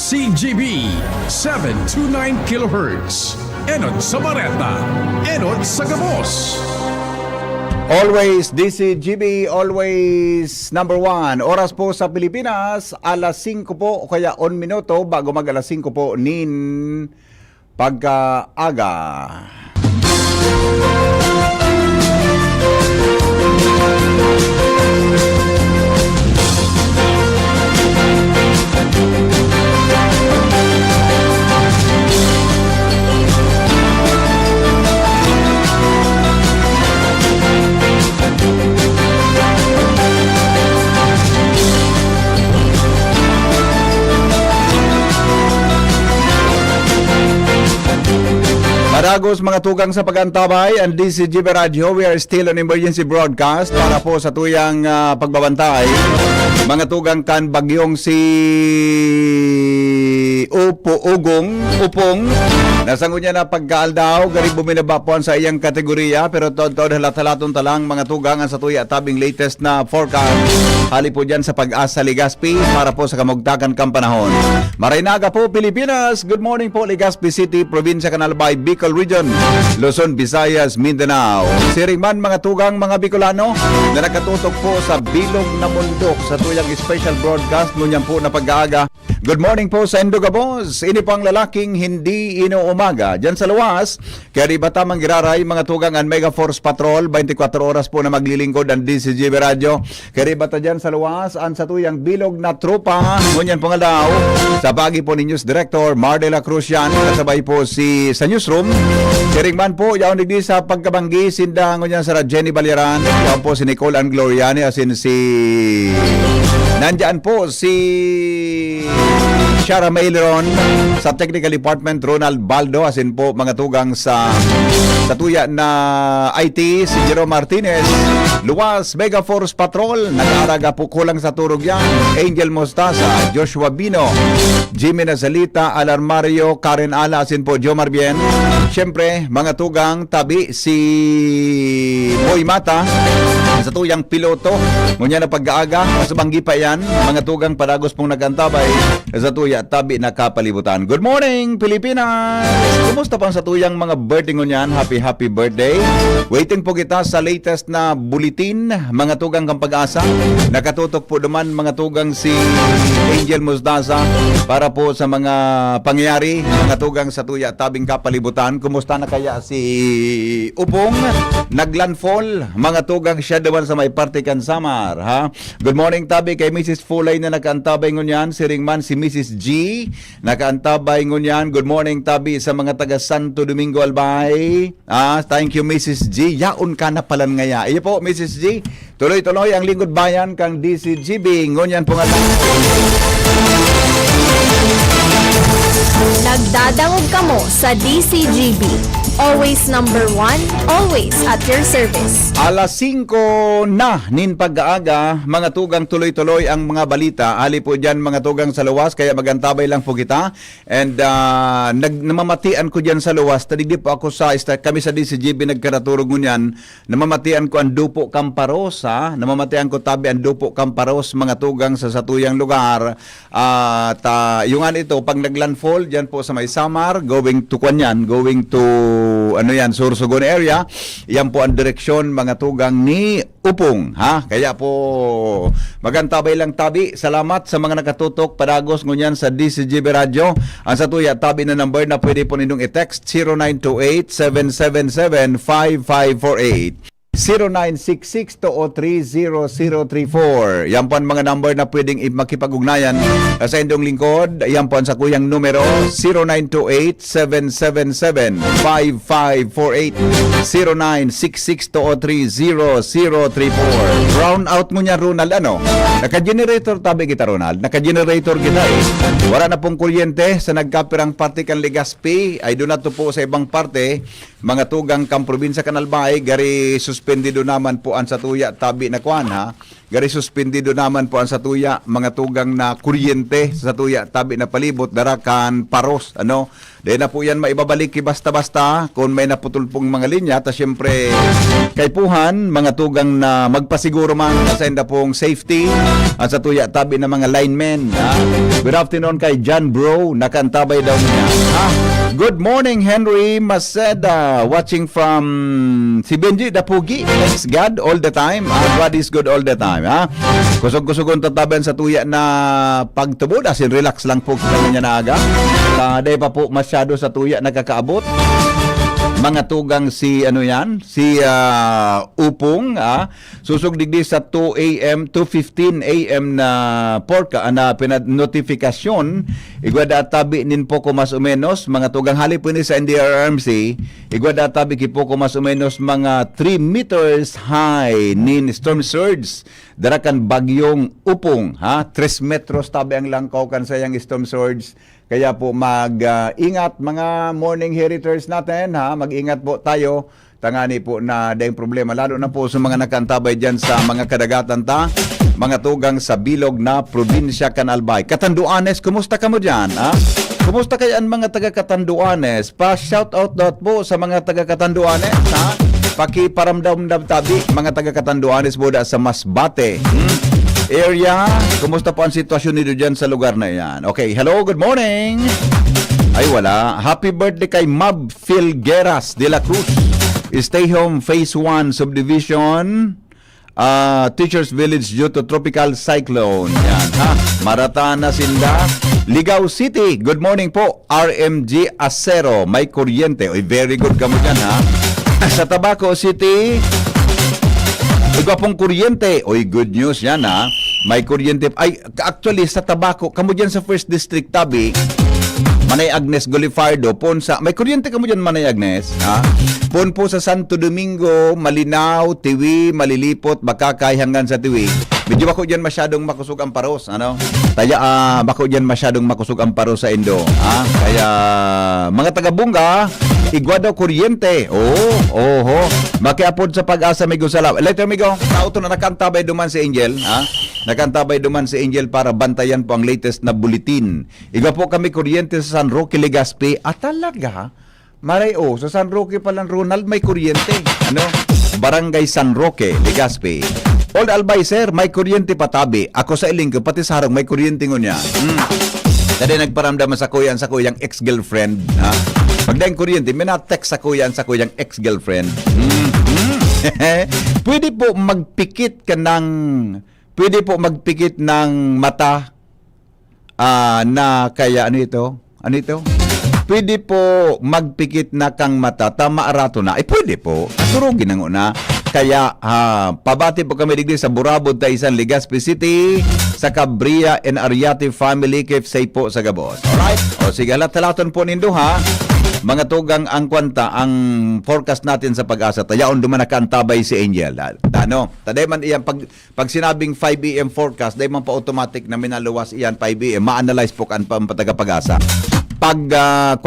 DCGB 729 kHz. Enod sa Bareta, Enod sa Gabos. Always DCGB, always number one. Oras po sa Pilipinas, alas 5 po o kaya 1 minuto bago mag alas 5 po nin pagkaaga. Maragos mga tugang sa pagantabay ang DCGB Radio. We are still on emergency broadcast para po sa tuyang pagbabantay. Mga tugang kan bagyong si Upong nasangon niya na pagkaaldaw gari buminabapuan sa iyang kategorya pero tod halat-halaton talang mga tugang ang sa tuya tabing latest na forecast hali po dyan sa Pag-asa Legazpi para po sa kamugtakan kang panahon. Marinaga po Pilipinas, good morning po Legazpi City, Probinsya Canalbay, Bicol Region, Luzon, Visayas, Mindanao. Siringman mga tugang mga Bicolano na nakatutok po sa Bilog na Mundok sa tuyang special broadcast ngunyan po na pag-aaga. Good morning po sa Indogabos. Ini po ang lalaking hindi inuumaga. Diyan sa luwas, kaya di ba tamang giraray mga tugang ang Mega Force Patrol, 24 oras po na maglilingkod ang DCGB Radio. Kaya di ba ta dyan sa luwas, ang sa tuyang bilog na tropa, ngunyan po nga daw, sa bagi po ni News Director Mardela Cruz yan, kasabay po si sa newsroom. Siringman po, yaon digdi sa pagkabanggi, sinda ngunyan sa Jenny Balyaran, yaon po si Nicole Ann Gloriani, asin si... Nandyan po si Shara Maileron sa Technical Department, Ronald Baldo, asin po mga tugang sa tuya na IT, si Jerome Martinez, Luwas, Mega Force Patrol, nag-aaraga po kulang sa turog yan, Angel Mostaza, Joshua Bino, Jimmy Nazalita, Alarmario, Karen Ala, asin po Jomar Bien, siyempre mga tugang tabi si Boy Mata, sa tuyang piloto, ngunya na pag-aaga, masabanggi pa yan, mga tugang padagos pong nagantabay, sa tuya tabi na kapalibutan. Good morning, Pilipinas! Kumusta pang sa tuyang mga birthday ngunyan? Happy birthday! Waiting po kita sa latest na bulletin, mga tugang kang pag-asa. Nakatutok po naman mga tugang si Angel Mostaza para po sa mga pangyayari, mga tugang sa tuya tabing kapalibutan. Kumusta na kaya si Upong? Naglandfall, mga tugang siya naman sa may Partikan Samar, ha? Good morning tabi kay Mrs. Fulay na nakaantabay ngunyan, siringman si Mrs. G nakaantabay ngunyan. Good morning tabi sa mga taga Santo Domingo Albay. Thank you Mrs. G. Yaon ka na palan ngaya. Iyo po Mrs. G. Tuloy-tuloy ang lingkod bayan kang DCGB. Ngunyan po nga. Nagdadangog kamo sa DCGB. Always number one, always at your service. Alas 5 na nin pag-aaga, mga tugang tuloy-tuloy ang mga balita. Ali po dyan mga tugang sa luwas, kaya magantabay lang po kita. And namamatian ko dyan sa luwas. Tadigdi po ako kami sa DCGB nagkaraturog ngunyan. Namamatian ko ang Dupo Camparos, namamatian ko tabi ang Dupo Camparos, mga tugang sa satuyang lugar. Yung ito, pag naglandfall, dyan po sa may Samar, going to Sorsogon area. Yan po ang direksyon mga tugang ni Upong, ha? Kaya po magantabay lang tabi. Salamat sa mga nakatutok padagos ngunyan sa DCGB Radio. Ang sa tuya tabi na number na pwede po ninyong i-text 0928-777-5548. 0966-203-0034. Yan po ang mga number na pwedeng makipag-ugnayan sa indong lingkod. Yan po ang sa kuyang numero 0928-777-5548. 0966-203-0034. Round out mo niya Ronald, naka-generator tabi kita Ronald. Naka-generator kita Wala na pong kuryente sa nagkapirang Partikan Legazpi. Ay doon na to po sa ibang parte. Mga tugang kang probinsya Canalbay, gari suspendido naman po ang sa tuya tabi na kuan, ha? Gari suspendido naman po ang satuya, mga tugang na kuryente sa satuya, tabi na palibot, darakan, paros, ano. Dahil na po yan maibabalik basta-basta kung may naputol pong mga linya. At syempre, kay Puhan, mga tugang na magpasiguro man sa enda pong safety at sa tuya tabi ng mga linemen. Good afternoon kay John Bro, nakantabay daw niya. Good morning, Henry Maceda, watching from si Benji Dapugi. Thanks God all the time. God is good all the time. Kusog-kusugon tataban sa tuya na pagtubod. Asin relax lang po sa kanya na aga. Dahil pa po masyado sa tuya nakakaabot. Mga tugang si Upong, susog digdi sa 2 a.m. 2:15 a.m. na notifikasyon igwada tabi nin poko mas o menos mga tugang hali po ni sa NDRRMC igwada tabi ki poko mas o menos mga 3 meters high nin storm surge darakan bagyong Upong, 3 metros tabi ang langkaw kan sayang storm surge. Kaya po mag-ingat mga morning heriters natin, mag-ingat po tayo. Tangani po na dahil problema, lalo na po sa mga nakantabay dyan sa mga kadagatan mga tugang sa bilog na probinsya Canalbay. Katanduanes, kumusta ka mo dyan? Kumusta kayan mga taga-Katanduanes? Pa-shoutout po sa mga taga-Katanduanes, Pakiparamdam tabi, mga taga-Katanduanes boda sa Masbate. Area, kumusta po ang sitwasyon nito dyan sa lugar na yan? Okay, hello, good morning. Ay, wala. Happy birthday kay Mab Filgueras de la Cruz. Stay home, phase 1, subdivision, Teachers Village due to tropical cyclone. Yan, Maratana, Sinda. Ligaw City, good morning po. RMG Acero, may kuryente. Oy, very good ka mo dyan, Sa Tabaco City, igwapong kuryente. Oy, good news yan, May kuryente. Ay, actually, sa Tabaco, kamo dyan sa First District Tabi, Manay Agnes Golifardo, may kuryente kamo dyan, Manay Agnes, Pon po sa Santo Domingo, Malinaw, Tiwi, Malilipot, Bakakay hanggang sa Tiwi. Medyo bako dyan masyadong makusog ang paros, Kaya, bako dyan masyadong makusog ang paros sa Indo, Kaya, mga taga-Bunga, igwado kuryente. Makiapod sa Pag-asa, Migo Salaw. Later, Migo, tauto na nakantabay duman si Angel, Nakantabay duman si Angel para bantayan po ang latest na bulletin. Iga po kami kuryente sa San Roque, Legazpi. Talaga, Maray, sa San Roque palang Ronald, may kuryente. Barangay San Roque, Legazpi. Old Albay, sir, may kuryente patabi. Ako sa Ilinggo, pati sa Harong, may kuryente ngunya. Dali nagparamdaman sa kuyang ex-girlfriend. Pagdaing kuryente, may na-text sa kuyang ex-girlfriend. Pwede po magpikit ng mata na kaya ano ito? Pwede po magpikit na kang mata tama arato na. Pwede po. Surugin ang una. Kaya pabati po kami digdi sa Burabod, Taisan, Legazpi City, sa Cabria and Ariati family, Kefsay po sa Gabos. Alright? Sige, talaton po nindo mga tugang ang kwanta, ang forecast natin sa Pag-asa. Tayaon duman nakantabay si Angel. Taday man iyan, pag sinabing 5 AM forecast, day man pa automatic na minaluwas iyan 5 AM, ma-analyze po kan pataga Pag-asa. Pag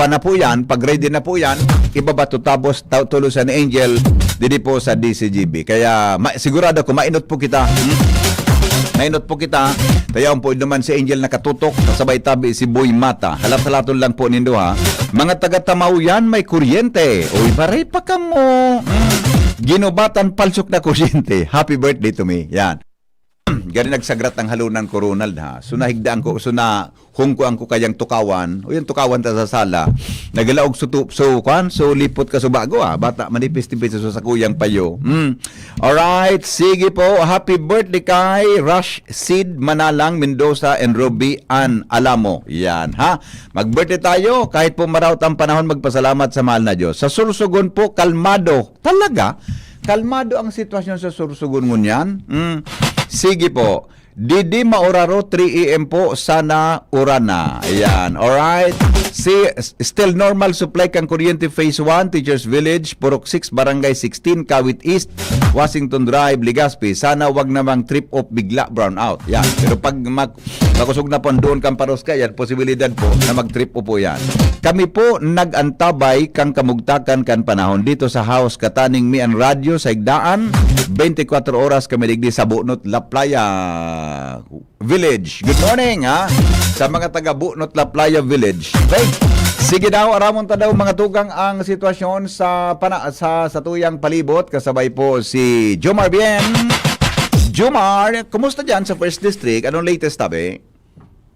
na po yan, pag ready na po yan, ibabato tapos tulusan ni Angel didi po sa DCGB. Kaya sigurado ko mainot po kita. Mainot po kita. Tayaon po naman si Angel nakatutok. Kasabay tabi si Boy Mata. Halat-halaton lang po nindo Mga taga-Tamaw yan, may kuryente. Uy, paray pa ka mo. Ginubatan palsok na kuryente. Happy birthday to me. Yan. Gani nagsagrat ang halunan ko, Ronald, So nahigdaan ko, hungko ang ko kayang tukawan. O yung tukawan ta sa sala. Nagalaog so lipot ka so bago, Bata, manipis-tipis sa kuyang payo. Alright, sige po. Happy birthday kay Rush Sid Manalang, Mendoza, and Ruby Ann Alamo. Yan, Mag-birthday tayo. Kahit po maraot ang panahon, magpasalamat sa mahal na Diyos. Sa Sursugon po, kalmado. Talaga? Kalmado ang sitwasyon sa Sursugon ngunyan. Sige po. Didi Mauraro 3 AM po sana Urana. Ayan, alright. Still normal supply kang kuryente phase 1, Teachers Village, Purok 6, Barangay 16, Kawit East, Washington Drive, Legazpi. Sana wag namang trip off bigla brown out. Yan. Pero pag makusog na po doon kang paros ka, yan, posibilidad po na mag-trip off po yan. Kami po nag-antabay kang kamugtakan kan panahon dito sa house kataning mi ang radyo sa Igdaan. 24 oras kami digdi sa Bunot La Playa Village. Good morning, ha? Sa mga taga Bunot La Playa Village. Okay. Sige daw, aramon ta daw mga tugang ang sitwasyon sa tuyang palibot. Kasabay po si Jomar Bien. Jomar, kumusta dyan sa First District? Anong latest tabi?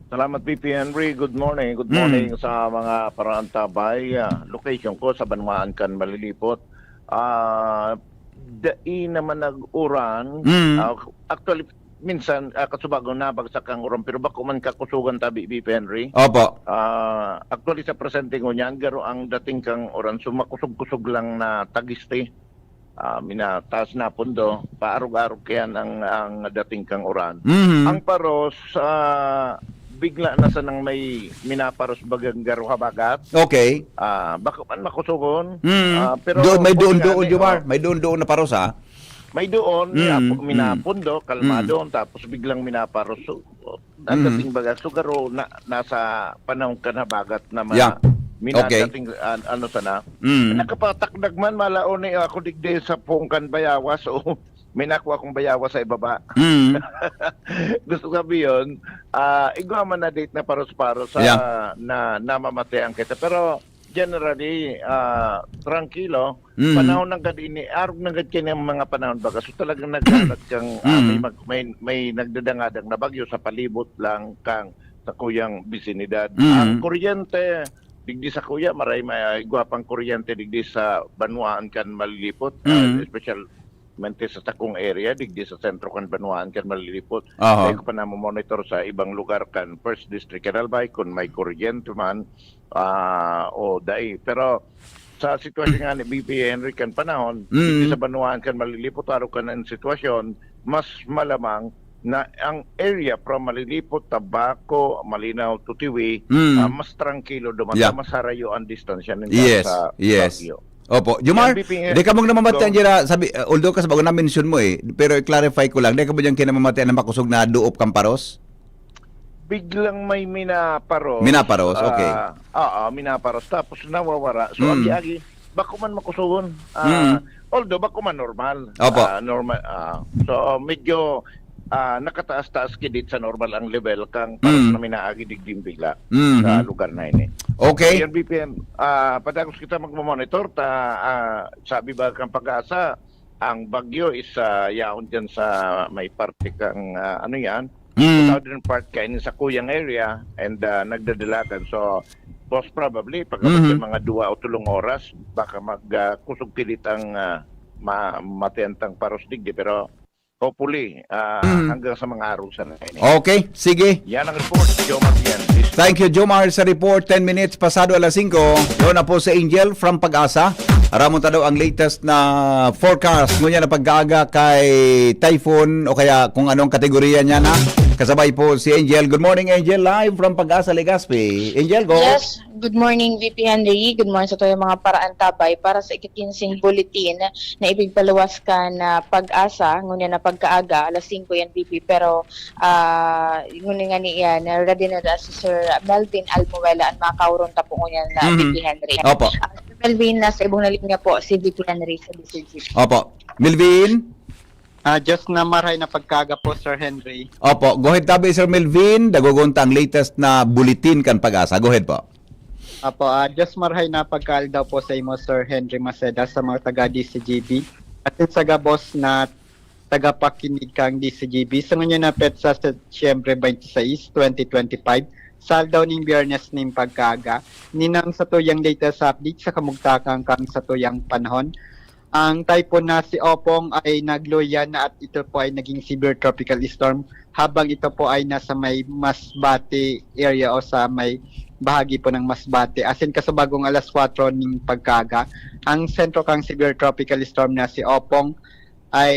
Salamat, VP Henry. Good morning. Good morning sa mga paraantabay. Location ko sa Banwaan kan Malilipot. Dai naman nag-uran. Actually, minsan kasubago na bagsak ang uran pero bako man kakusugan tabi, VP Henry. Opo. Actually sa presenting ko niyan garo ang dating kang uran sumakusog-kusog lang na tagiste. Minataas na pundo, paarog-arog kaya ang dating kang uran. Ang paros bigla na sa nang may minaparos bagang garo habagat. Okay. Baka man makusugon. Pero may doon Jomar. May doon na paros, ha? May doon, minapundo, kalmado, tapos biglang minaparos. Ang dating bagat. So garo nasa panahon kanabagat na minadating ano sana. Nakapatakdag man malaon ako digde sa pungkan bayawas o may nakuha akong bayawa sa ibaba. Gusto sabihin, igwa man na date na paros-paros na namamatay kita. Pero generally, tranquilo, panahon ng gadini, arog ng gadini ang mga panahon baga. So talagang nagdalat kang may nagdadangadang na bagyo sa palibot lang kang sa kuyang bisinidad. Ang kuryente, digdi sa kuya, maray may igwa pang kuryente digdi sa Banwaan kan Malilipot, special sa takong area, digdi sa sentro kan Banwaan kan Malilipot. Kaya ko pa na monitor sa ibang lugar kan First District Albay kung may kuryente man o dai. Pero sa sitwasyon nga ni BP Henry kan panahon, digdi sa Banwaan kan Malilipot, aro kan ang sitwasyon, mas malamang na ang area from Malilipot, Tabaco, Malinaw, Tutiwi, mas tranquilo duman, mas harayo ang distansya nila sa Baguio. Opo. Jomar, di ka mong namamatayan dyan, sabi, although kasi bago na-mention mo pero i-clarify ko lang, di ka ba dyan kinamamatayan na makusog na duop kang paros? Biglang may minaparos. Minaparos, okay. Minaparos. Tapos nawawara. So, agi-agi, bako man makusugon. Although, bako man normal. Opo. Normal. So, medyo nakataas-taas kidit sa normal ang level kang paros na minaagi digdim bigla sa lugar na ini. Okay. Yan BPM, padagos kita magmamonitor sabi ba kang Pag-asa, ang bagyo is yaon dyan sa may parte kang ano yan, southern part kainin sa Kuyang area and nagdadalagan. So most probably pagkabot mga 2 o 3 oras baka magkusog pilit ang matentang paros digdi, pero hopefully, hanggang sa mga araw sa natin. Okay, sige. Yan ang report, Jomar Bien. Thank you, Jomar, sa report. 10 minutes pasado alas 5. Doon na po sa Angel from Pag-asa. Aramon ta daw ang latest na forecast. Ngunya na pag-aaga kay typhoon o kaya kung anong kategorya niya na. Kasabay po si Angel. Good morning, Angel. Live from Pag-asa, Legazpi. Angel, go. Yes, good morning, VP Henry. Good morning sa tayo mga paraantabay para sa ikakinsing bulletin na ibigpaluwas ka na Pag-asa. Ngunyan na pagkaaga, alas 5 yan, VP. Pero ngunyan nga niya, ready na si Sir Melvin Almuela at makakauron ta po ngunyan na VP Henry. Opo. Sir Melvin, nasa ibong nalinya po si VP Henry sa DCG. Opo. Melvin? Just na maray na pagkaga po, Sir Henry. Opo. Go ahead tabi, Sir Melvin. Dagogonta ang latest na bulletin kan Pag-asa. Go ahead po. Apo, just maray na pagkaal daw po sa imo, Sir Henry Maceda, sa mga taga-DCGB. At sa gabos na tagapakinig kang DCGB. Sa ngayon na petsa sa Siyempre 26, 2025. Saldaw ning Biyernes ning pagkaga. Ninang sa tuyang latest update sa kamugtakang kang sa tuyang panahon. Ang typhoon na si Opong ay nagloya na at ito po ay naging severe tropical storm habang ito po ay nasa may Masbate area o sa may bahagi po ng Masbate. As in kasabagong alas 4 ng pagkaga, ang sentro kang severe tropical storm na si Opong ay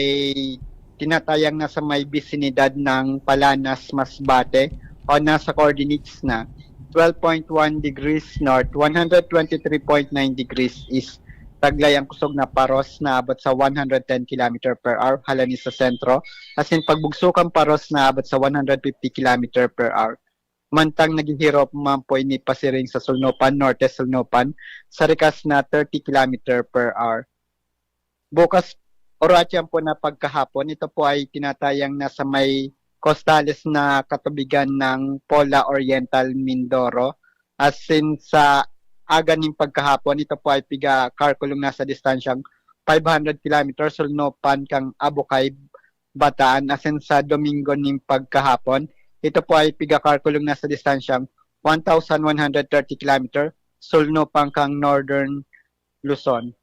tinatayang nasa may bisinidad ng Palanas, Masbate o nasa coordinates na 12.1 degrees north, 123.9 degrees east. Taglay ang kusog na paros na abot sa 110 km per hour halani sa sentro. As in pagbugsukang paros na abot sa 150 km per hour. Mantang naghihirop man po ini pasiring sa Sulnopan, Norte Sulnopan, sa rikas na 30 km per hour. Bukas oras po na pagkahapon, ito po ay tinatayang nasa may costales na katubigan ng Pola Oriental, Mindoro. As in sa aga ning pagkahapon, ito po ay piga karkulong nasa distansyang 500 km Sulnopan kang Abukay, Bataan. As in sa Domingo ning pagkahapon, ito po ay piga karkulong nasa distansyang 1,130 km Sulnopan kang Northern Luzon.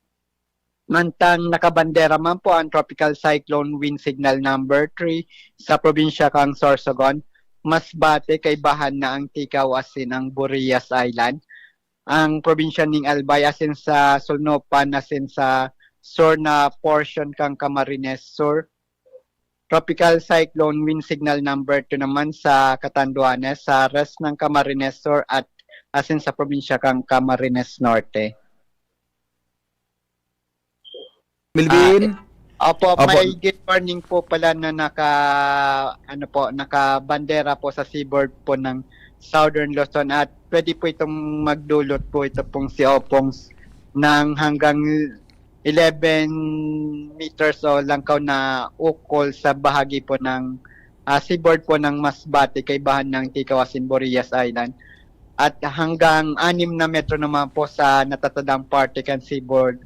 Mantang nakabandera man po ang Tropical Cyclone Wind Signal number 3 sa probinsya kang Sorsogon, Masbate kay bahan na ang Tikaw asin ang Burias Island. Ang probinsya ning Albay asin sa Sulnopan asin sa sur na portion kang Camarines Sur. Tropical Cyclone Wind Signal number 2 naman sa Catanduanes, sa rest ng Camarines Sur at asin sa probinsya kang Camarines Norte. Milvin? Opo, Opo. may good morning po pala na nakabandera po sa seaboard po ng Southern Luzon at pwede po itong magdulot po ito pong si Opongs ng hanggang 11 meters o langkaw na ukol sa bahagi po ng seaboard po ng Masbate kay bahan ng Tikawasin, Burias Island at hanggang 6 na metro naman po sa natatadang parte kan seaboard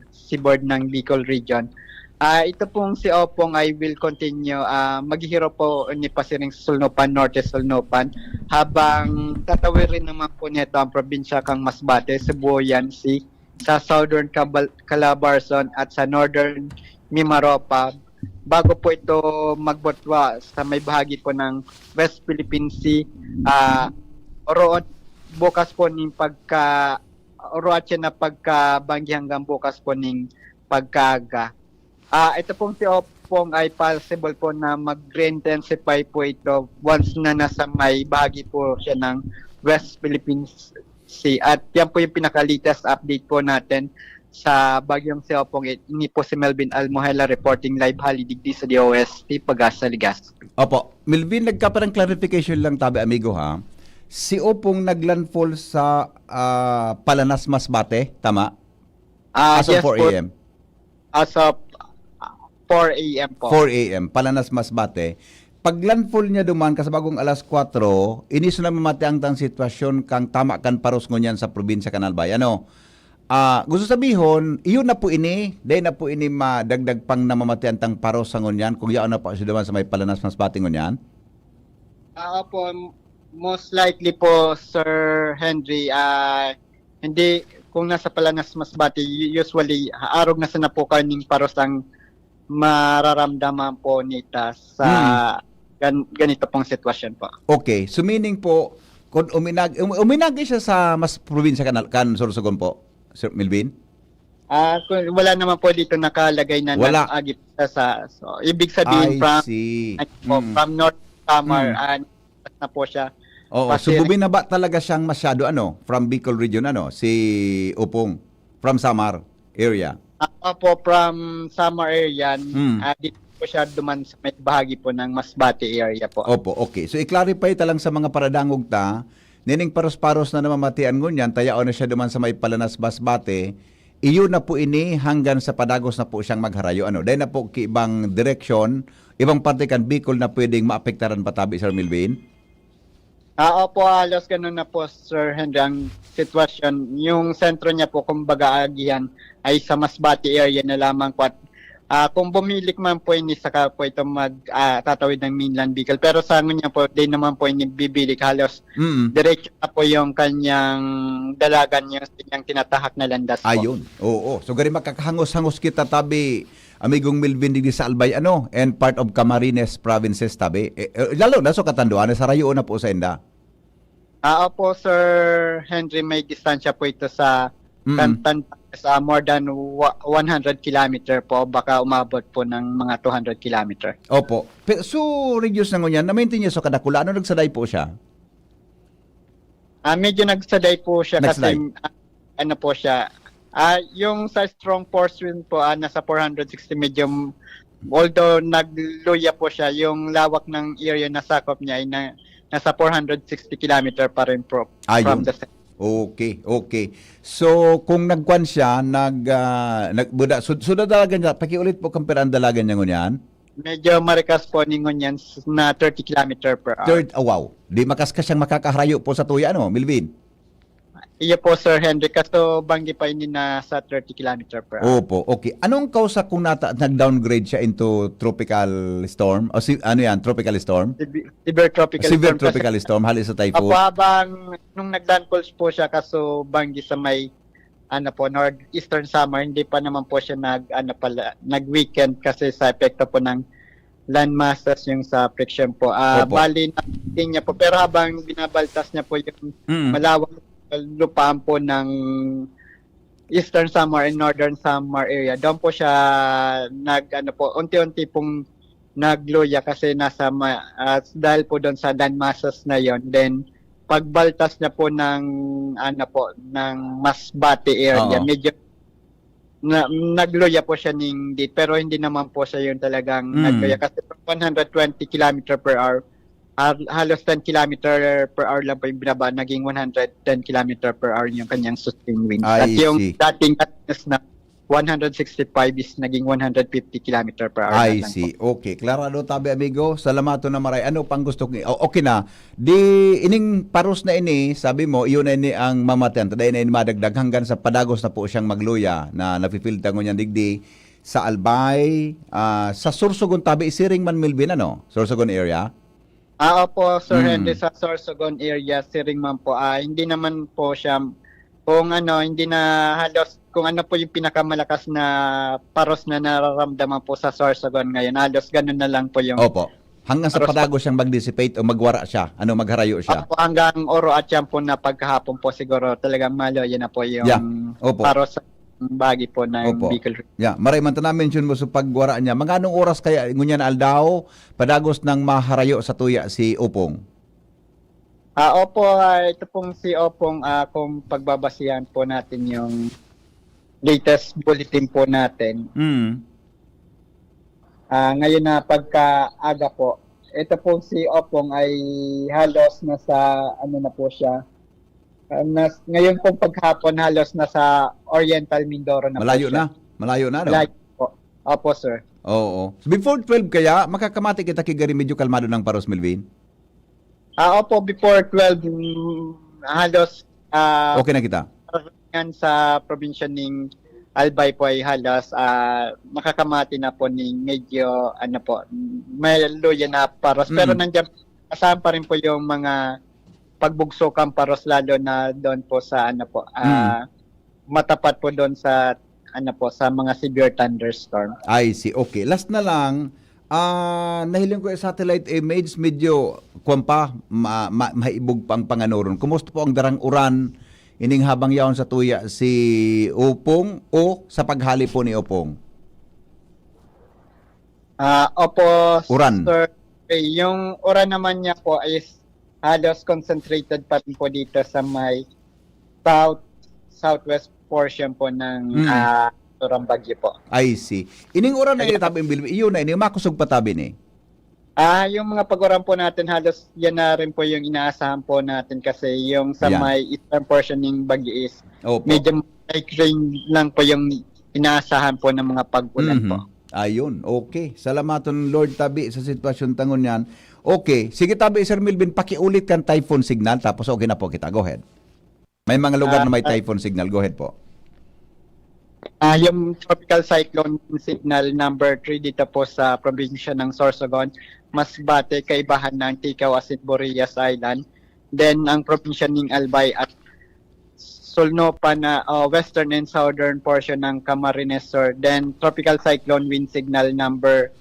ng Bicol region. Ito pong si Opong ay will continue maghihiro po ni pasiring sa Sulnopan, Norte Sulnopan habang tatawirin naman po nito ang probinsya kang Masbate, Sibuyan Sea, sa Southern Calabarzon at sa Northern Mimaropa bago po ito magbutwa sa may bahagi po ng West Philippine Sea. Roon bukas po ning Oroatya na pagkabanggi hanggang bukas po ning pagkaga. Ito pong si Opong ay possible po na mag-intensify po ito once na nasa may bahagi po siya ng West Philippine Sea. At yan po yung pinaka-latest update po natin sa bagyong si Opong. Ini po si Melvin Almohela reporting live halidigdi sa DOST Pag-asa Legazpi. Opo. Milvin, nagkaparang clarification lang tabi amigo ha. Si Opong naglandfall sa Palanas, Masbate, tama? As of yes 4 po. a.m. As of 4 a.m. po. 4 a.m. Palanas, Masbate. Pag landfall niya duman kasabagong alas 4, inis na mamati ang tang sitwasyon kang tama kan paros ngunyan sa probinsya kan Albay. Ano? Gusto sabihon, iyon na po ini, dahil na po ini madagdag pang namamati ang tang paros sa ngunyan, kung yaan na po siya duman sa may Palanas, Masbate ngunyan? Po, most likely po, Sir Henry, hindi, kung nasa Palanas Masbate, usually, arog na sana po kaning paros ang mararamdaman po nita sa ganito pong sitwasyon po. Okay, so meaning po, kung uminagi siya sa mas probinsya kan Sorsogon po, Sir Milvin? Wala naman po dito nakalagay na Wala. nag-agip sa, so, ibig sabihin from North Samar, na po siya. Oo, so bumaba talaga siyang masyado from Bicol region si Opong from Samar area. Po from Samar area, dito po siya duman sa may bahagi po ng Masbate area po. Opo, okay. So i-clarify talang sa mga paradangog nining paros-paros na namamatian ngunyan, tayao na siya duman sa may Palanas, Masbate, iyon na po ini hanggang sa padagos na po siyang magharayo. Dahil na po ibang direksyon, ibang parte kan Bicol na pwedeng maapektaran patabi, Sir Milvin? Opo, halos ganun na po, Sir Henry, ang sitwasyon. Yung sentro niya po, kumbaga agihan, ay sa Masbate area na lamang po. Kung bumilik man po ini, saka po ito tatawid ng mainland Bicol. Pero sa niya po, di naman po ini bibilik. Halos diretso na po yung kanyang dalagan, yung tinatahak na landas po. Ayun, oo. So gari makakahangos-hangos kita tabi, amigong Milvin di sa Albay, and part of Camarines provinces tabi. Lalo na so Catanduanes, sa rayo na po sa enda. Opo, Sir Henry, may distansya po ito sa sa more than 100 kilometer po, baka umabot po ng mga 200 kilometer. Opo. So, reduce na ngunyan, na-maintain niya sa kadakula. Ano nagsaday po siya? Medyo nagsaday po siya Nagsaday. kasi ano po siya. Yung sa strong force wind po, nasa 460 medium. Although nagluya po siya, yung lawak ng area na sakop niya ay nasa 460 kilometer pa rin po from the center. Okay, okay. So, kung nagkwan siya, nagbuda, suda dalagan niya, pakiulit po compare ang dalagan niya ngunyan. Medyo marikas po ningon yan na 30 kilometer per hour. Third, wow. Di makaskas siyang makakaharayo po sa tuya, no, Milvin? Iya po, Sir Henry, kaso banggi pa ini na sa 30 kilometer per hour. Opo, okay. Anong kausa kung nag-downgrade siya into tropical storm? O ano yan, tropical storm? Severe tropical Severe storm. tropical storm, halos sa typhoon. Apo, habang nung nag-downfalls po siya, kaso banggi sa may northeastern summer, hindi pa naman po siya nag-weekend kasi sa epekto po ng land masses yung sa friction po. Opo. Bali, natin niya po. Pero habang binabaltas niya po yung malawak lupaan po ng Eastern Samar and Northern Samar area, doon po siya unti-unti pong nagluya kasi dahil po doon sa land masses na yon. Then pagbaltas niya po ng ng Masbate area, medyo nagluya po siya pero hindi naman po siya yung talagang nagluya kasi 120 km per hour, halos 10 km per hour lang po yung binaba, naging 110 km per hour yung kanyang sustained winds. At yung dating na 165 is naging 150 km per hour. I see. Okay. Klarado tabi, amigo. Salamato na maray. Ano pang gusto ko? Okay na. Di ining paros na ini, sabi mo, iyon na ini ang mamatan. Taday na ini madagdag hanggang sa padagos na po siyang magluya na napipilta ko niyan digdi sa Albay, sa Sorsogon tabi, isiring man Milvin, ano? Sorsogon area? Opo, Sir Henry, sa Sorsogon area, siring man po. Hindi naman po siya, hindi na halos, kung ano po yung pinakamalakas na paros na nararamdaman po sa Sorsogon ngayon, halos ganun na lang po yung... Opo. Hanggang sa padagos siyang mag-dissipate o magwara siya, magharayo siya. Opo, hanggang oro at yan po na pagkahapon po siguro talagang maloy na po yung paros sa bagi po ng Bicol. Maray man na-mention mo sa pagwara niya. Mga anong oras kaya ngunyan aldaw padagos ng maharayo sa tuya si Opong? Opo, ito pong si Opong, kung pagbabasihan po natin yung latest bulletin po natin. Ngayon na pagkaaga po, ito pong si Opong ay halos nasa na po siya. Ngayon pong paghapon halos nasa Oriental Mindoro na Malayo po siya. Malayo na, no? Malayo po. Opo, sir. Oo. So before 12 kaya, makakamati kita kigari medyo kalmado ng paros, Melvin? Opo, before 12, halos okay na kita? sa probinsya ng Albay po ay halos makakamati na po ng medyo may luya na paros. Pero nandiyan, kasama pa rin po yung mga pagbugsokan paros, lalo na doon po sa matapat po doon sa sa mga severe thunderstorm. I see. Okay. Last na lang, nahiling ko yung satellite image, medyo maibog pang panganuron. Kumusta po ang darang uran ining habang yaon sa tuya si Opong o sa paghali po ni Opong? Opo, uran. Sir, yung uran naman niya po is halos concentrated pa rin po dito sa may southwest portion po ng Surang Bagyo po. I see. Ining oras na itabi iyon na ini makusog patabi ni. Yung mga pag-uran po natin halos yan na rin po yung inaasahan po natin kasi yung sa may eastern portion ng Bagyo is medyo light rain lang po yung inaasahan po ng mga pag-ulan po. Ayun, okay. Salamaton Lord tabi sa sitwasyon tangon yan. Okay, sige tabi Sir Milvin, pakiulit kan typhoon signal tapos okay na po kita. Go ahead. May mga lugar na may typhoon signal. Go ahead po. Yung tropical cyclone signal number 3 dito po sa probinsya ng Sorsogon, Masbate, kaibahan ng Ticao, Asit, Boreas Island. Then ang probinsya ng Albay at Solnopan na western and southern portion ng Camarines Sur. Then tropical cyclone wind signal number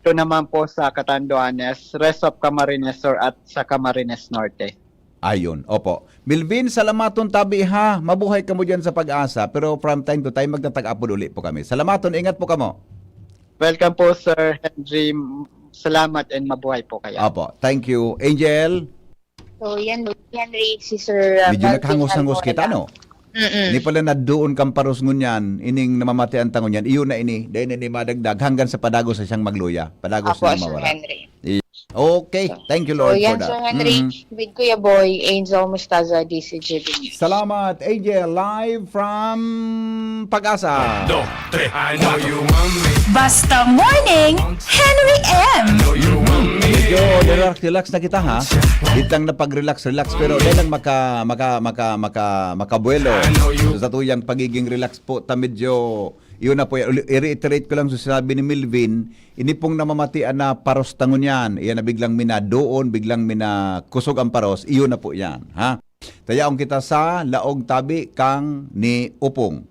2 naman po sa Catanduanes, rest of Camarines Sur at sa Camarines Norte. Ayon, opo. Milvin, salamaton tabi ha. Mabuhay ka mo dyan sa pag-asa. Pero from time to time, magtatag-apod uli po kami. Salamaton, ingat po kamo. Welcome po, Sir Henry. Salamat and mabuhay po kayo. Opo, thank you. Angel, So yan, Henry, si Sir medyo Melvin naghangos-hangos kita, Almora. no? Mm-mm. Ni pala na doon kang paros ngunyan, ining namamati ang tangon yan, iyon na ini, dahil ini madagdag hanggang sa padagos sa siyang magluya. Padagos Apo, na Sir mawala. Henry. Okay, thank you So Lord yan, for that. Sir Henry, Mhm. with Kuya Boy, Angel Mustaza, DCGB News. Salamat, Angel, live from Pag-asa. Basta Morning, Henry M. Medyo relax na kita ha. Ditang na pag-relax pero dahil lang makabuelo. So, sa tuyang pagiging relax po ta medyo yun na po, i-reiterate ko lang sa sinabi ni Milvin, ini pong namamatian na paros tangon yan. Iyan na biglang doon, biglang kusog ang paros, iyon na po yan. Ha? Tayaong kita sa laog tabi kang ni Upong.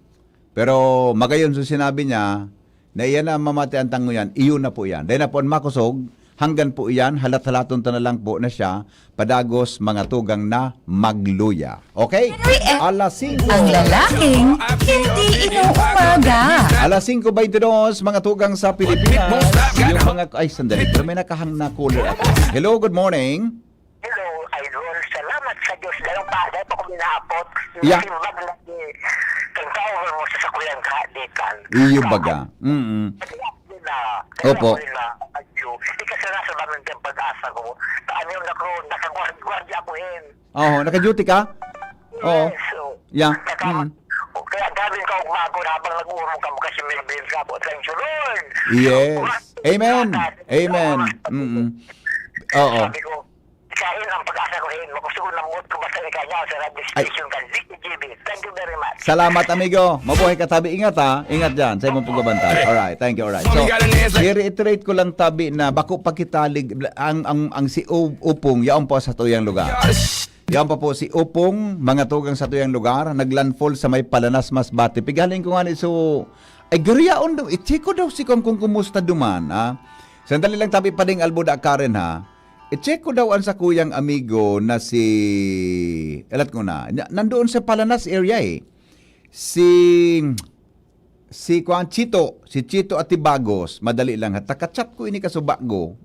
Pero magayon sa sinabi niya, na iyan na mamatian tangon yan, iyon na po yan. Dahil na po ang makusog, hanggang po iyan, halat-halaton ta na lang po na siya, padagos mga tugang na magluya. Okay? Alas 5. Ang lalaking hindi inuumaga. Alas 5:22, mga tugang sa Pilipinas. Yung mga, ay sandali, pero may nakahang na cooler ako. Hello, good morning. Hello, Idol. Salamat sa Diyos. Dahil pa ko minapot. Yeah. Simbag lagi. Kantawin mo sa sakuyang kaadikan. Iyo baga. Mm-mm. Opo. Di kasi nasa namin ng pag-asa ko. Taan yung nakagwardya ko yun. Oo, naka-duty ka? Oo. Yes. So, Yeah. Kaya gawin ka umago habang nag-uurong ka mo kasi may bills ka po. Thank you, Lord. Yes. Amen. Amen. Mm-mm. Oo. Sabi ko, kain ang pag-asa ko yun. Makusuko ng mood ko basta ikanya sa radio station ka. ZGB. Thank you very much. Salamat, amigo. Mabuhay ka, tabi. Ingat, ha? Ingat dyan sa imong pagbabantay. Alright, thank you. Alright. So, i-reiterate ko lang, tabi, na bako pagkitalig, ang si Upong, yaon po sa tuyang lugar. Yan pa po si Upong, mga tugang sa tuyang lugar, naglandfall sa may Palanas, Masbate. Pigaling ko nga ni so, ay gariyaon daw, i-check ko daw si kung kumusta duman, ha? Sandali lang tabi pa ding albuda Karen, ha? I-check ko daw ang sa kuyang amigo na si, elat ko na, nandoon sa Palanas area si Juan Chito, si Chito Atibagos, madali lang, ha? Takachat ko ini kasubago,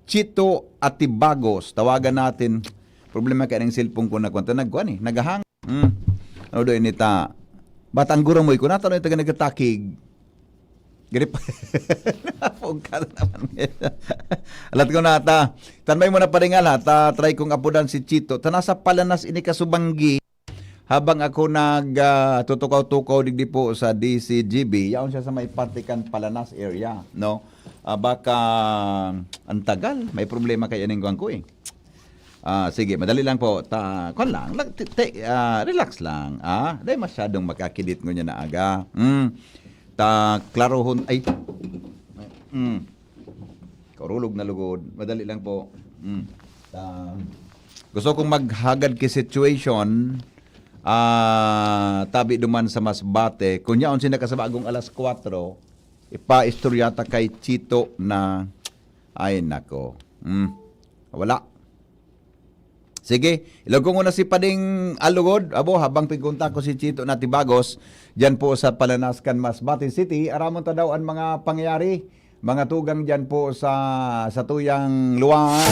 Chito Atibagos, tawagan natin. Problema kaya ng cellphone ko na kwanta nagkuhan nagahang. Ano do inita? Batang guro mo ko na tanong taga nagatakig. Grip. Napog ka naman. Alat ko na ta. Tanmay mo na paringal ha. Try kong apudan si Chito. Tanasa Palanas ini kasubanggi. Habang ako tutukaw-tukaw digdi po sa DCGB, yaon siya sa may Patikan Palanas area, no? Baka ang tagal, may problema kay aning kuan ko sige, madali lang po. Relax lang. Dahil masyadong makakidit ko niya na aga. Klarohon. Ay. Karulog na lugod. Madali lang po. Gusto kong maghagad ki situation. Tabi duman sa Masbate. Kunya on sinakasabagong alas 4. Ipa-istoryata kay Chito na ay nako. Wala. Sige, ilog ko muna si Pading Alugod. Abo, habang pigunta ko si Chito na Tibagos, dyan po sa Palanascan, Masbate City. Aramon ta daw ang mga pangyayari. Mga tugang dyan po sa tuyang luwan.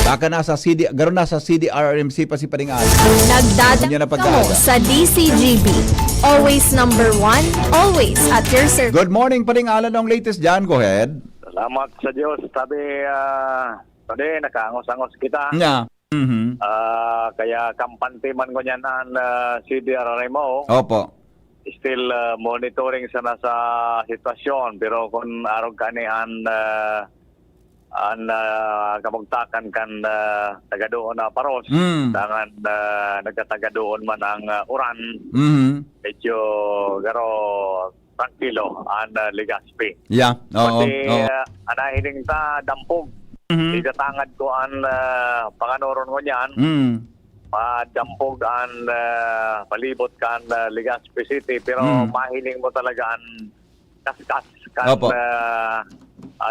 Baka nasa garo na sa CDRRMC pa si Pading Alugod. Nagdadang mo sa DCGB. Always number 1, always at your service. Good morning, Pading Alan. Ang latest dyan, go ahead. Salamat sa Diyos. Sabi, nakaangos-angos kita. Yeah. Mm-hmm. Kaya kampante man ko niyan ang CDRRMO. Opo. Still monitoring sana sa sitwasyon. Pero kung araw kani ang kamugtakan kan tagadoon na paros, dangan nagkatagadoon man ang uran, medyo garo tranquilo ang Legazpi. Yeah. Oo. Pati anahiling ta dampog. Igatangad ko ang panganoron ko niyan. Madampog ang palibot ka ang Legazpi City. Pero mahiling mo talaga ang kaskas kan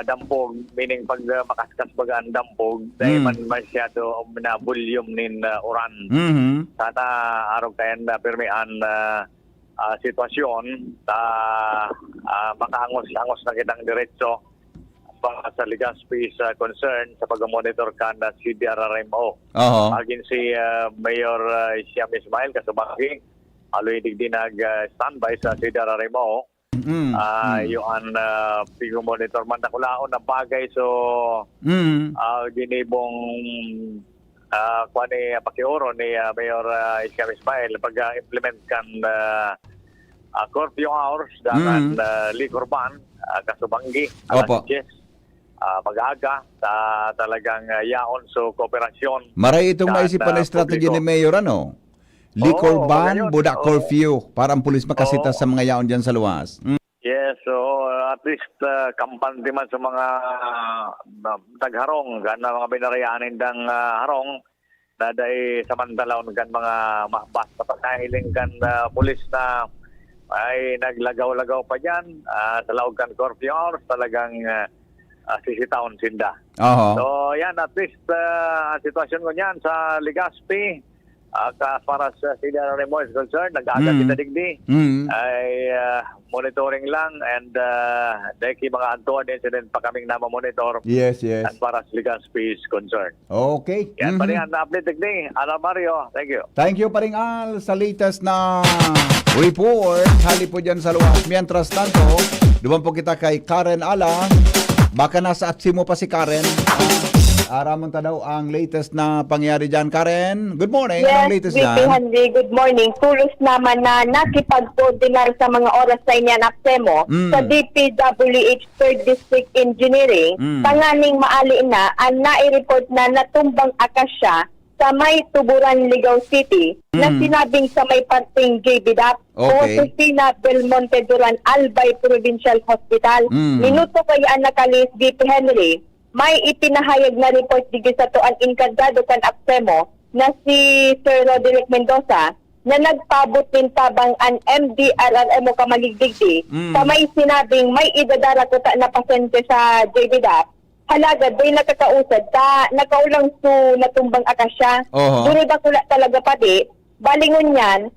dampog, meaning pag makaskas baga ang dampog, dahil man masyado na volume nin uran. Sana araw kayan na pirmihan sitwasyon makaangos-angos na kitang diretso para sa Legazpi sa concern sa pag-monitor ka na CDRRMO. Agin si Mayor Siam Ismail Kasubaki, aloy digdi nag-standby sa CDRRMO. Yung pag-monitor man nakulaon na bagay so ginibong kuha ni pakioro ni Mayor Siam Ismail pag-implement kan curfew hours dangan liquor ban kasubanggi alas 10 pag-aga talagang yaon so kooperasyon. Maray itong naisipan na strategy ni Mayor, ano? Liquor ban, budak curfew, para ang pulis makasita sa mga yaon dyan sa luwas. Yes, so at least kampante man sa mga tagharong, gan na mga binarayanin ng harong, na dahil samantalawon kan mga mahbas na pagkahiling kan pulis na ay naglagaw-lagaw pa dyan sa laog kan curfew hours, talagang sisitaon sinda. So yan, at least ang sitwasyon ko niyan sa Legazpi, para sa CDRRMO is concerned, nag-aga kita digdi, ay monitoring lang and dahil mga untoward incident pa kaming namamonitor. Yes. As far as Legazpi is concerned. Okay. Yan pa rin ang update digdi. Ala Mario, thank you. Thank you pa rin, Al, sa latest na report. Hali po dyan sa luwas. Mientras tanto, duman po kita kay Karen Ala. Baka nasa atsi mo pa si Karen. Aramon ta daw ang latest na pangyari dyan. Karen, good morning. Yes, Anong latest VP dyan? Henry, good morning. Tulos naman na nakipag-coordinar sa mga oras sa inyan Aksemo sa DPWH 3rd District Engineering. Tanganing maali na ang nai-report na natumbang akasya sa may Tuburan, Ligaw City na sinabing sa may parting JBDAP o Cristina Belmonte Duran Albay Provincial Hospital. Minuto kaya nakalis VP Henry, may ipinahayag na report digit sa tuan inkantado kan Aksemo na si Sir Roderick Mendoza na nagpabot din tabang ang MDRRMO kamaligdigdi sa may sinabing may idadara ko na pasyente sa JBDAP. Halaga, do'y nakakausad ta, nakaulang su natumbang akasya. Duri ba kula talaga pa di? Balingon yan,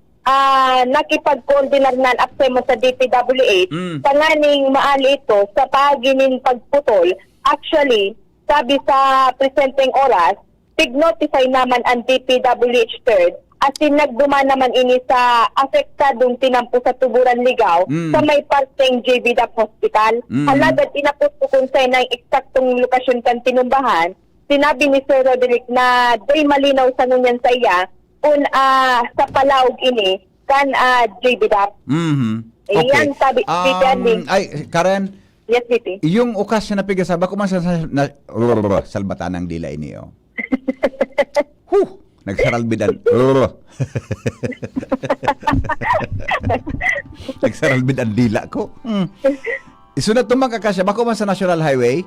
nakipag-coordinar na Aksemo sa DPWH, tanganing maali ito sa paginin pagputol. Actually, sabi sa presenteng oras, tig-notify naman ang DPWH 3rd as in nagduma naman ini sa apektadong tinampo sa Tuburan, Ligaw sa may parteng JBDAP Hospital. Halagad inapot ko kung sa'yo na eksaktong lokasyon kan tinumbahan. Sinabi ni Sir Roderick na do'y malinaw sa ngunyan sa iya kung sa palawag ini kan JBDAP. Okay. Yan sabi, ay, Karen, yes, VP. yung okasyon na pigasa, bako man salbatan ng dila ini, oh. Nagsaralbidan. Nagsaralbidan dila ko. Isunod tumang kakasya, bako man sa National Highway?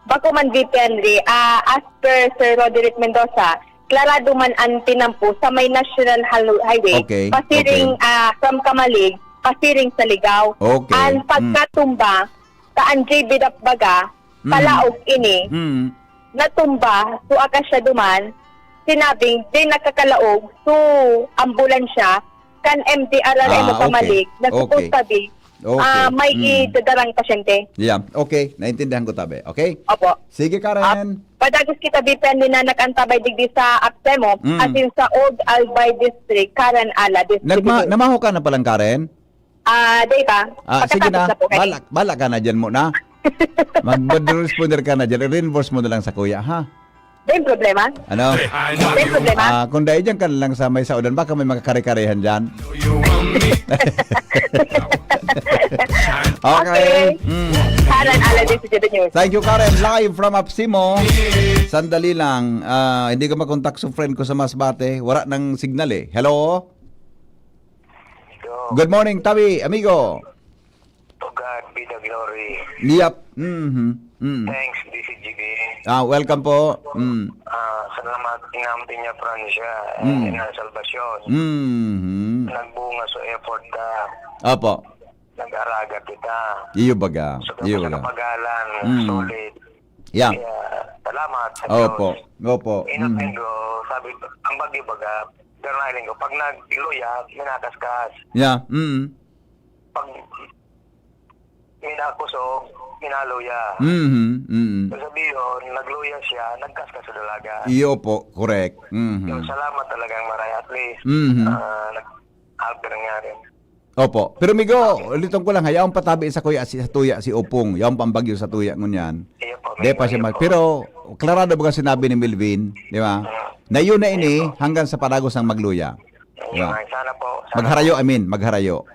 Bako man VP Henry, as per Sir Roderick Mendoza, klarado man ang tinampo sa may National Highway, pasiring from Kamalig, pasiring sa Ligaw. Ang pagkatumba, kaan JBDAP baga, palaog ini, natumba, so akasya duman, sinabing di nakakalaog so ambulansya kan MDRRMO Kamalig na supposed tabi may idadarang pasyente. Yeah, okay. Naintindihan ko tabi. Okay? Opo. Sige, Karen. Padagos kita depende na nakantabay digdi sa Aksemo as in sa Old Albay District, Karen Ala District. Namaho ka na palang, Karen? Data. Sige na. Bala ka na dyan muna. Mag-responder ka na dyan. Reinforce mo na lang sa kuya, ha? May problema? Ano? May problema? Kung dahil dyan ka lang sa may saudan, baka may makakare-karehan dyan. Okay. Karen Ala District News. Thank you, Karen. Live from Apsimo. Sandali lang. Hindi ka makontak sa friend ko sa Masbate. Wala ng signal eh. Hello? Good morning, Tabi, amigo. To God be the glory. Yep. Thanks, DCGB. Welcome po. Salamat inaamtin niya Francia na salvasyon. Nagbunga sa effort ka. Opo. nag-araga kita. Iyo baga. So, Iyo sa baga. napagalan, solid. Yeah. Kaya, salamat sa Opo. Diyos. Opo. Inot-endo, sabi ko, ang bagay baga, pero nailing ko, pag nag-iluya, minakaskas. Yeah. Pag minakusog, minaluya. So, sabihin, nagluya siya, nagkaskas sa dalaga. Iyo po, correct. Yung salamat talagang maray, at least, nag-help ka nangyari. Opo. Pero migo, litong ko lang, hayaan patabi sa kuya sa tuya si Opong. Yaong pambagyo sa tuya ngunyan. Iyo po, Di pa siya mag... Pero, klarado ba sinabi ni Melvin, di ba? Na yun na ini hanggang sa paragos ang magluya. Di ba? Sana po. Magharayo, magharayo.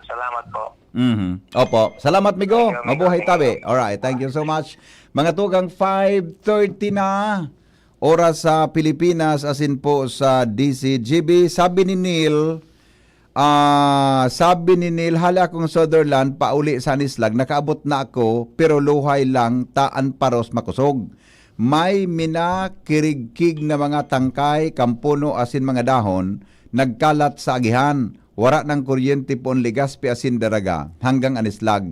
Salamat po. Opo. Salamat, migo. Mabuhay tabi. Alright, thank you so much. Mga tugang 5:30 na. Oras sa Pilipinas, as in po sa DCGB. Sabi ni Neil, hala akong Sutherland, pauli sa Nislag, nakaabot na ako, pero luhay lang, taan paros makusog. May minakirigkig na mga tangkay, kampuno, asin mga dahon, nagkalat sa agihan. Wara ng kuryente po ang Legazpi asin daraga, hanggang Anislag.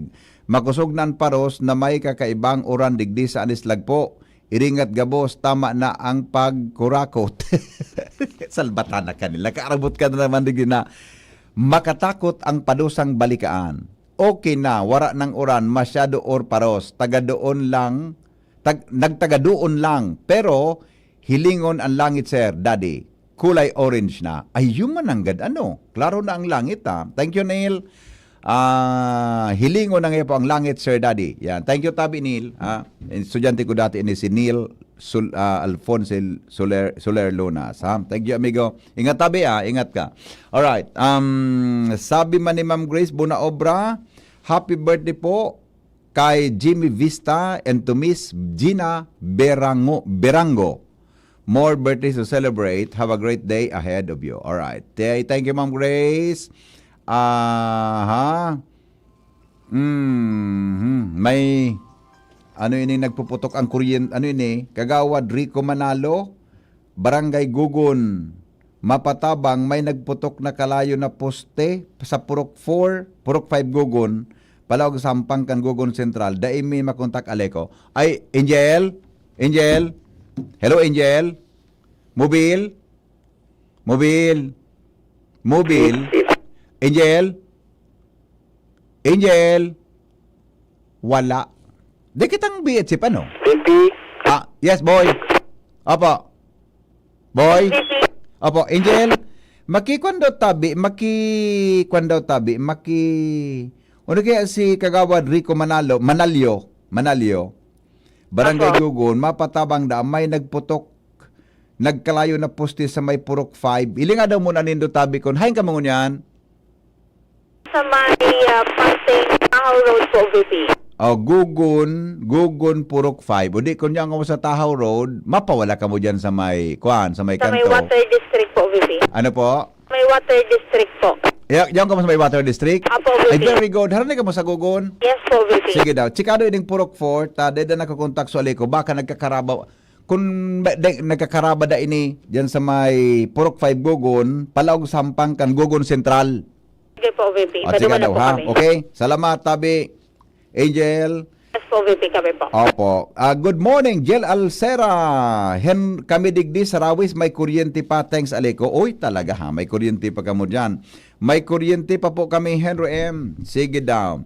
Makusog na ang paros na may kakaibang uran digdi sa Anislag po. Iringat gabos, tama na ang pagkurakot. Salbatan na kanila. Kaarabot ka na naman digdi na. Makatakot ang padusang balikaan. Okay na, wara ng uran, masyado or paros. Tagadoon lang, nagtagadoon lang. Pero, hilingon ang langit, sir, daddy. Kulay orange na. Ay, human anggad, ano? Klaro na ang langit, ha? Thank you, Neil. Hilingon na ngayon po ang langit, sir, daddy. Yan. Thank you, Tabi, Neil. Estudyante ko dati ini si Neil Alfonso Soler Lunas. Thank you, amigo. Ingat, Tabi, ingat ka. Alright. Sabi man ni Ma'am Grace Bunaobra, happy birthday po kay Jimmy Vista and to Miss Gina Berango. More birthdays to celebrate. Have a great day ahead of you. All right. Thank you, Ma'am Grace. May ano ini nagpuputok ang kuryente, ano ini? Kagawad Rico Manalo, Barangay Gugun, Mapatabang, may nagputok na kalayo na poste sa Purok 4, Purok 5 Gugun, Palawag Sampang kan Gugun Central. Daimi makontak Aleko. Ay, Angel. Hello, Angel. Mobile. Angel. Wala. Di kitang BHC pa, no? Yes, boy. Opo. Boy. Opo, Angel. Ano kaya si Kagawad Rico Manalyo. Barangay Gugun, Mapatabang da, may nagputok, nagkalayo na poste sa may Purok 5. Ili nga daw muna nindo tabi kon. Hain ka mo yan? Sa may Pasig, Tahaw Road po, VP. Gugun, Purok 5. O di, kung yan ka mo sa Tahaw Road, mapawala ka mo dyan sa may, sa may Sa kanto. may Water District po, VP. Ano po? May Water District po. Yan ka mo sa may Water District? Apo, Ay, VP. very good. Haranay ka mo sa Gugun? Yes po, VP. Sige daw. Chikado ining Purok 4, deda nakakontak sa Aliko, baka nagkakarabaw. Kung nagkakaraba da ini, dyan sa may Purok 5 Gugun, Palawag Sampang kan Gugun Central. Sige po, VP. Sige Paduman na daw, po ha? kami. Okay? Salamat, Tabi. Angel. Yes po, VP, kami po. Opo. Good morning, Jel Alcera. Kami digdi sa Rawis, may kuryente pa. Thanks, Aleko. Uy, talaga ha, may kuryente pa kamo dyan. May kuryente pa po kami, Henry M. Sige daw.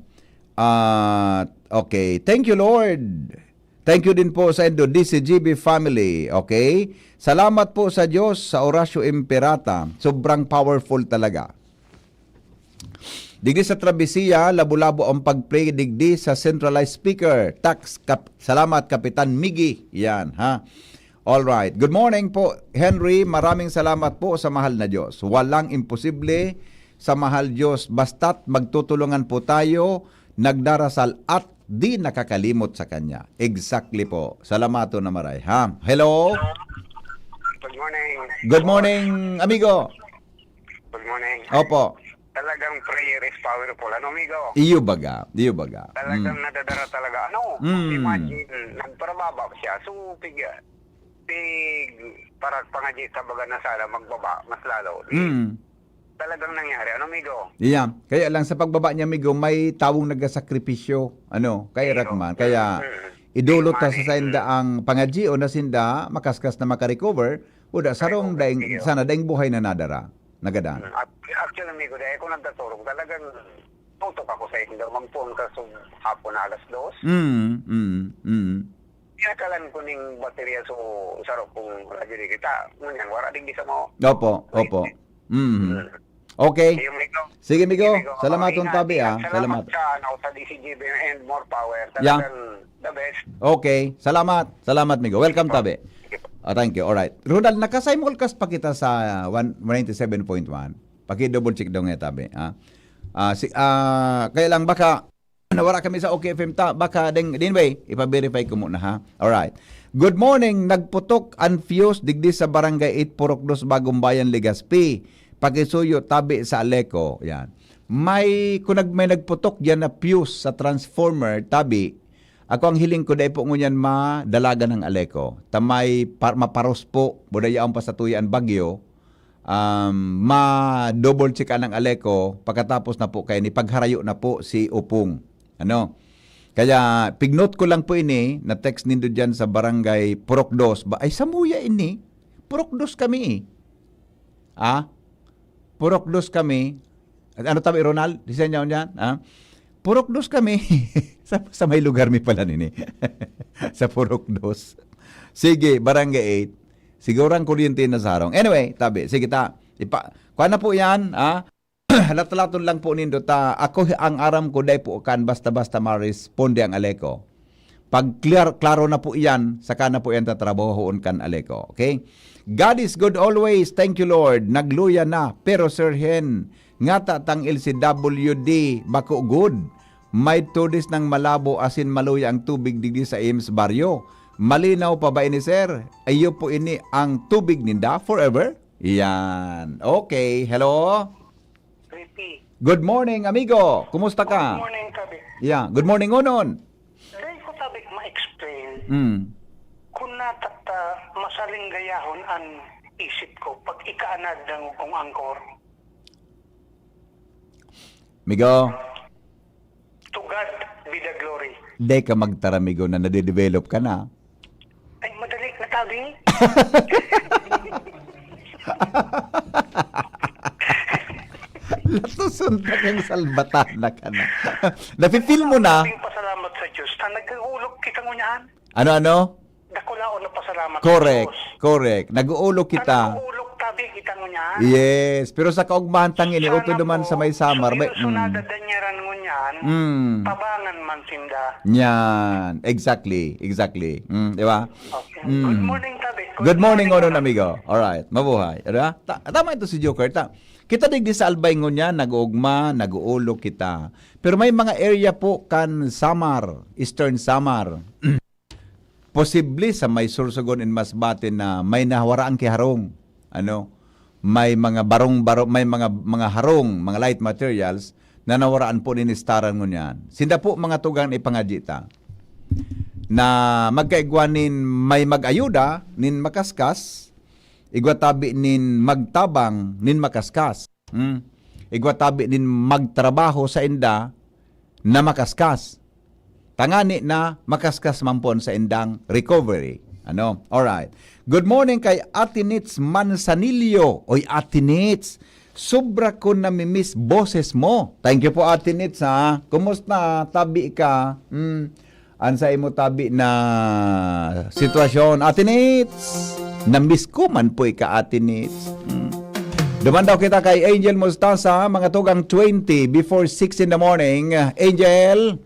Okay. Thank you, Lord. Thank you din po sa Indo, DCGB family. Okay? Salamat po sa Diyos sa Orasio Imperata. Sobrang powerful talaga. Digdi sa Travessia, labo-labo ang pag-play digdi sa centralized speaker. Salamat, Kapitan Miggy. Yan, ha? All right. Good morning po, Henry. Maraming salamat po sa mahal na Diyos. Walang imposible sa mahal Diyos. Basta't magtutulungan po tayo, nagdarasal at di nakakalimot sa Kanya. Exactly po. Salamato na maray, ha? Hello? Good morning. Good morning, amigo. Good morning. Opo. Talagang prayer is powerful. Ano, amigo? Iyo baga. Talagang nadadara talaga. Ano? Imagine, nagparababa siya. So, pig, para pangaji sa baga na sana magbaba, mas lalo. talagang nangyari. Ano, Migo? Yeah. Kaya lang sa pagbaba niya, Migo, may tawong nagasakripisyo. Ano? Kay Rakman. Kaya idulot ta sa sinda ang pangadji o nasinda makaskas na makarecover o da sarong daing sana daing buhay na nadara. Nagadan. Actually, Migo, dahil ako nagtaturog, talagang tutok ako sa inyo. Mag-phone ka sa hapon na alas 2. Pinakalan ko ning baterya so sarap kung radyo di kita. Ngunyan, wala din sa mo. Opo. Okay. Sige, Migo. Salamat Ingat, tong tabi, ingat. Salamat. Sa DCGB and more power. Yeah. Talagang the best. Okay. Salamat, Migo. Welcome, tabi. Thank you. Alright. Ronald, nakasimulcast pa kita sa 197.1. Paki-double check daw nga, tabi. Kaya lang baka nawara kami sa OKFM ta. Baka din way, ipa-verify ko muna ha. Alright. Good morning. Nagputok unfused digdi sa Barangay 8 Purokdos Bagong Bayan, Legazpi. Pakisuyo tabi sa Aleco. Yan. May nagputok yan na fuse sa transformer tabi. Ako ang hiling ko dahil po ngunyan madalaga ng Aleco. Tamay maparos po. Budayaan pa sa tuyan bagyo. Ma-double check ng Aleco. Pagkatapos na po kayo ni pagharayo na po si Upong. Ano? Kaya, pignot ko lang po ini, na text nindo dyan sa barangay Purokdos. Ay, samuya ini. Purokdos kami. Purokdos kami. Ano tabi, Ronald? Disenyaw niyan? Purokdos kami. sa may lugar mi pala nini. Sa Purokdos. Sige, barangay 8. Siguro ang kuryente na sa harong. Anyway, tabi, sige ta. Kuha na po yan, Halat-laton lang po nindo ta. Ako ang aram ko dahil po kan basta-basta ma-responde ang Aleco. Pag klaro na po iyan, saka na po yan tatrabahoon kan Aleco. Okay? God is good always. Thank you, Lord. Nagluya na. Pero Sir Hen, ngata tang LCWD, bako good. May tudis ng malabo asin maluya ang tubig digdi sa Ames Barrio. Malinaw pa ba ini, sir? Ayo po ini ang tubig ninda forever? Yan. Okay. Hello? Good morning, amigo. Kumusta ka? Good morning, Tabi. Yeah. Good morning, Onon. Dahil ko Tabi ma-explain, kung natata masaling gayahon ang isip ko pag ikaanad ng kong angkor. Migo, To God be the glory. di ka magtara, migo, na nade-develop ka na. Ay, madali na Tabi. Latusunta kang salbatana ka na. Nafe-feel mo na. Pasalamat sa Diyos. Nag-uulog kita ngunyahan. Ano? Dakulaon na pasalamat Correct. sa Diyos. Correct. Nag-uulog kita. Nag-uulog Tabi kita ngunyahan. Yes. Pero sa kaugmahan tangin, ito naman sa may samar. So nadadanyaran ngunyahan, tabangan man sinda. Yan. Exactly. Di ba? Okay. Good morning, Tabi. Good morning, Onon, amigo. Alright. Mabuhay. Diba? Tama ito si Joker. Kita digdi sa albay ngunya, nag-ugma, nag-uulog kita. Pero may mga area po kan Samar, Eastern Samar. Posible sa may Sursogon in Masbate na may nahawaraan kay harong. May mga may mga harong, mga light materials na nawaraan po ni Staran ngunyan. Sinda po mga tugang ipangajita na magkaigwanin may mag-ayuda nin makaskas, igwatabi nin magtabang nin makaskas. Igwatabi nin magtrabaho sa inda na makaskas. Tangani na makaskas mampon sa indang recovery. Alright. Good morning kay Ate Nits Manzanillo. Oy, Ate Nits, sobra ko namimiss boses mo. Thank you po, Ate Nits, ha. Kumusta? Tabi ka? Ansay mo tabi na sitwasyon? Ate Nits, namiss ko man po ika, Ate Nits. Duman daw kita kay Angel Mustasa, mga tugang 20 before 6 in the morning. Angel?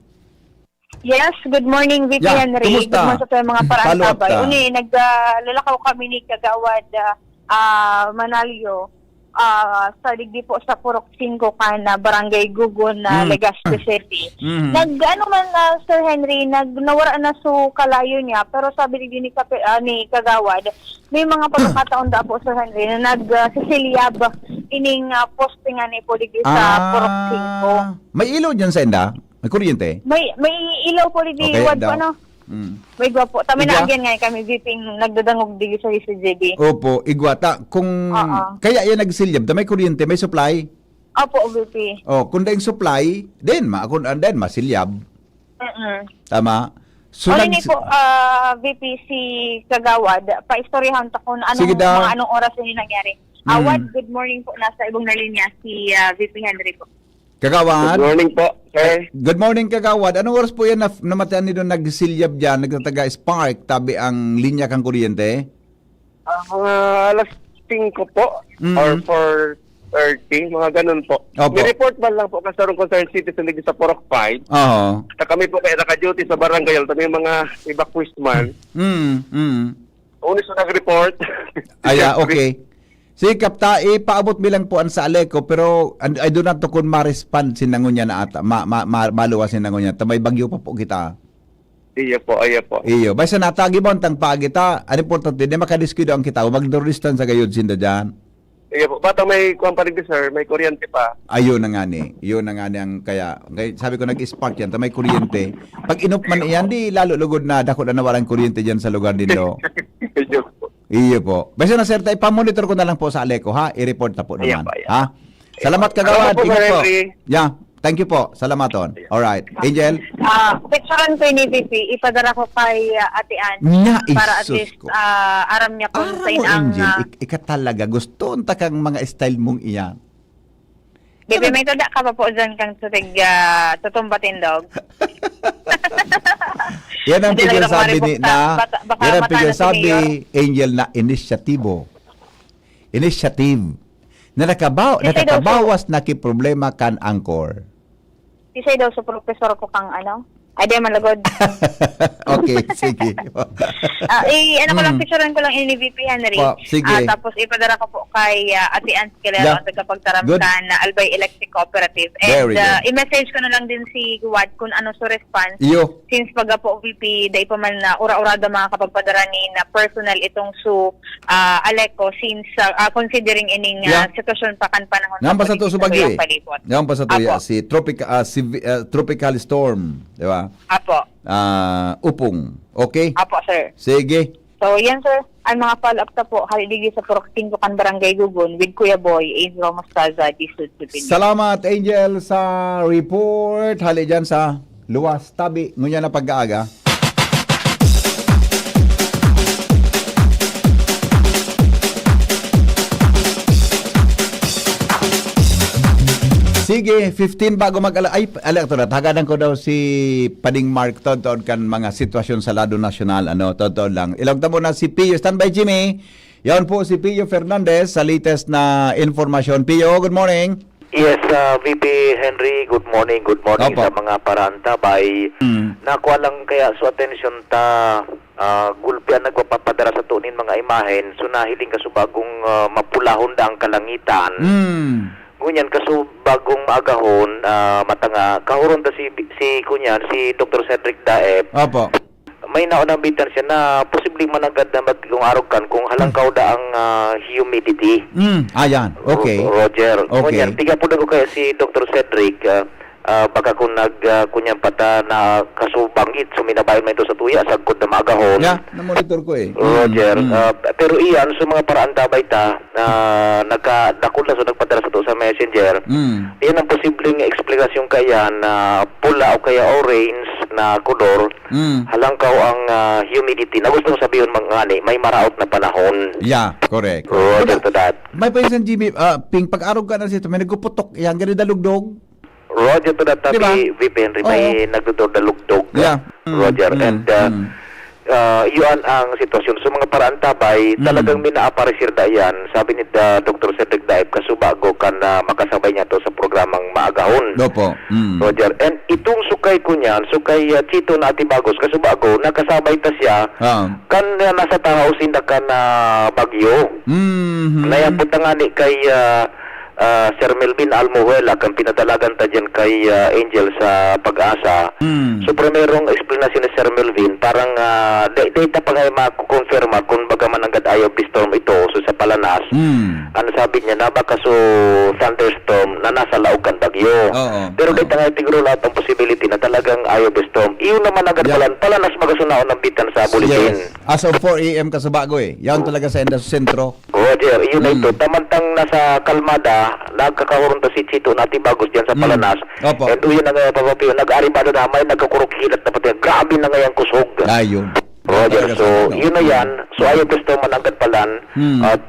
Yes, good morning, VP Yeah, Henry. kumusta? Good morning sa tayo mga paraan Follow up tabay. ta. Naglalakaw kami ni Kagawad Manalio sa digdi po sa Purok 5 na Barangay Gugon na Legazpi City. Sir Henry, nawara na so kalayo niya, pero sabi ni Kagawad, may mga pagkakataon da po, Sir Henry, na nagsisiliab ining postingan ni po digdi sa Purok 5. May ilaw dyan sa inda? May kuryente? May ilaw po di Okay, wad daw. po, no? Wait po. Tami Igwa? na agyan nga kami VP nagdadangog digi sa DCGB. Opo, igwata. Kung kaya yan nagsilyab, may kuryente, may supply. Opo, VP. Oh, kung daing supply, then masilyab. Tama. So, Ni po, VP si Kagawad, paistoryahan ta kung Sige daw. anong oras yun nangyari. Awad, good morning po. Nasa ibang na linya si VP Henry po. Kagawad. Good morning po, sir. Good morning, Kagawad. Anong oras po yan namatayan nito nagsilyab dyan, nagtataga-spark, tabi ang linya kang kuryente? Alas 5 po, or 4:30, mga ganun po. Opo. May report man lang po kasi sa concerned citizen dito sa Purok 5. Oo. At kami po kaya naka-duty sa barangay, kami mga evacuees man. Unis na nag-report. Okay. Si Kapta, paabot bilang po ang sa Aleco, pero I do not to kun ma-respond sinangunya na ata, maluwas sinangunya. Tamay bagyo pa po kita. Iya po. Iyo. Basta natagi mo ang pagita, ang importante, di makadiskudo ang kita, mag-resistance sa gayod sinda dyan. Iya po. Bata may kuwan pa rin, sir, may kuryente pa. Ayun na nga ni. Yun na nga ni ang kaya sabi ko nag-spark yan, tamay kuryente. Pag inup man iyan, di lalo lugod na dako na nawalan kuryente dyan sa lugar din do. Iya po. Iyo po. Basta na sir, ipamonitor ko na lang po sa Aleco, ha? I-report na po naman. Ayan. Ha? Salamat, Kagawad. Salamat po, Ingat po. Henry. Yeah. Thank you po. Salamaton. Alright. Angel? Picturean ko ni VP, ipadara ko kay Ate Ann Nya, para at isus least ko. aram niya kung Mo, saan ang... Angel, ikatalaga. Gusto unta kang mga style mong iyan. VP, may tada ka pa po dyan kang tutumbatin dog. Yan ang Hindi lang pinagsabi ni maribukta. Baka yan ang mata na pinagsabi, si Angel, na inisyatibo. Initiative. Na Kasi daw nakakabawas na problema kan angkor. Isay daw sa professor ko kang ano? Ay, di malagod. Okay, sige. Ko lang, picturean ko lang ni VP Henry. Sige. Tapos ipadara ko po kay Ate Ann Escalera ang tagapagtaram Good. na Albay Electric Cooperative. Very And good. i-message ko na lang din si Guad kung ano sa response. Iyo. Since pag po VP, dahil pa man na ura-urada mga kapagpadara ni na personal itong Aleco since considering ining sitwasyon pa kan panahon. Ngam pa sa to subagyo eh. Palibot. Ngam pa sa to Apo. si tropical storm, di ba? Apo. Upong. Okay? Apo, sir. Sige. So, yan, sir. Ang mga follow-up na po, haliligi sa Purok 5 kan Barangay Gugun with Kuya Boy, Angel Mostaza, Disud Pipin. Salamat, Angel, sa report. Hali dyan sa luwas tabi. Ngunya na pag-aaga. Sige, 15 bago to na. Tagadan ko daw si Pading Mark tod kan mga sitwasyon sa lado nasyonal. Tod lang. Ilagta mo na si Pio. Standby, Jimmy. Yan po si Pio Fernandez sa latest na informasyon. Pio, good morning. Yes, VP Henry, good morning. Good morning Opo. sa mga parantabay. Nakuha lang kaya so attention ta gulpian nagpapadara sa tunin mga imahen. So nahiling ka so bagong mapulahon da ang kalangitan. Kunyan kaso bagong maagahon matanga kahuron ta si kunyan si Dr. Cedric Daep. Opo. May naunambitan siya na posibleng managad na magkong arogan kung halangkaw da ang humidity. Ayan. Okay. Roger. Okay. Kunyan, tiga po na ko kaya si Dr. Cedric baka kung kunyan pata na kasubangit suminabayon man ito sa tuya sagkod na maagahon. Yeah, na-monitor ko eh. Roger. Pero iyan, sa mga paraan tabay ta na nagkadakol na so nagpadala sa to sa messenger, iyan ang posibleng eksplikasyon kaya na pula o kaya orange na color, halangkaw ang humidity. Na gusto kong sabihin mga ani, may maraot na panahon. Yeah, correct. Roger to that. May paisan, Jimmy, ping pag-arog ka na sito, may nagpuputok, yan, ganun dalugdog. Roger to that, Diba? VP Henry, may nagdudog-dalugdog. Yeah. Roger. And yun ang sitwasyon. So mga paraan tabay, talagang minaaparisir da yan. Sabi ni Dr. Cedric Daep, kasubago ka na makasabay niya to sa programang maagahon. Opo. Roger. And itong sukay ko niyan, sukay Chito na Atibagos, kasubago, nakasabay ta siya, kan nasa tao sinda ka na bagyo. Nayan po tangani kay Sir Melvin Almuela kang pinadalagan ta dyan kay Angel sa Pag-asa. So primerong explanation ni Sir Melvin parang data pa nga makukonfirma kung baga man agad ayaw storm ito so sa Palanas. Ano sabi niya na baka so thunderstorm na nasa Laucan Bagyo. Pero dito nga tiguro lahat ng possibility na talagang ayaw storm. Iyon naman agad Palanas magasunaon ng bitan sa bulletin. Yes. As of 4 a.m. kasabago yan talaga sa sentro. Roger, iyon na ito. Tamantang nasa Kalmada, nagkakaroon ta si Chito natin bagos dyan sa Palanas. Opo. And yun na nga, papapiyo, nag-aribado na may nagkakurok-hilat na pati. Grabe na nga yung kusog. Ayun. Roger, so yun na yan. So ayaw gusto man agad palan,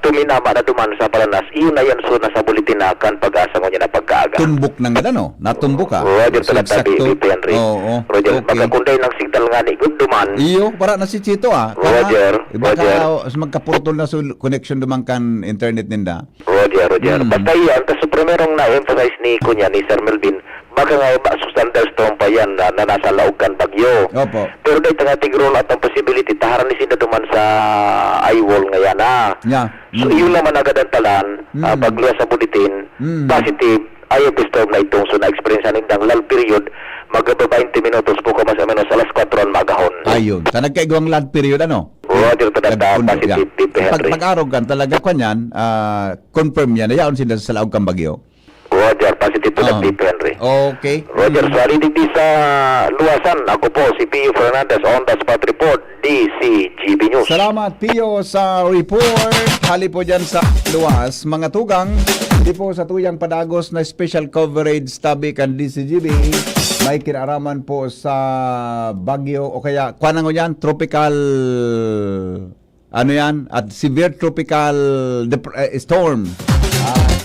tuminama na duman sa Palanas. Iyon na yan, so nasa bulitin na kan Pag-asa mo niya na pagkaaga. Tumbok na nga no? Natumbok ka. Roger, talaga BP Henry. Roger, pagkakunday ng signal nga ni good duman. Iyo, para na si Chito Roger, Roger. Magkapurtol na connection duman kan internet ninda. Roger. Basta yan, kasi primerong na-emphasize ni Kunya, ni Sir Melvin, baka nga thunderstorm pa yan na nasa Laucan Bagyo. Opo. Pero dahil nga tigro at ang possibility, taharan ni sila duman sa eyewall nga yan So yun naman agad ang talan, pagluwa sa bulitin, positive, ayaw storm na itong so na-experience nindang lal period, magaba 20 minutos po mas o menos alas 4 magahon. Ayun. Sa nagkaigwang land period Roger, tadata, positive, BP Henry. Pag-arog kan talaga kanyan, confirm yan na yaon sila sa Laucan Bagyo. Roger, positive to BP Henry. Okay. Roger, so alinig di sa luwasan. Ako po, si Pio Fernandez on the spot report, DCGB News. Salamat Pio sa report. Hali po dyan sa luwas. Mga tugang, hindi po sa tuyang padagos na special coverage tabi kan DCGB. May kinaraman po sa Bagyo o kaya, kuha na yan, tropical, at severe tropical storm.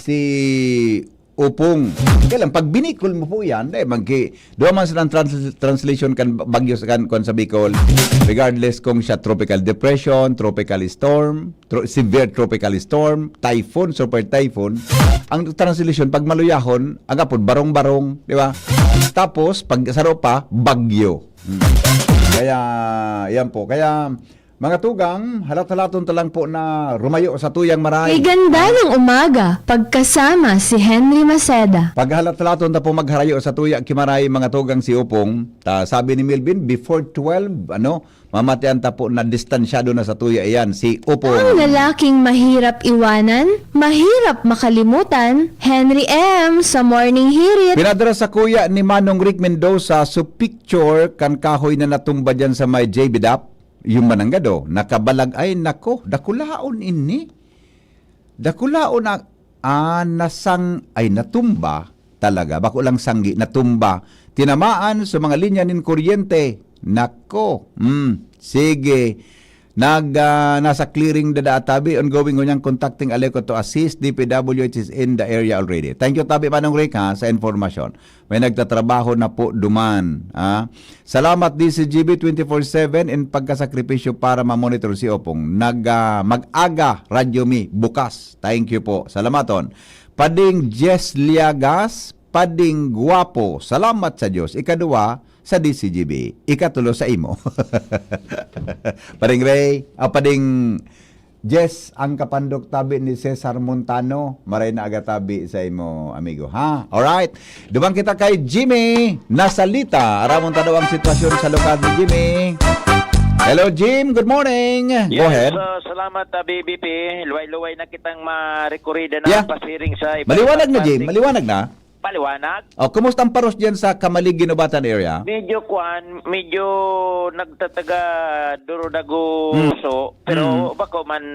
Si Upong. Kailan pag binikol mo po yan, doon man silang translation kan bagyo kan sa Bicol, regardless kung siya tropical depression, tropical storm, severe tropical storm, typhoon, super typhoon, ang translation pag maluyahon, ang apod barong-barong, di ba? Tapos pag saro pa bagyo. Kaya yan po. Kaya mga tugang, halat-halaton talang po na rumayo sa tuyang maray. May ganda ng umaga pagkasama si Henry Maceda. Pag halat-halaton na po magharayo sa tuyang kimaray mga tugang si Upong, sabi ni Melvin, before 12, mamatian ta po na distansyado na sa tuya iyan, si Upong. Ang lalaking mahirap iwanan, mahirap makalimutan, Henry M. sa Morning Hirit. Pinadara sa kuya ni Manong Rick Mendoza so picture kan kahoy na natumba dyan sa may JBDAP. Yung mananggado, nakabalag ay nako, dakulaon ini. Dakulaon nasang ay natumba talaga, bako lang sanggi, natumba. Tinamaan sa mga linya ng kuryente. Nako, sige. Nasa clearing dada tabi, ongoing ngunyang contacting Aleco to assist. DPWH is in the area already. Thank you tabi Manong Rick sa informasyon. May nagtatrabaho na po duman. Salamat DCGB 24/7 in pagkasakripisyo para ma-monitor si Opong. Mag-aga radyo mi bukas. Thank you po. Salamaton. Pading Jess Liagas, pading guwapo. Salamat sa Diyos. Ikadua sa DCGB. Ikatulo sa imo. Pading Ray, pading Jess, ang kapandok tabi ni Cesar Montano, maray na agatabi sa imo, amigo. Alright. Dumang kita kay Jimmy Nasalita. Aramon tanaw ang sitwasyon sa lokal ni Jimmy. Hello, Jim. Good morning. Go ahead. Salamat, BBP. Luway-luway na kitang ma-recorrida na pasiring sa iba. Maliwanag na, Jim. Maliwanag na. Paliwanag. Kumusta ang paros dyan sa Kamalig, Ginobatan area? Medyo nagtataga durodago pero bako man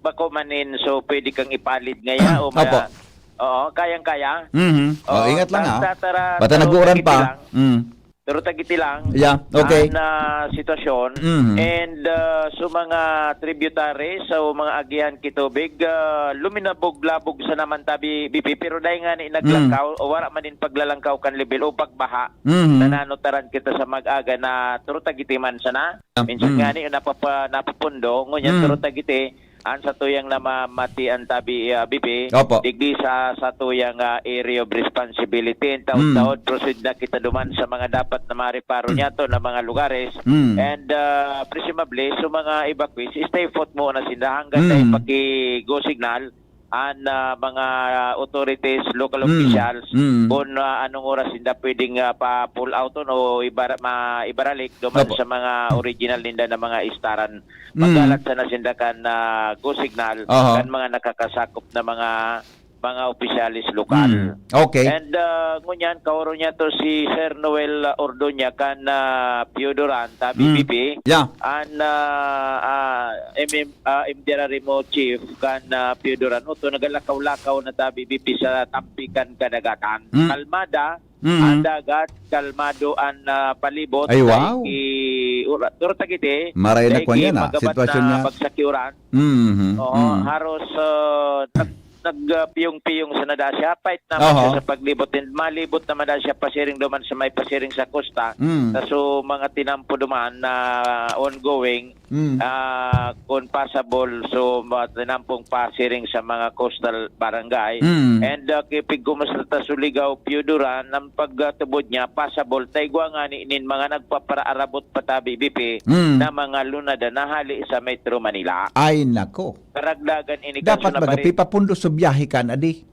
bako manin so pwede kang ipalid ngaya o maya. Oo, kayang-kaya. Ingat lang Bata nag-uuran pa. Pero tagiti lang na sitwasyon and so mga tributaries so mga agihan kitubig luminabog-labog sa naman tabi BP pero dahil nga ni naglangkaw o wala man din paglalangkaw kan level o pagbaha nananotaran kita sa mag-aga na turo tagiti man sana minsan nga ni napapundo ngunyan turo tagiti an sa tuyang namamati ang tabi BP digdi sa tuyang area of responsibility and taon-taon proceed na kita duman sa mga dapat na mariparo niya to na mga lugares and presumably so mga evacuees stay put mo na sila hanggang tayo paki-go signal ang mga authorities, local officials kung anong oras hindi pwedeng pa-pull out o ibaralik duman sa mga original ninda na mga istaran. Pagkalat sa nasindakan na go signal kan mga nakakasakop na mga opisyalis lokal. Okay. And ngunyan, kauro niya to si Sir Noel Ordoña kan Piodoran, BBP. Yeah. And MDRRMO Chief kan Piodoran. Ito nagalakaw-lakaw na BBP sa tampikan kadagatan. Kalmada, ang dagat, kalmado ang palibot. Ay, wow. Turtagite. Maray na kwan yan sitwasyon niya. Pagsakyuran. Haros nagpiyong-piyong sa nadasya. Fight naman siya sa paglibot. And malibot naman na siya pasiring duman sa may pasiring sa kosta. So mga tinampo duman na ongoing kung possible. So tinampong pasiring sa mga coastal barangay. And kipig kumasta suligaw Piodoran ng pagtubod niya possible. Taigwa nga inin mga nagpaparaarabot pata BBP na mga lunada na hali sa Metro Manila. Ay nako. Karagdagan ini dapat magapipapundo sa biyahe ka na di.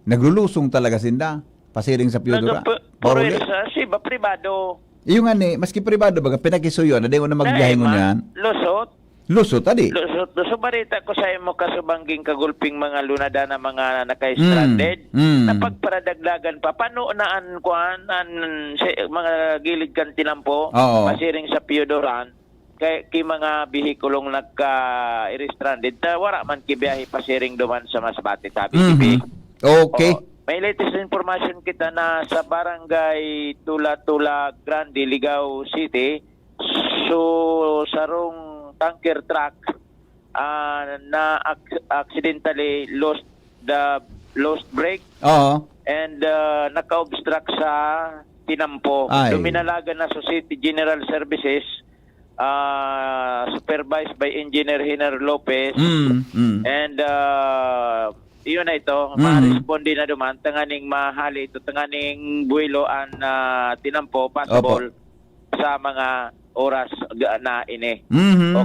Naglulusong talaga sinda. Pasiring sa Piodoran. Pero sa siba privado. Yung ani, maski privado baga pinakisuyo na di mo na magbiyahe mo niyan. Lusot adi. Lusot barita ko sa imo kasubangging kagulping mga lunada na mga naka-stranded. Na pagparadagdagan pa paano naan kuan mga gilid kan tinampo pasiring sa Piodoran. Kay mga bihikulong nagka-stranded wala man kibiyahe pasiring duman sa Masbate tabi. Okay. May latest information kita na sa barangay Tula-Tula Grande, Ligao City. So sarong tanker truck na accidentally lost brake and naka-obstruct sa tinampo. Duminalagan na Society General Services supervised by Engineer Hiner Lopez and yun na ito, ma-responde na duman tanganing mahali ito, tanganing buwilo ang tinampo possible sa mga oras na ini.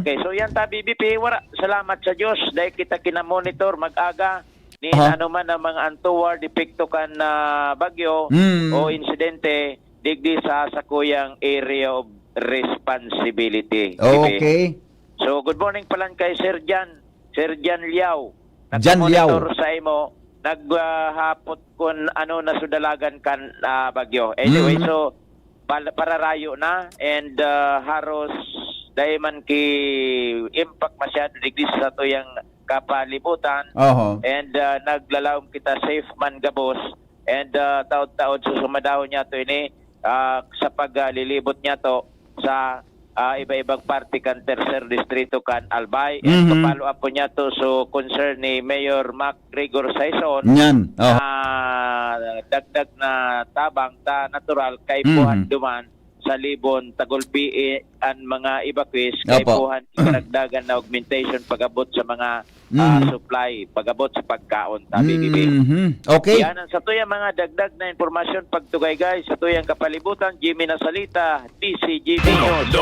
Okay, so yan BBP, salamat sa Diyos dahil kita kinamonitor mag-aga ni anuman ang mga untoward epekto kan na bagyo o insidente digdi sa sakuyang area of responsibility. Okay. So good morning palang kay Sir Jan Liao. Jan Liao sa imo naghapot kun ano nasudalagan kan bagyo. Anyway, so pararayo na and haros dahil man ki impact masyado digdi sa tuyang kapalibutan and naglalawom kita safe man gabos and taod-taod susumadahon niya to ini sa paglilibot niya to sa iba-ibang parte kan tercer distrito kan Albay and kapalo up po niya to so concern ni Mayor MacGregor Saison dagdag na tabang ta natural kay buhan duman sa Libon Tagulpi ang mga evacuees kay buhan dagdagan na augmentation pagabot sa mga supply pagabot sa pagkaon BBP. Okay. Yan ang sa tuyang mga dagdag na informasyon pagtugay guys sa tuyang kapalibutan. Jimmy Nasalita, DCGB News.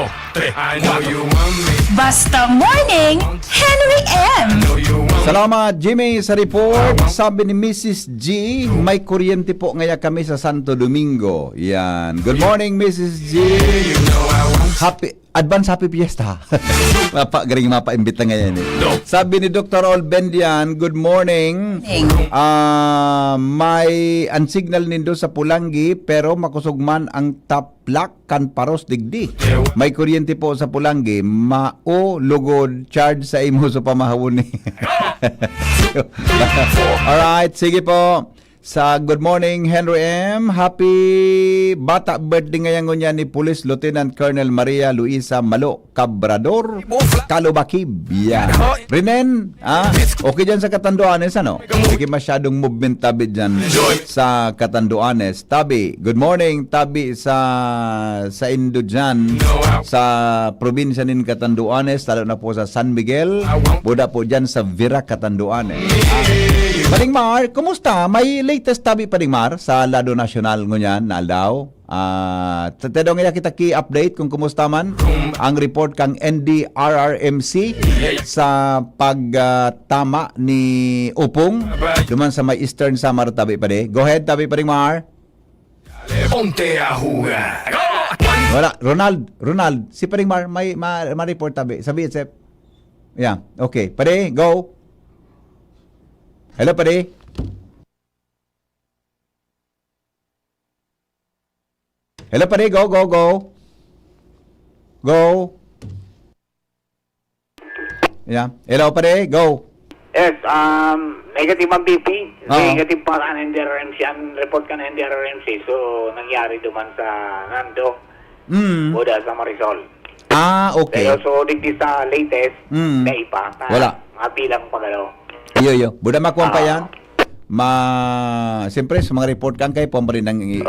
Basta Morning, Henry M. Salamat Jimmy sa report. Sabi ni Mrs. G, may kuryente po ngaya kami sa Santo Domingo. Yan. Good morning Mrs. G. Happy Fiesta. Galing mapa-imbita ngayon Sabi ni Dr. Olbendian, good morning. May unsignal nindo sa Pulangi pero makusugman ang taplak kan paros digdi. May kuryente po sa Pulangi, mao lugod charge sa imo sa pamahawon ni. Alright, sige po. Sa good morning Henry M. Happy bata birthday ngayon niya ni Police Lieutenant Colonel Maria Luisa Malo Cabrador Calubakib. Yeah. Renen, okay dyan sa Catanduanes ano? Hindi masyadong movement tabi dyan sa Catanduanes. Tabi, good morning Tabi sa Indo dyan sa probinsya nin Catanduanes, lalo na po sa San Miguel, buda po dyan sa Vera Catanduanes. Paring Mar, kumusta? May latest tabi Paring Mar sa Lado Nasyonal ngunyan na aldaw. Tatedong ila kita ki-update kung kumusta man ang report kang NDRRMC sa pagtama ni Upong duman sa may Eastern Samar tabi pare. Go ahead tabi Paring Mar. Ponte a jugar. Wala, Ronald, si Paring Mar may ma-report tabi. Sabi it, Sep. Yeah, okay. Pare, go. Hello, pare. Hello, pare. Go. Go. Yeah. Hello, pare. Go. Yes, negative ang BP. Oo. Negative pa ang NDRRMC. Ang report ka ng NDRRMC. So, nangyari duman sa Nando, Buda, sa Marisol. Okay. Pero so, digdi sa latest, na ipa. Wala. Mga bilang pagalo. Iyo. Buda makuha pa yan. Siyempre, sa mga report kang kayo, pumpa rin ng...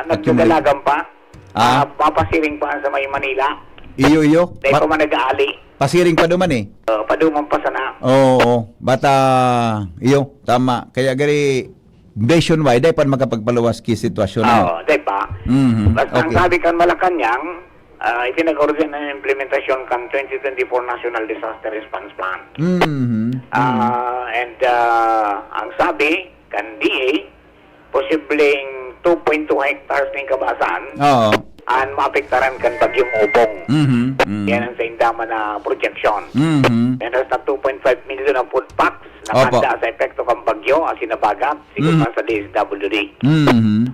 Nagdalagan pa. Papasiring pa sa may Manila. Iyo. Dahil pa man nag-aali. Pasiring pa duman eh. Paduman pa sana. Oo. Bata, iyo, tama. Kaya gari, nationwide, dahil pa makapagpaluwas ki sitwasyon. Oo, dahil pa. Basta ang sabi kan Malacanang, itinag-organ ng implementasyon kan 2024 National Disaster Response Plan. And ang sabi kan DA, posibleng 2.2 hectares ng kabasan ang maapektaran kan bagyong Upong. Yan ang sa indama na projection. Meron na 2.5 million na food packs na handa sa epekto kan bagyo as sinabagat siguro sa DSWD.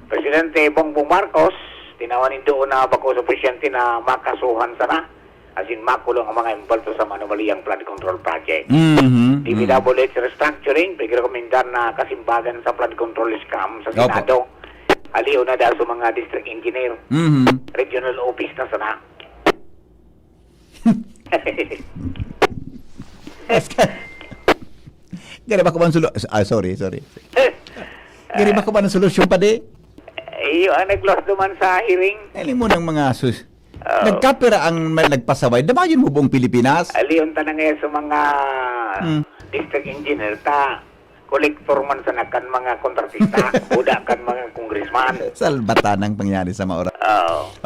Presidente Bongbong Marcos tinawanin doon na bako sa presidente na makasuhan sana as in makulong ang mga impulso sa manumaliyang flood control project. DPWH restructuring, pag-rekomendar na kasimbagan sa flood control scam sa Senado. Aliw na dahil sa mga district engineer. Regional office na sana. Gari ba ko ba sorry. Gari ba ko ba ng solusyon pa di? Iyo ang nag-close duman sa hearing. Aling mo ng mga nagkapira ang nagpasaway. Damayon mo buong Pilipinas? Aliyon ta na ngayon sa mga district engineer kolektor man sa nakan mga kontratista, buda kan mga congressman. Salbatan ang pangyari sa maura.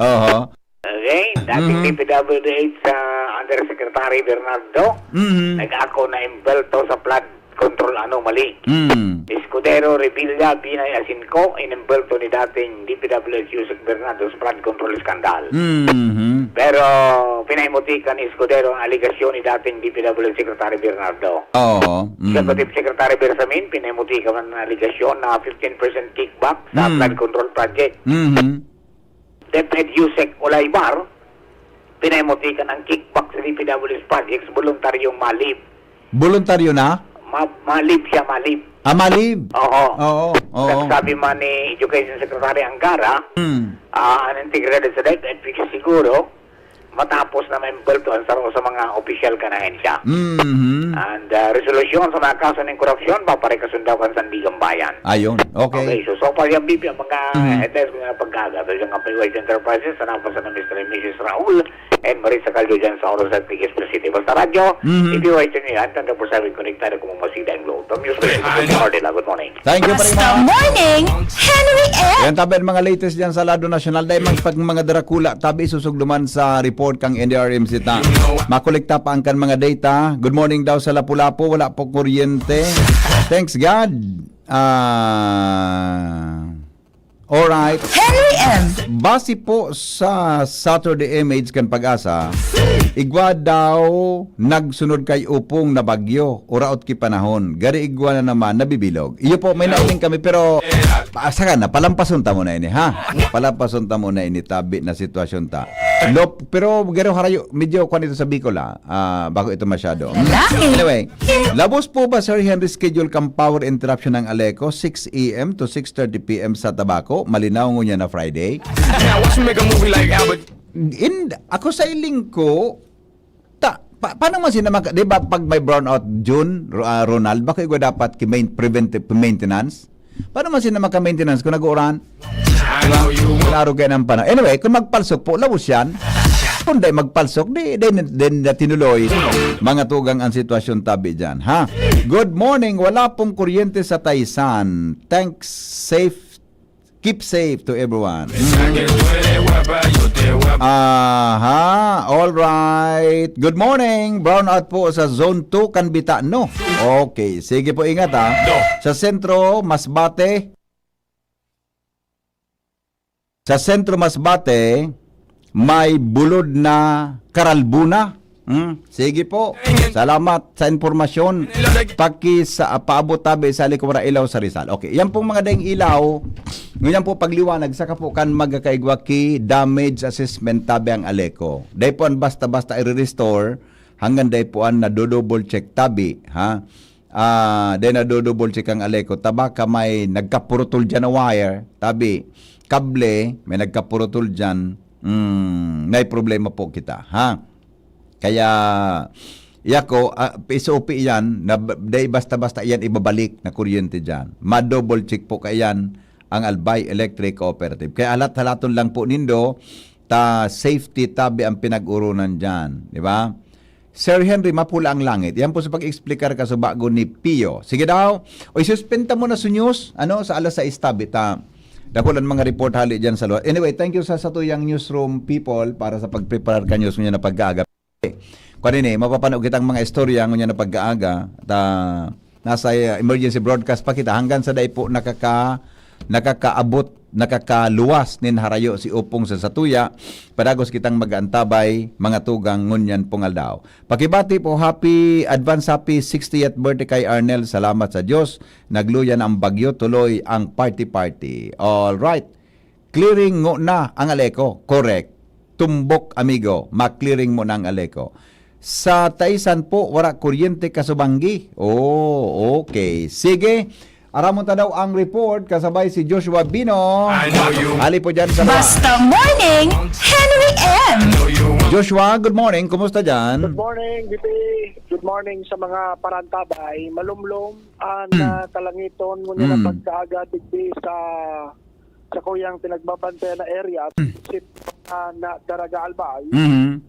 Oo. Okay, dating DPWH sa Undersecretary Bernardo, nag-ako na imbelto sa flood control anomaly. Escudero Revilla Binay Asinco, inimbelto ni dating DPWH Yusek Bernardo sa flood control skandal. Pero pinahimutikan ni Escudero ang aligasyon ni dating DPWH Secretary Bernardo. Executive Secretary Bersamin, pinahimutikan ang aligasyon na 15% kickback sa flood control project. Deputy Yusek Olaybar, pinahimutikan ang kickback sa DPWH projects, voluntaryong malib. Voluntaryo na? Malib siya, malib. Malib? Oo. Sabi man ni Education Secretary Angara, ang integrated sa DepEd, siguro, matapos na may mbeltuan sa mga opisyal ka na siya. And resolution sa mga kaso ng korupsyon, paparekasundaw sa Sandigang Bayan. Ayun, okay. So far yung BP, ang mga heads ko na paggaga, yung Kapay Enterprises, sa napasan ng Mr. and Mrs. Raul, and Marisa Caldo dyan sa Oros at Tigis City. Basta radyo, ipiwait nyo yan, 24/7 connected kung masida ang glow. Tom News, good morning. Thank you, Paring Mar. Morning, Henry M. Yan tabi mga latest dyan sa Lado Nasyonal. Dahil mga Dracula, tabi isusugduman sa report kang NDRRMC ta. Makolekta pa ang kan mga data. Good morning daw sa Lapu-Lapu. Wala po kuryente. Thanks God. Alright. Henry M. Base po sa Saturday Image kan Pag-asa, igwa daw nagsunod kay Upong na bagyo. Uraot ki panahon. Gari igwa na naman nabibilog. Iyo po, may nailing kami pero saka na, palampason ta mo na ini ha. Palampason ta mo na ini tabi na sitwasyon ta. Pero garo harayo, medyo kwan ito sa Bicol bago ito masyado. Anyway, labos po ba Sir Henry schedule kang power interruption ng Aleco 6 a.m. to 6:30 p.m. sa Tabaco? Malinaw ngunya na Friday. Ako sa iling ko, paano man sinama, di ba pag may brownout June, Ronald, baka igwa dapat preventive maintenance? Paano man sinama ka maintenance kung nag-uuran? Klaro kayo ng panahon. Anyway, kung magpalsok po, labos yan. Kung di magpalsok, di tinuloy mga tugang ang sitwasyon tabi dyan, ha? Good morning. Wala pong kuryente sa Taysan. Thanks. Keep safe to everyone. All right. Good morning. Brownout po sa Zone 2, Kanbita. No. Okay. Sige po, ingat ha. Sa sentro, Masbate. Sa sentro, Masbate, may bulod na karalbuna. Sige po. Salamat sa informasyon. Paabot tabi sa Likwara Ilaw sa Rizal. Okay. Yan pong mga daing ilaw. Ngayon po pagliwanag saka po kan magkakaigwa ki damage assessment tabi ang Aleco. Dahil po ang basta-basta i-restore hanggang dahil po ang nadodouble check tabi. Ha? Dahil nadodouble check ang Aleco. Tabaka may nagkapurutol dyan na wire. Tabi. Kable. May nagkapurutol dyan. May problema po kita. Ha? Kaya yako PSOP yan na day basta-basta yan ibabalik na kuryente diyan. Ma-double check po kayan ang Albay Electric Cooperative. Kaya alat-halaton lang po nindo ta safety tabi ang pinag-urunan diyan, di ba? Sir Henry, mapula ang langit. Yan po sa pag-explicar ka sa bago ni Pio. Sige daw. O isuspenta mo na sa news sa alas 6 tabi ta. Dakulan mga report hali diyan sa luwa. Anyway, thank you sa tuyang newsroom people para sa pag-prepare ka news niya na pag-aaga. Kanini, mapapanood kitang mga istorya ngunya na pag-aaga nasa emergency broadcast pa kita hanggang sa day po nakakaabot, nakakaluwas nin harayo si Upong sa Satuya padagos kitang mag-antabay mga tugang ngunyan pungaldaw. Pakibati po advance happy 60th birthday kay Arnel. Salamat sa Diyos. Nagluyan ang bagyo, tuloy ang party. All right. Clearing mo na ang Aleco. Correct. Tumbok amigo, ma-clearing mo ng Aleco. Sa Taysan po, wala kuryente kasubanggi. Oh, okay. Sige, aramon ta daw ang report kasabay si Joshua Bino. Ali po dyan sa Basta Morning, Henry M. Joshua, good morning. Kumusta dyan? Good morning, BP. Good morning sa mga parantabay. Malumlom ang kalangiton ngunit na pagkaaga digdi sa kuyang pinagbabantay na area na Daraga Albay.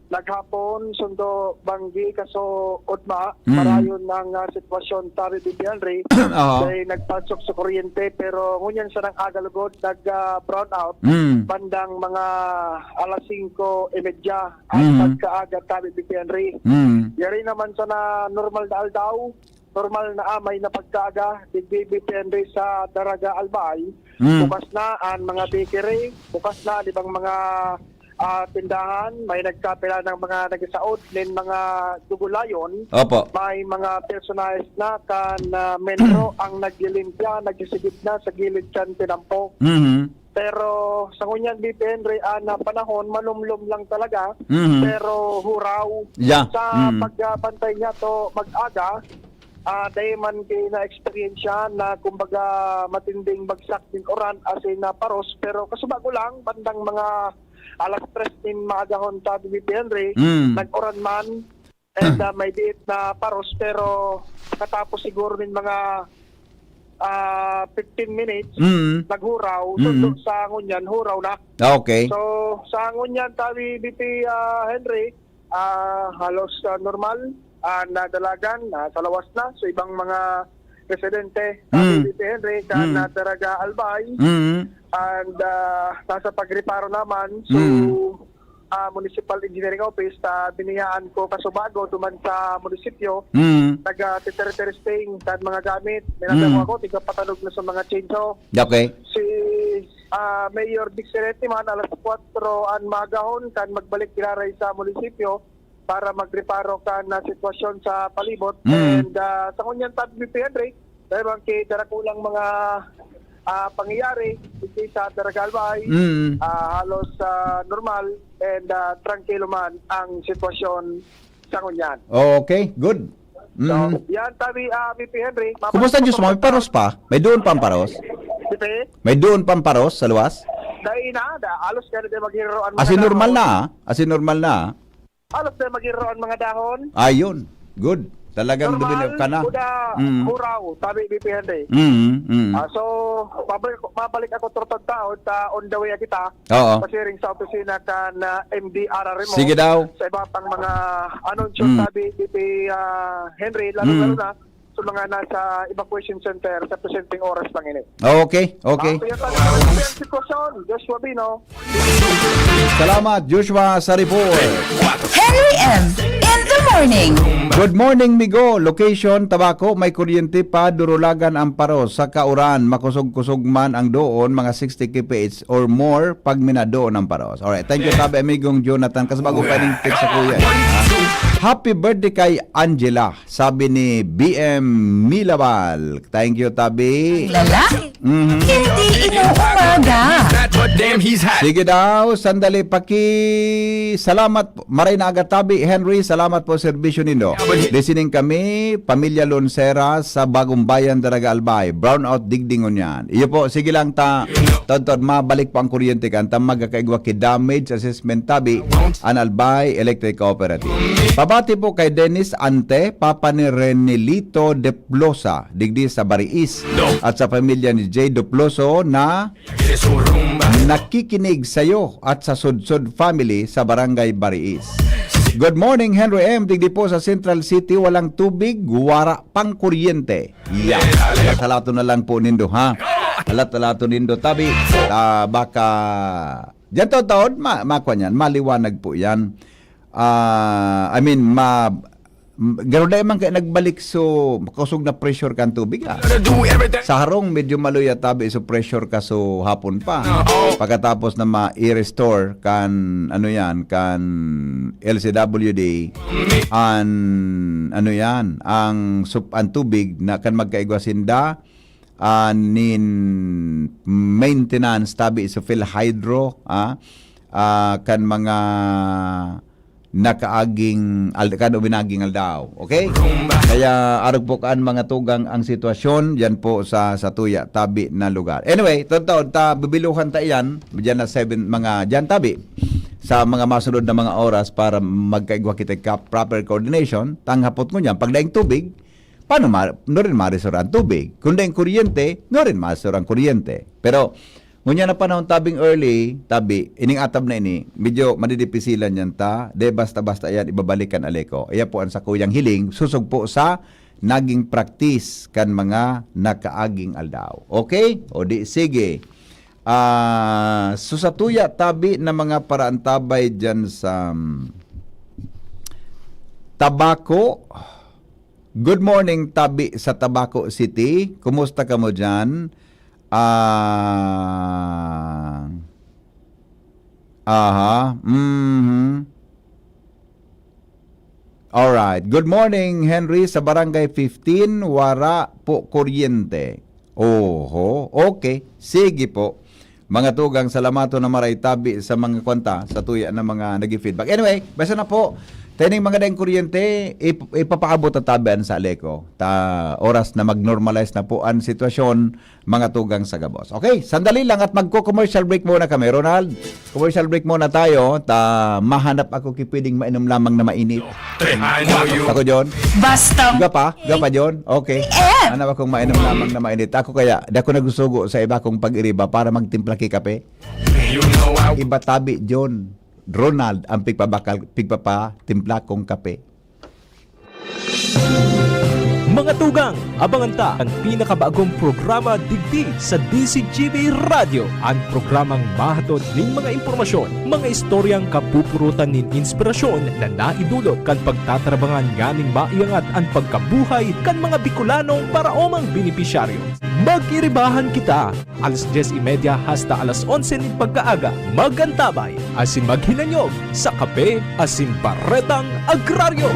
Naghapon sundo banggi kaso udma marayon ng sitwasyon tari di Henry ay nagpasok sa kuryente pero ngunyan sa nang agalugod nag brown out bandang mga alas 5:30 ang pagkaaga tari di Henry. Yari naman sa na normal na aldaw, normal na amay na pagkaaga digbi Henry sa Daraga Albay. Bukas na ang mga bakery, bukas na di bang mga tindahan, may nagkapila ng mga nagsaod nin mga dugulayon. Opo. May mga personalized na kan menro ang naglilimpya, nagsisigit na sa gilid kan tinampo. Pero sa ngunyan BP Henry na panahon malumlum lang talaga pero huraw sa pagbantay niya to mag-aga. Dahil man na-experience na kumbaga matinding bagsak din oran as in paros pero kasubago lang bandang mga alas 3 din maagahon ta BP Henry nag-oran man and may diit na paros pero katapos siguro din mga 15 minutes naghuraw sa ngunyan huraw na. Okay. So sa ngunyan tabi BP Henry halos normal nadalagan sa lawas na sa ibang mga residente BP Henry na Daraga Albay and nasa pagreparo naman Municipal Engineering Office biniyaan ko kasubago duman sa munisipyo nag-testing sa mga gamit minatamo ako tigapatanog na sa mga chainsaw. Okay. Si Mayor Dixeretti man alas 4 ang magahon kan magbalik kiraray sa munisipyo para magreparo ka na sitwasyon sa palibot and sa kunyan tab BP Henry dahil bang darakulang mga pangyayari dito sa Daraga Albay halos normal and tranquilo man ang sitwasyon sa kunyan. Okay, good. So, yan tabi BP Henry. Kumusta Diyos mo? May paros pa? May doon pang paros? May doon pang paros sa luwas? Dahil alos ka na maghiroan As in normal na normal na. Alos na maghiroan mga dahon. Ayun, good. Talagang normal, ka na. Huraw, sabi BP Henry. So, mabalik ako turtod taon on the way kita. Pasiring sa opisina ka na MDRR mo. Sige daw. Sa iba pang mga anunsyo sabi BP Henry, lalo na. So, sa mga nasa evacuation center sa presenting oras lang ini. Okay, okay. Kaya talagang sitwasyon, Joshua Bino. Salamat, Joshua, sa report. Henry M. In the morning. Good morning, Migo. Location, Tabaco, may kuryente pa, durulagan ang paros. Sa Kauran, makusog-kusog man ang doon, mga 60 kph or more pag minadoon ang paros. Alright, thank you, tabi, amigong Jonathan. Kasi bago pa rin text sa kuya. Happy birthday kay Angela, sabi ni BM Milabal. Thank you, tabi. Lalaki? Hindi inuumaga. Sige daw, sandali salamat, maray na agad tabi, Henry, salamat po serbisyo nindo. Listening kami, Pamilya Lonsera sa Bagong Bayan, Daraga Albay. Brownout digdingon yan. Iyo po, sige lang Tod, mabalik po ang kuryente kan, magkakaigwa ki damage assessment tabi, an Albay Electric Cooperative. Pabati po kay Dennis Ante, papa ni Renelito Deplosa, digdi sa Bariis, at sa pamilya ni Jay Deploso na nakikinig sa'yo at sa Sudsud family sa Barangay Bariis. Good morning, Henry M. Digdi po sa Central City, walang tubig, wara pang kuryente. Yeah, alat-alato na lang po nindo, ha? Alat-alato nindo, tabi. Baka, dyan taon, makwa niyan, maliwanag po yan. Gano'n na man kayo nagbalik kusog na pressure kan tubig. Sa harong, medyo maluya tabi pressure ka hapon pa. Pagkatapos na ma-i-restore kan LCWD ang tubig na kan magkaigwasinda nin maintenance tabi PhilHydro kan mga nakaaging binaging aldaw. Okay? Kaya arog po kaan mga tugang ang sitwasyon yan po sa tuya tabi na lugar. Anyway, bibiluhan ta yan diyan na 7 mga diyan tabi sa mga masunod na mga oras para magkaigwa kita proper coordination. Tanghapot mo niyan pag daing tubig, paano no rin maresor ang tubig? Kung daing kuryente, no rin maresor ang kuryente. Pero ngunya na panahon tabing early, ining atab na ini, medyo madidipisilan yan de basta-basta yan, ibabalikan aleko. Iya po ang sa kuyang hiling, susog po sa naging practice kan mga nakaaging aldaw. Okay? O di, sige. Susatuya tabi na mga paraantabay dyan sa Tabaco. Good morning, tabi sa Tabaco City. Kumusta ka mo dyan? Alright. Good morning, Henry. Sa Barangay 15, wara po kuryente. Oho. Okay. Sige po. Mga tugang, salamato na maray tabi sa mga kwanta, sa tuya na mga nag-feedback. Anyway, basta na po. Tining mga daing kuryente, ipapaabot at tabian sa Aleko. Oras na mag-normalize na po ang sitwasyon, mga tugang sa Gabos. Okay, sandali lang at magko-commercial break muna kami. Ronald, commercial break muna tayo. Mahanap ako kipiling mainom lamang na mainit. Ako, John? Basta. Gapa, John? Okay. Hanap akong mainom lamang na mainit. Ako kaya, di ako nagsusugo sa iba kong pag-iriba para magtimpla ki kape. Iba tabi, John. Ronald ang pigpapatimpla kong kape. Mga tugang, abangan ta ang pinakabagong programa digdi sa DCGB Radio. Ang programang mahatod nin mga impormasyon, mga istoryang kapupurutan nin inspirasyon na naidulot kan pagtatrabangan ganing maiangat ang pagkabuhay kan mga Bicolanong paraomang benepisyaryo. Mag-iribahan kita, alas 10:30 hasta alas 11 nin pagkaaga, magantabay, asin maghinanyog sa Kape Asin Barretang Agraryo.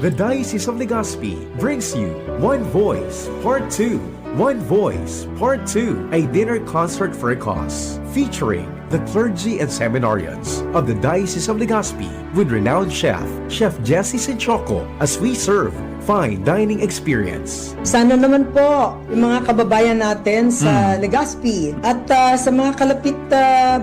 The Diocese of Legazpi brings you One Voice Part 2. One Voice Part 2, a dinner concert for a cause, featuring the clergy and seminarians of the Diocese of Legazpi with renowned chef Jesse Senchoco, as we serve fine dining experience. Sana naman po yung mga kababayan natin sa Legazpi at sa mga kalapit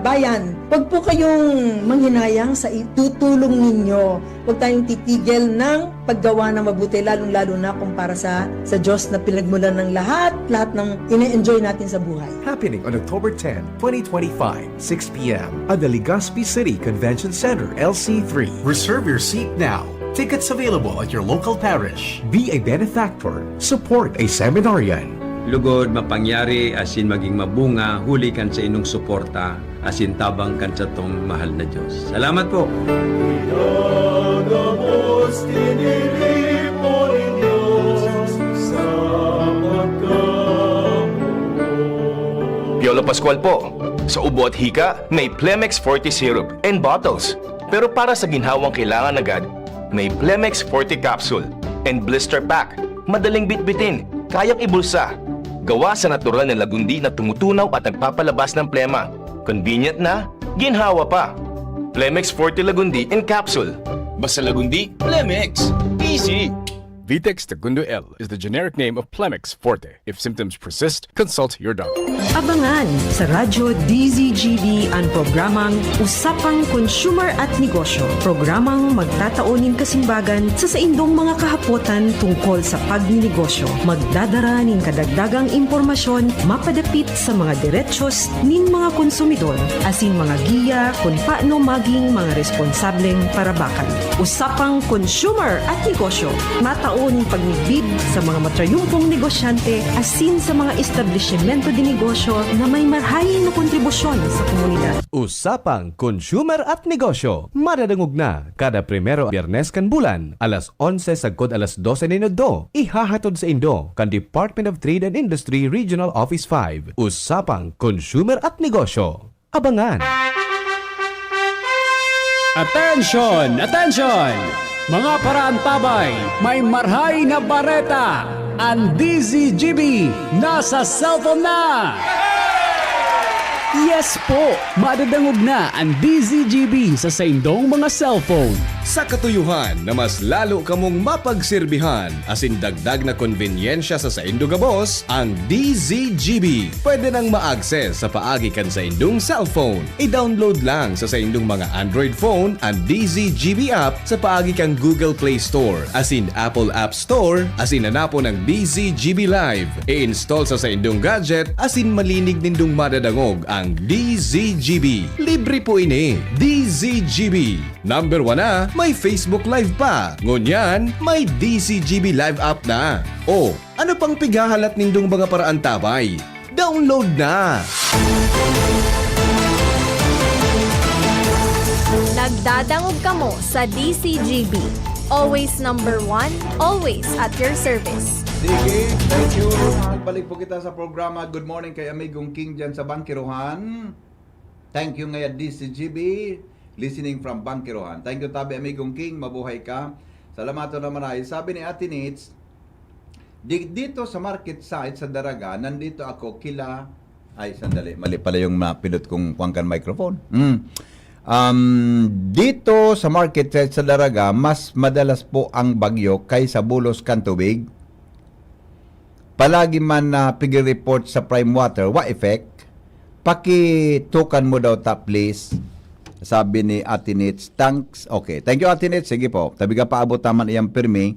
bayan, wag po kayong manghinayang sa itutulong ninyo. Huwag tayong titigil ng paggawa ng mabuti, lalong-lalo na kung para sa Diyos na pinagmulan ng lahat ng ine-enjoy natin sa buhay. Happening on October 10, 2025, 6 p.m. at the Legazpi City Convention Center, LC3. Reserve your seat now Tickets available at your local parish. Be a benefactor. Support a seminarian. Lugod mapangyari asin maging mabunga, huli kan sa inong suporta, asin tabang kan sa tong mahal na Diyos. Salamat po. Piolo Pascual po. Sa ubo at hika, may Plemex Forte syrup and bottles. Pero para sa ginhawang kailangan agad, may Plemex Forte capsule and blister pack. Madaling bitbitin, kayang ibulsa. Gawa sa natural na lagundi na tumutunaw at nagpapalabas ng plema. Convenient na, ginhawa pa. Plemex Forte Lagundi in capsule. Basta lagundi, Plemex. Easy! Vitex Segundo L is the generic name of Plemex Forte. If symptoms persist, consult your doctor. Abangan sa Radyo DZGB ang programang Usapang Consumer at Negosyo. Programang magtataunin kasimbagan sa saindong mga kahapotan tungkol sa pagninegosyo. Magdadara nin kadagdagang impormasyon mapadapit sa mga diretsyon nin mga konsumidor asin mga giya kung paano maging mga responsableng parabakan. Usapang Consumer at Negosyo. Mataon pagnigbib sa mga matrayumpong negosyante asin sa mga establishmento di negosyo na may marhayin na kontribusyon sa komunidad. Usapang Consumer at Negosyo. Madadangog na kada primero Biyernes kan bulan, alas 11 sagkod alas 12 minuto. Ihahatod sa Indo kan Department of Trade and Industry Regional Office 5. Usapang Consumer at Negosyo. Abangan! Attention! Attention! Mga paraantabay, may marhay na bareta! Ang DZGB nasa cellphone na! Yes po! Madadangog na ang DZGB sa saindong mga cellphone. Sa katuyuhan na mas lalo kamong mapagserbihan asin dagdag na konvenyensya sa saindong gabos, ang DZGB pwede nang ma-access sa paagi kan sa indong cellphone. I-download lang sa saindong mga Android phone ang DZGB app sa paagi kang Google Play Store asin Apple App Store asin hanapo ng DZGB Live. I-install sa saindong gadget asin malinig nindong madadangog ang DZGB. Libre po ini. DZGB. Number 1 na, may Facebook Live pa. Ngunyan, may DZGB Live app na. O, ano pang pighahalat nindong mga paraan tabay? Download na! Nagdadangog kamo sa DCGB. Always number 1, always at your service. Sige, thank you. Balik po kita sa programa. Good morning kay Amigong King dyan sa Bangkirohan. Thank you ngayon DCGB. Listening from Bangkirohan. Thank you tabi Amigong King. Mabuhay ka. Salamato naman ay. Sabi ni Ate Nitz, dito sa market site sa Daraga, nandito ako kila... Ay, sandali. Mali pala yung pinot kong kuwangkan microphone. Dito sa market site sa Daraga, mas madalas po ang bagyo kaysa bulos kan tubig. Palagi man na pig-report sa prime water, what effect? Pakitukan mo daw ta please. Sabi ni Ate Nitz, thanks. Okay, thank you Ate Nitz. Sige po, tabi ka paabot taman iyang pirmi.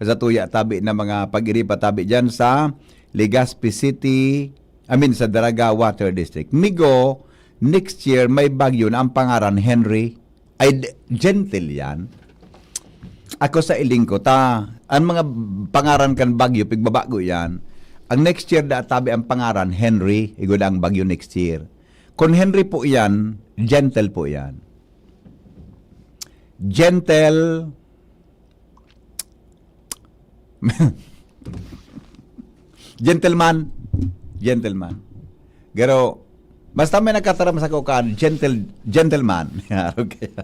Sa tuya tabi na mga pag-iripa tabi dyan sa Legazpi City, sa Daraga Water District. Migo, next year may bagyo na ang pangaran Henry. Ay, gentle yan. Ako sa iling ko, ang mga pangaran kan bagyo, pigbabago yan. Ang next year da tabi ang pangaran Henry, igod ang bagyo next year. Kung Henry po yan, gentle po yan. Gentle. Gentleman. Gentleman. Pero, basta may nakataram sa kukaan, gentleman. Okay.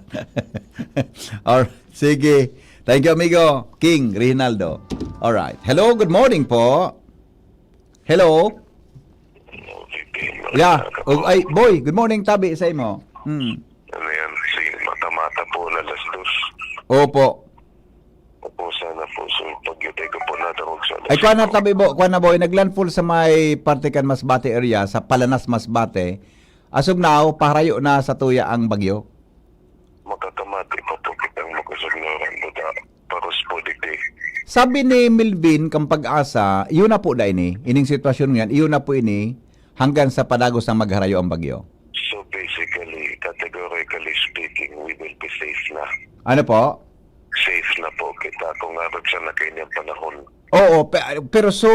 Or, sige. Thank you, amigo. King Rinaldo. Alright. Hello, good morning po. Hello. Yeah. Ay, boy, good morning, tabi sa imo. Ano yan? Si mata-mata po na alas 2. Opo. Opo, sana po. So, pag-yutay ko po natawag sa alas 2. Ay, kuha na tabi, kuha na boy. Naglandfall sa may Partikan Masbate area, sa Palanas Masbate. As of now, paharayo na sa tuya ang bagyo. Makakamati pa po kitang makusog na rin. Paros po digdi. Sabi ni Milvin kang Pag-asa, iyon na po da ini. Ining sitwasyon yan, iyon na po ini hanggang sa padagos ng magharayo ang bagyo. So basically, categorically speaking, we will be safe na. Ano po? Safe na ako nga rin siya na kanyang panahon. Oo, pero so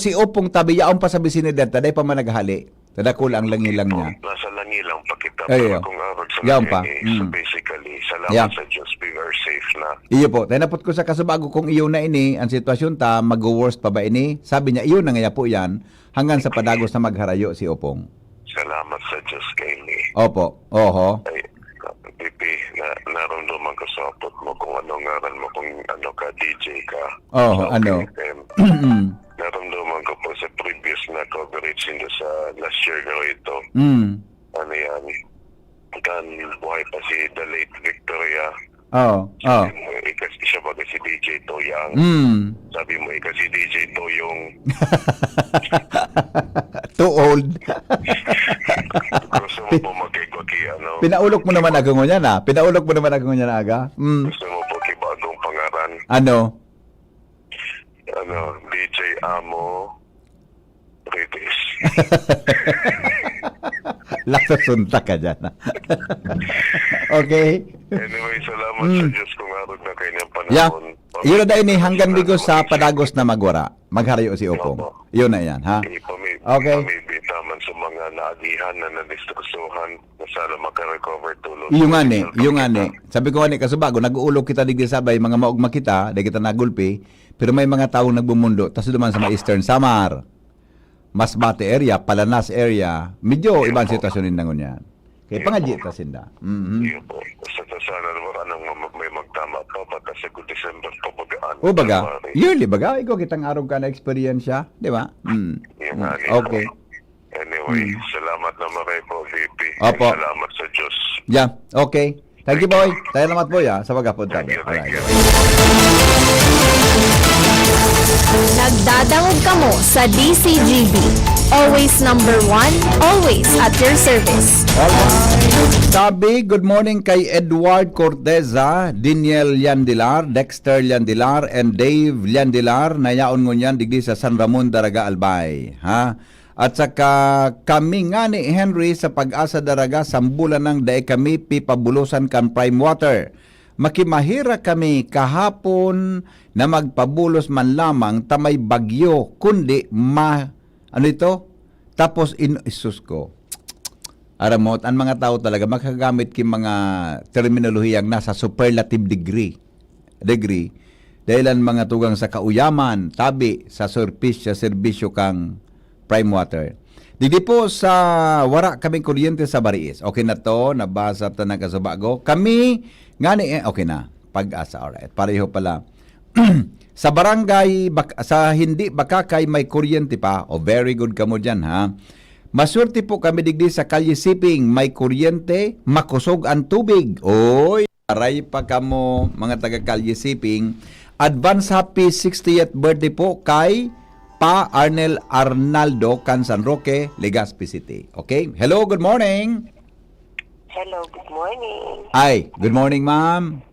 si Opong tabi yaon pa sa bisinidad, taday pa man naghali. Tadakul ang langilang niya. Nasa langilang pa kita. Ay, Pero iyo. kung nga rin sa Yaon pa. So basically, salamat Yeah. sa Diyos, we are safe na. Iyo po, tinapot ko sa kasubago kung iyo na ini, ang sitwasyon ta, mag-worst pa ba ini? Sabi niya, iyo na nga po yan, hanggang sa padagos na magharayo si Opong. Salamat sa Diyos kay ni. Opo, oho. Ay, Pipi, naramdaman ko sa apot mo kung ano ngaran mo, kung ano ka, DJ ka. Oh, sa ano? OKFM. Naramdaman ko po sa previous na coverage hindi sa last year na ito. Ano yan? Kan buhay pa si the late Victoria. Sabi mo, ikas siya baga si DJ Toyang. Sabi mo, ikas si DJ Toyong. Too old. Gusto mo po magkikwaki, ano? Pinaulok mo naman agong niya na. Pinaulok mo naman agong niya na aga. Gusto mo po kibagong pangaran? Ano? Ano, DJ Amo British. Laksasunta ka dyan. Okay. Anyway, salamat sa Diyos kung arod na kanyang Yeah. panahon. Yun na dahil ni hanggang bigos sa padagos na magwara. Magharayo si Opong. Yun na yan, ha? Okay. Pamibitaman sa mga naagihan na nadistrusuhan na sana makarecover tulong. Yung ani. Sabi ko ani kasubago, nag-uulog kita digdi sabay, mga maugma kita, di kita nagulpi, pero may mga taong nagbumundo, tas duman sa mga Eastern Samar, Masbate area, Palanas area, medyo ibang sitwasyon ninangon yan. Kaya pangadji ta sinda. Iyo po. Basta sana naman nang may magtama pa baka sa December pa bagaan. O baga, yearly baga, ikaw kitang araw ka na experience, di ba? Okay. Anyway, salamat na maray po, VP. Opo. Salamat sa Diyos. Yeah, okay. Thank you, boy. Tayo naman po, ya, sa pagkapod tayo. Alright. Nagdadangog kamo sa DCGB. Always number one, always at your service. Sabi, good morning kay Edward Corteza, Daniel Llandilar, Dexter Llandilar, and Dave Llandilar. Nayaon ngunyan digdi sa San Ramon, Daraga, Albay. Ha? At saka kami nga ni Henry sa Pag-asa Daraga, sambulan ng dae kami pipabulusan kan prime water. Makimahira kami kahapon na magpabulos man lamang tamay bagyo, kundi ano ito? Tapos isus ko. Aramot, ang mga tao talaga makagamit ki mga terminolohiyang nasa superlative degree. Dahil ang mga tugang sa kauyaman, tabi sa serbisyo kang prime water. Didi po sa wara kaming kuryente sa Bariis. Okay na to, nabasa ta na kasubago. Kami ngani okay na. Pag-asa, alright. Pareho pala. Sa barangay, sa hindi Bakakay may kuryente pa. Oh, very good kamo dyan, ha? Maswerte po kami digdi sa Kalye Siping. May kuryente, makusog ang tubig. Oy, aray pa kamo, mga taga Kalye Siping. Advance happy 60th birthday po kay Pa Arnel Arnaldo, Can San Roque, Legazpi City. Okay? Hello, good morning. Hello, good morning. Ay, good morning, ma'am.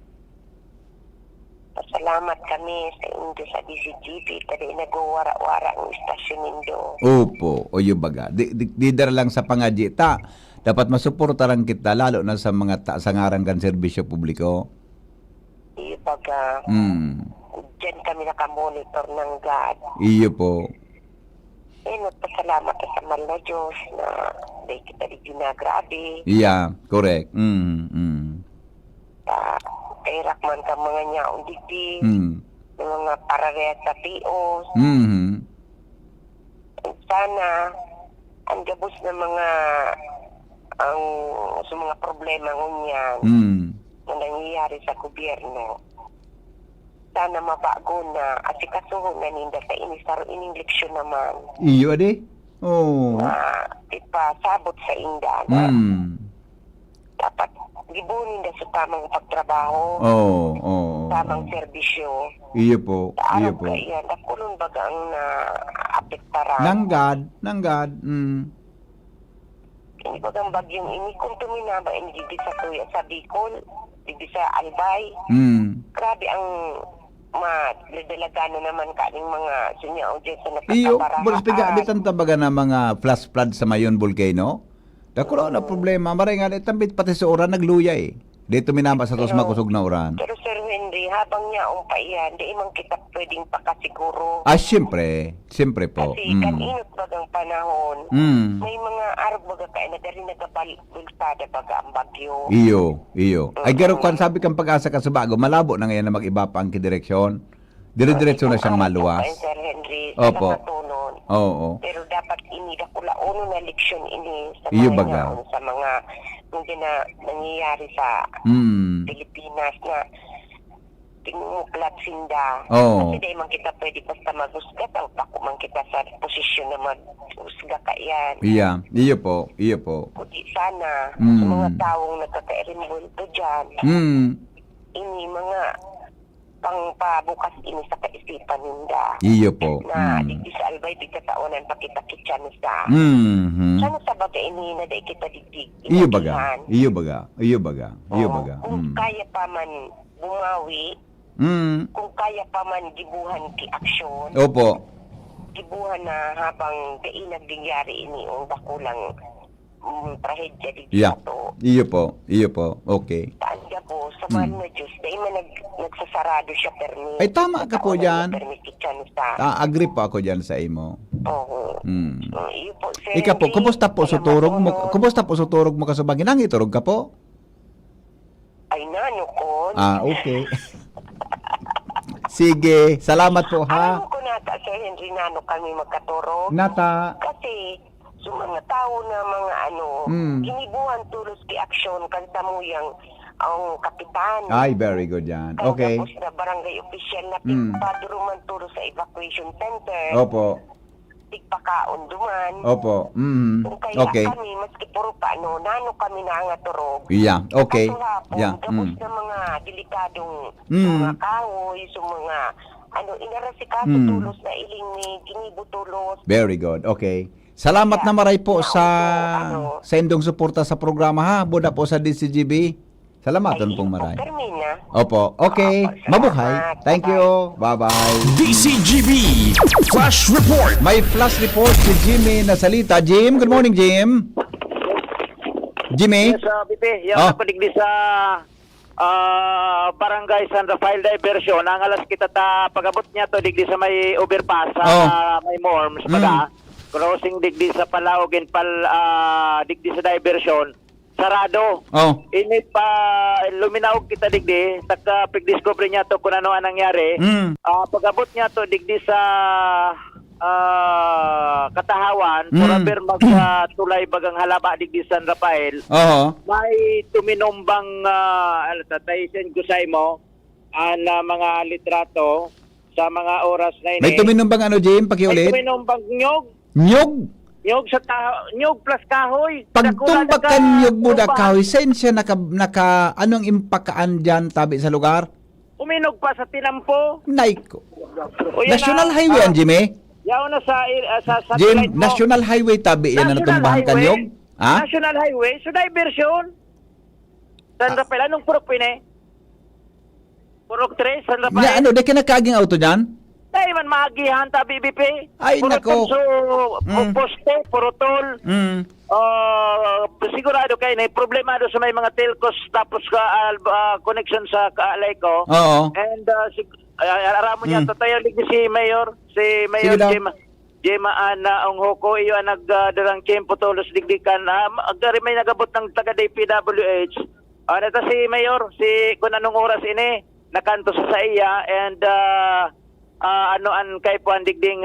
Pasalamat kami sa Indo sa DCGB. Tadi nagwara-wara ang istasyon Indo. Opo, o yung baga. Di lang sa pangadji ta. Dapat masuporta lang kita, lalo na sa mga sangarang kan serbisyo publiko. Iyo baga. Diyan kami nakamonitor ng God. Iyo po. Nagpasalamat sa mahal na Diyos na dahil kita di ginagrabe. Yeah, correct. Kairak man ka mga nyaong digdi, mga parareha sa tios. Sana, ang gabos na sa mga problema ngunyan na nangyayari sa gobyerno. Sana mabago na at ikasuhon na ninda sa inisaro ining leksyon naman. Iyo, ade? Oh. Ipasabot sa inda na dapat gibunin na sa tamang pagtrabaho. Tamang serbisyo. Iyo po. Iyo po. Kaya nakulong baga ang naapektaran. Nanggad. Hindi bagang bagyong ini kung tuminaba ini di sa Tuya sa Bicol, di sa Albay. Grabe ang madalagano naman kaning mga sunya audience na Iyo, nakakabarahan. bukas piga, di tantabaga na mga flash flood sa Mayon Volcano? Dako na problema, maray nga, tambit pati sa oran nagluya eh. Dito minaba sa tos makusog na oran. Pero Sir Henry, habang niya pa iyan, di man kita pwedeng pakasiguro. Siyempre po. Kasi kaninot bagang panahon, may mga araw baga kaya na dari nagabulsada baga ang bagyo. Iyo. Ay, garo kung sabi kang pag-asa ka sa bago, malabo na ngayon na mag-iba pa ang kidireksyon. Dire-diretso na siyang maluwas. Sir Henry, Opo. Oo. Pero dapat ini dakula uno na leksyon ini sa Iyo mga baga. sa mga hindi na nangyayari sa Pilipinas na tinumuklat sinda. Oo. Kasi di man kita pwede basta mag-usgat ang pako man kita sa posisyon na mag-usga ka yan. Iyo po. Kundi sana sa mga taong nagkaka-involved dyan, ini mga pangpabukas ini sa kaisipan ninda. Iyo po. Na digdi sa albay bigkataonan pakita-kitsa sa. Sana sa bagay ini na day kita digdig. Iyo baga. Kung kaya pa man bumawi, kung kaya pa man gibuhan ki aksyon. Opo. Gibuhan na habang dai nagdingyari ini ang bakulang trahedya digdi to. Iyo po. Okay. Tanda po, sa mahal na Diyos, dahil man nagsasarado siya permit. Ay, tama ka po dyan. Sa. Agree po ako dyan sa imo. Oo. Iyo po, sir. Ika po, kumusta po sa turog mo? Kumusta po sa turog mo kasubagin? Ang iturog ka po? Ay, nano ko. Okay. Sige, salamat po ha. Alam ko nata, Sir Henry, nano kami magkaturog. Nata. Kasi, sa mga tao na mga ginibuhan tulos ki aksyon kanta mo yung ang kapitan. Ay, very good yan. Okay. Tapos na barangay official na tigpaduruman turo sa evacuation center. Opo. Tigpakaon duman. Opo. Kung kaya Okay. kami, maski puro pa, nano kami na nga turog. Yeah, okay. Kaso hapon, Yeah. tapos na mga delikadong mga kahoy, mga inarasikaso tulos na iling ni ginibo tulos. Very good. Okay. Salamat na maray po sa indong suporta sa programa ha. Buda po sa DCGB. Salamatan pong maray. Opo. Okay. Mabuhay. Thank you. Bye-bye. DCGB Flash Report. May flash report si Jimmy na salita. Jim, good morning, Jim. Jimmy? Yes, BP. Yan ako digdi sa Barangay San Rafael Diversion. Ang alas kita pagabot niya to digdi sa may overpass sa may Morms. Crossing digdi sa Palaog and digdi sa Diversion. Sarado. Ini pa luminaw kita digdi. Taka pag-discover niya to kung ano ang nangyari. Pagabot niya to digdi sa Katahawan. Forever magtulay bagang halaba digdi San Rafael. May tuminombang tatayin gusay mo na mga litrato sa mga oras na ini. May tuminumbang ano, Jim? Pakiulit. May tuminumbang nyog. Nyog sa nyog plus kahoy. Pagtumbak ka nyog mo na kahoy, saan siya anong impakaan dyan tabi sa lugar? Uminog pa sa tinampo. Naiko. National Highway yan, Jimmy? Yaw na sa Jim, National Highway tabi yan na natumbahan ka nyog? National Highway? So diversion? San Rafael, anong purok pine? Purok 3, San Rafael? Di kinakaging auto dyan? Dahil man maagihan ta BBP. Ay, nako. Poste, purotol. Sigurado kayo na problemado sa may mga telcos tapos connection sa kaalay ko. And aramo niya tayo si Mayor Jema Ana ang hoko iyo nagdarang kempo tolos digdikan. Agari may nagabot ng taga DPWH. Nata si Mayor kung anong oras ini nakanto sa iya and kay po ang digding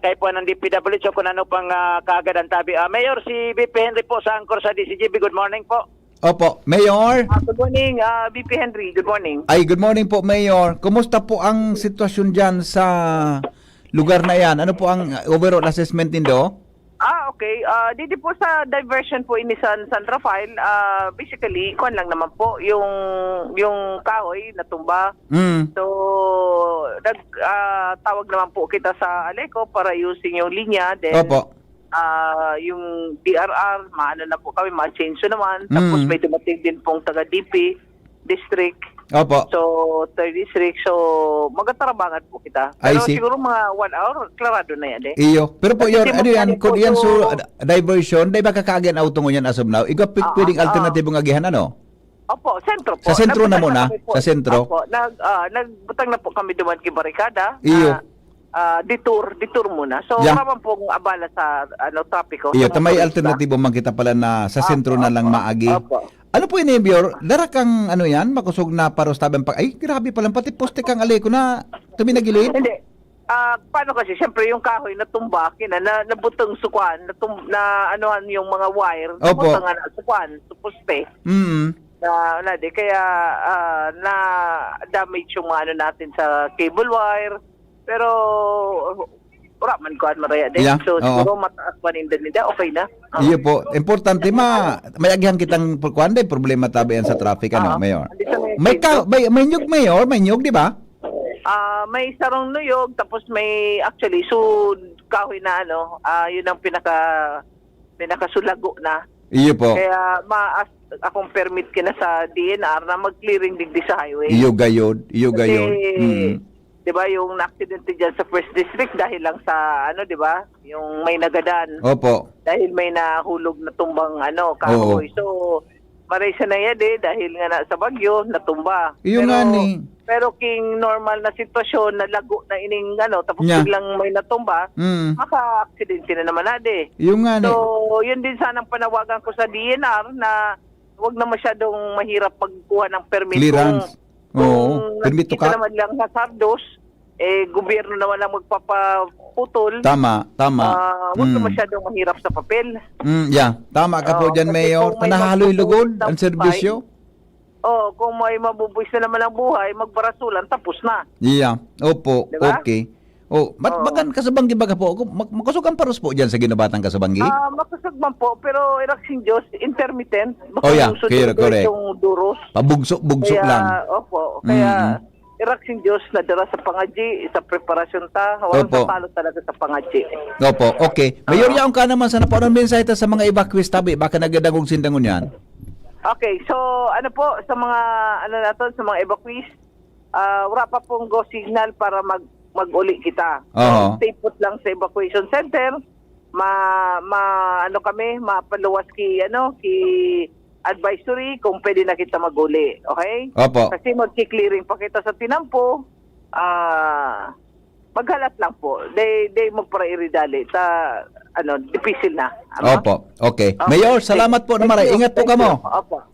kay po ng DPWH kung ano pang kaagad ang tabi. Mayor, si BP Henry po sa angkor sa DCGB. Good morning po. Opo, Mayor. Good morning, BP Henry. Good morning. Ay, good morning po, Mayor. Kumusta po ang sitwasyon dyan sa lugar na yan? Ano po ang overall assessment nindo? Okay. Dito po sa diversion po ini San Rafael, basically, kuan lang naman po, yung kahoy natumba. So, tawag naman po kita sa Aleco para using yung linya. Then, yung DRR, maano na po kami, ma-change naman. Tapos may dumating din pong taga-DP District. Opo. So, third district. So, magtatarabangan po kita. Pero siguro mga 1 hour, klarado na yan Iyo. Pero po yun, ano yan, kung yan diversion, dahil ba kakagyan auto mo yan as of now, ikaw pwedeng alternatibong agihan, ano? Opo, sentro po. Sa sentro na Nagbutang muna? kami po. Sa sentro? Opo, nagbutang na po kami duman kay Barikada. Iyo. Detour muna. So, Yeah. maramang pong abala sa trapiko. Iyo, Sa mga tamay turista. alternatibo man kita pala na sa sentro na lang maagi. Opo. Ano po ini, Bior? Dara kang ano yan, makusog na paros tabang pag... Ay, grabe pala, pati poste kang aleko na tuminagilid. Hindi. Paano kasi, siyempre yung kahoy natumba, nabutang sukuan, na anuhan yung mga wire, Opo. nabutang na sukuan, suposte. Kaya na damage yung mga ano natin sa cable wire. Pero wala man ko maraya din. Yeah, So oo. siguro mataas pa rin din nila, okay na. Iyo po, importante may agihan kitang kuan problema tabian sa traffic ano, Mayor. May nyug, Mayor, may nyug, di ba? May sarong nuyog, tapos may actually kahoy na yun ang pinakasulago na. Iyo po. Kaya akong permit kina sa DNR na mag-clearing digdi sa highway. Iyo gayod. Kasi, di ba, yung na-accidente dyan sa First District dahil lang sa, di ba, yung may nagadan. Opo. Dahil may nahulog na tumbang, kahoy. So, maresa na yan dahil nga sa bagyo, natumba. Iyo nga ni. Pero king normal na sitwasyon, na lago na ining, tapos Yeah. biglang may natumba, maka-accidente na naman Iyo nga ni. So, yun din sanang panawagan ko sa DNR na huwag na masyadong mahirap magkuha ng permit. Clearance. Oo. Permit to Kita cut. naman lang hazardos, gobyerno naman lang magpapaputol. Tama. Huwag na masyadong mahirap sa papel. Yeah. Tama ka po dyan, kasi Mayor. kung may Tanahaloy lugod mabubuhay ang na serbisyo. kung may mabubuwis na naman ang buhay, magbarasulan, tapos na. Yeah. Opo. Diba? Okay. Bagan kasabanggi baga po. Makusugan paros po dyan sa ginabatang kasabanggi? Makasagman po, pero iraksing Diyos, intermittent. Baka Oh, yeah. yung sunod Correct. yung duros. Pabugsok Kaya, lang. Opo. Kaya, iraksing Diyos na dara sa pangadji, sa preparasyon ta, walang Opo. talo talaga sa pangadji. Opo, okay. Mayor, yaong ka naman sa napaunang mensahe ta sa mga evacuees tabi, baka nagadagog sindangon yan. Okay, so sa mga sa mga evacuees, wala pa pong go signal para mag-uli kita. Oo. So, stay put lang sa evacuation center. Mapaluwas ki advisory kung pwede na kita mag-uli. Okay? Opo. Kasi magki-clearing pa kita sa tinampo. Maghalat lang po. They magpa-iridali sa difícil na. Opo, okay. Mayor, salamat po na maray. Ingat po kamo.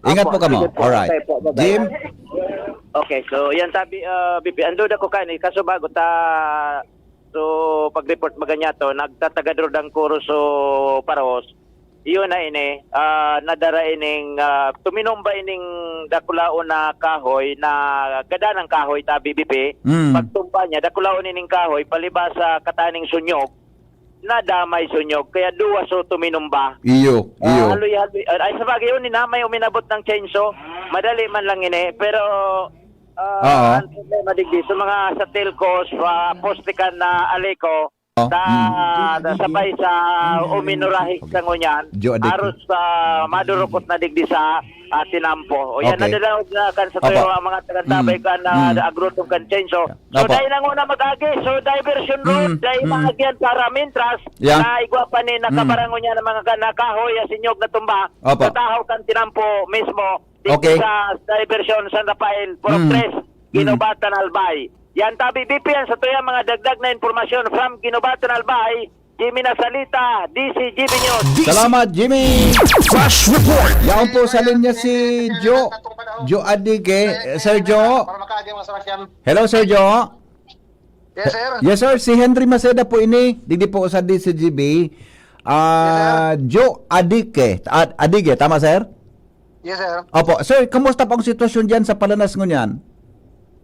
Ingat po kamo. Alright. Okay po. Bye-bye. Jim? Okay, so yan sabi, BP, ando na ko kani, kaso bago so pag-report maganyato, nagtatagadro ng kuro so paros, iyon na ini, nadara ining, tuminomba ining dakulaon na kahoy, na gada ng kahoy tabi BP, pagtumba niya, dakulaon ining kahoy, palibas sa kataning sunyog, nadamay sunyog, kaya duwa so tuminumba. Iyo. Haloy. Ay sa bagay yun, may uminabot ng chainsaw, madali man lang ini, pero ang problema digdi sa mga sa telcos, postikan na aleko, sabay sa uminurahik sa ngunyan, aros sa madurukot na digdi sa tinampo. O yan, Okay. nadalaog na kan sa tuyo ang mga tagantabay kan na agrotong kan chainsaw. So Opo. dahil lang una mag-agi, so diversion road, dahil maagyan para mintras, Yeah. na igwa pa ni nakabarangon niya ng mga nakahoy, sinyog na tumba, Opo. sa tahaw kan tinampo mismo, Okay. sa diversion San Rafael, Purok 3, Ginobatan, Albay. Yan tabi BP yan sa tuya mga dagdag na informasyon from Ginobatan, Albay. Jimmy Nasalita, DCGB News. Salamat, Jimmy. Flash Report. Yaon po sa linya si Joe Adige. Sir Joe. Hello, Sir Joe. Yes, sir. Yes, sir. Si Henry Maceda po ini. Digdi po sa DCGB. Joe Adige. Adige, tama, sir? Yes, sir. Opo. Sir, kamusta po ang sitwasyon dyan sa Palanas ngunyan?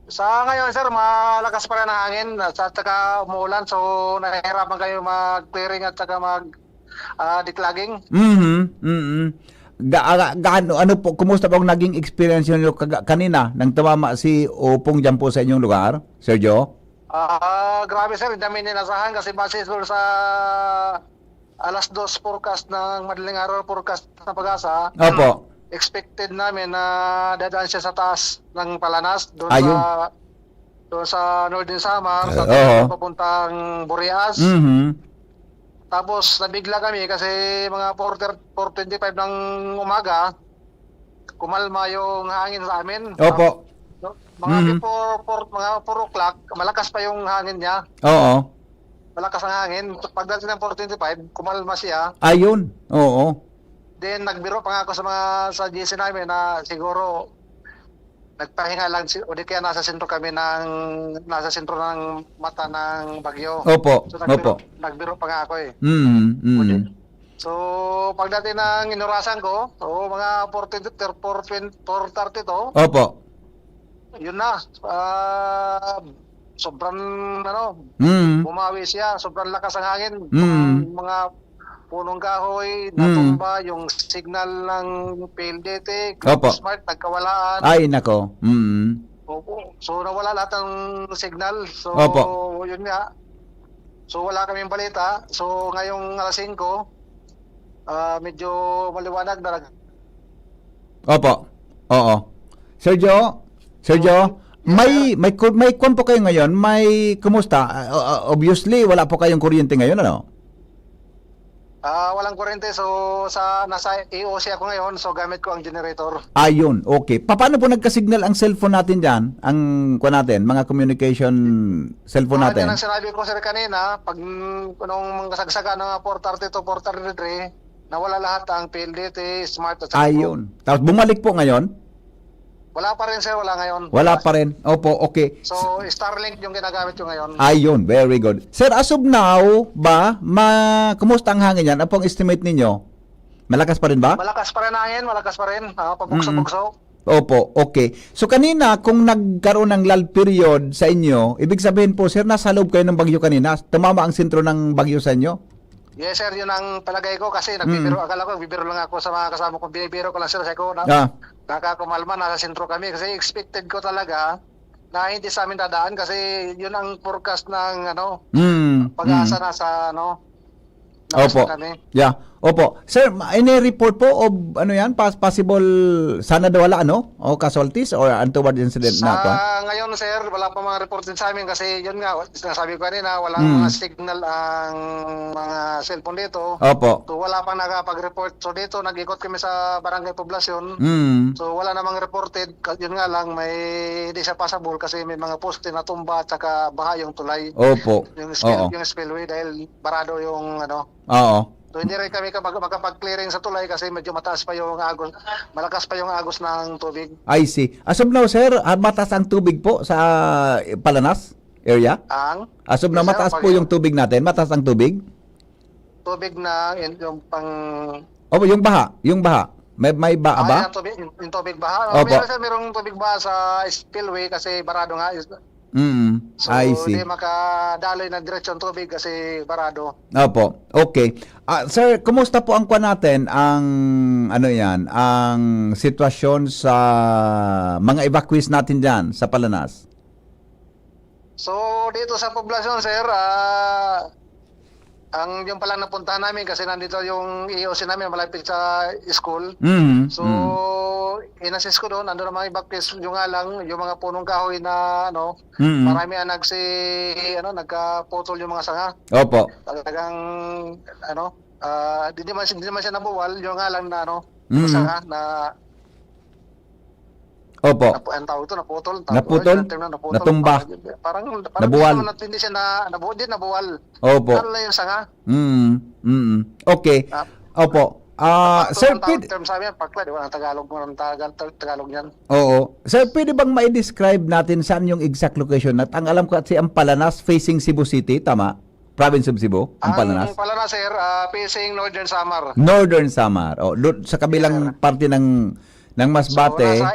Sa ngayon, sir, malakas pa rin ang hangin at saka umuulan. So, nahihirapan kayo mag-clearing at saka declogging. Ano po, kumusta po ang naging experience nyo kanina nang tumama si Opong dyan po sa inyong lugar, Sir Joe? Grabe, sir. Dami ninasahan kasi base sa alas 2 forecast ng madaling araw forecast ng Pag-asa. Opo. Expected namin na dadaan siya sa taas ng Palanas doon sa Northern Samar sa papuntang Boreas. Tapos nabigla kami kasi mga 4:25 ng umaga kumalma yung hangin sa amin. Opo. Mga mga 4 o'clock, malakas pa yung hangin niya. Oo. Malakas ang hangin. Pagdating ng 4:25, kumalma siya. Ayun. Oo. Then nagbiro pa nga ako sa GC namin na siguro nagpahinga lang o di kaya nasa sentro ng mata ng bagyo. Opo. So Opo. nagbiro pa nga ako eh. So pagdating ng inurasan ko, mga 4:30 to. Opo. Yun na. Sobrang bumawi siya, sobrang lakas ang hangin. Mga punong kahoy, natumba, yung signal ng PLDT, Opo. Smart, nagkawalaan. Ay, nako. Opo. So nawala lahat ng signal. So Opo. yun nga. So wala kaming balita. So ngayong alas 5, medyo maliwanag na. Opo. Oo. Sergio, may kwan po kayo ngayon, may kumusta? Obviously, wala po kayong kuryente ngayon, ano? Walang kuryente, so nasa EOC ako ngayon, so gamit ko ang generator. Ayun, okay. Paano po nagka-signal ang cellphone natin dyan? Ang kwan natin, mga communication cellphone natin? Yan ang sinabi ko sir kanina, pag nung kasagsaga ng 4:30 to 4:33, nawala lahat ang PLDT, Smart at Ayun. Tapos bumalik po ngayon? Wala pa rin sir, wala ngayon. Wala pa rin. Opo, okay. So Starlink yung ginagamit ko ngayon. Ayun, very good. Sir, as of now, kumusta ang hangin yan? Ano pong estimate ninyo? Malakas pa rin ba? Malakas pa rin hangin, malakas pa rin. Pabukso-bukso. Opo, okay. So kanina, kung nagkaroon ng lull period sa inyo, ibig sabihin po, sir, nasa loob kayo ng bagyo kanina? Tumama ang sentro ng bagyo sa inyo? Yes sir, yun ang palagay ko kasi nagbibiro, akala ko, bibiro lang ako sa mga kasama ko, binibiro ko lang sir, ko na nakakumalma, nasa sentro kami kasi expected ko talaga na hindi sa amin dadaan kasi yun ang forecast ng pag-asa na sa Opo. Yeah. Opo. Sir, any report po of possible sana daw wala o casualties or untoward incident na po? Ngayon sir, wala pa mga report din sa amin kasi yun nga, sinasabi ko kanina, walang mga signal ang mga cellphone dito. Opo. So wala pa nakapag-report. So dito, nag-ikot kami sa barangay poblasyon. So wala namang reported. Yun nga lang, hindi siya passable kasi may mga poste na tumba at saka baha yung tulay. Opo. Yung spillway dahil barado yung Oo. So hindi rin kami makapag-clearing sa tulay kasi medyo malakas pa yung agos ng tubig. I see. As of now, sir, mataas ang tubig po sa Palanas area? As of now, mataas po yung tubig natin? Mataas ang tubig? Tubig na yung pang... Opo, yung baha. May baha ba? Yung tubig baha. Merong tubig baha sa spillway kasi barado nga. So, I see. hindi makadaloy na diretsyon tubig kasi barado. Opo. Okay. Sir, kumusta po ang kuwan natin, ang ang sitwasyon sa mga evacuees natin diyan sa Palanas? So, dito sa poblasyon, sir, yung palang napuntahan namin kasi nandito yung EOC namin malapit sa school. So, inassist ko doon, ando na mga evacuees, yung nga lang, yung mga punong kahoy na marami ang nagkaputol yung mga sanga. Opo. Talagang hindi naman siya nabuwal, yung nga lang na sanga na Opo. Ang tawag ito, naputol. Natumba. Parang nabuwal. Hindi siya nabuwal. Opo. Ano lang yung sanga? Okay. Opo. Sir, term sabi yan, pakla, di ba? Ang Tagalog yan. Oo. Sir, pwede bang ma-describe natin saan yung exact location? At ang alam ko kasi ang Palanas facing Cebu City, tama? Province of Cebu, ang Palanas? Ang Palanas, sir, facing Northern Samar. Northern Samar. Sa kabilang parte ng Masbate. So, nasa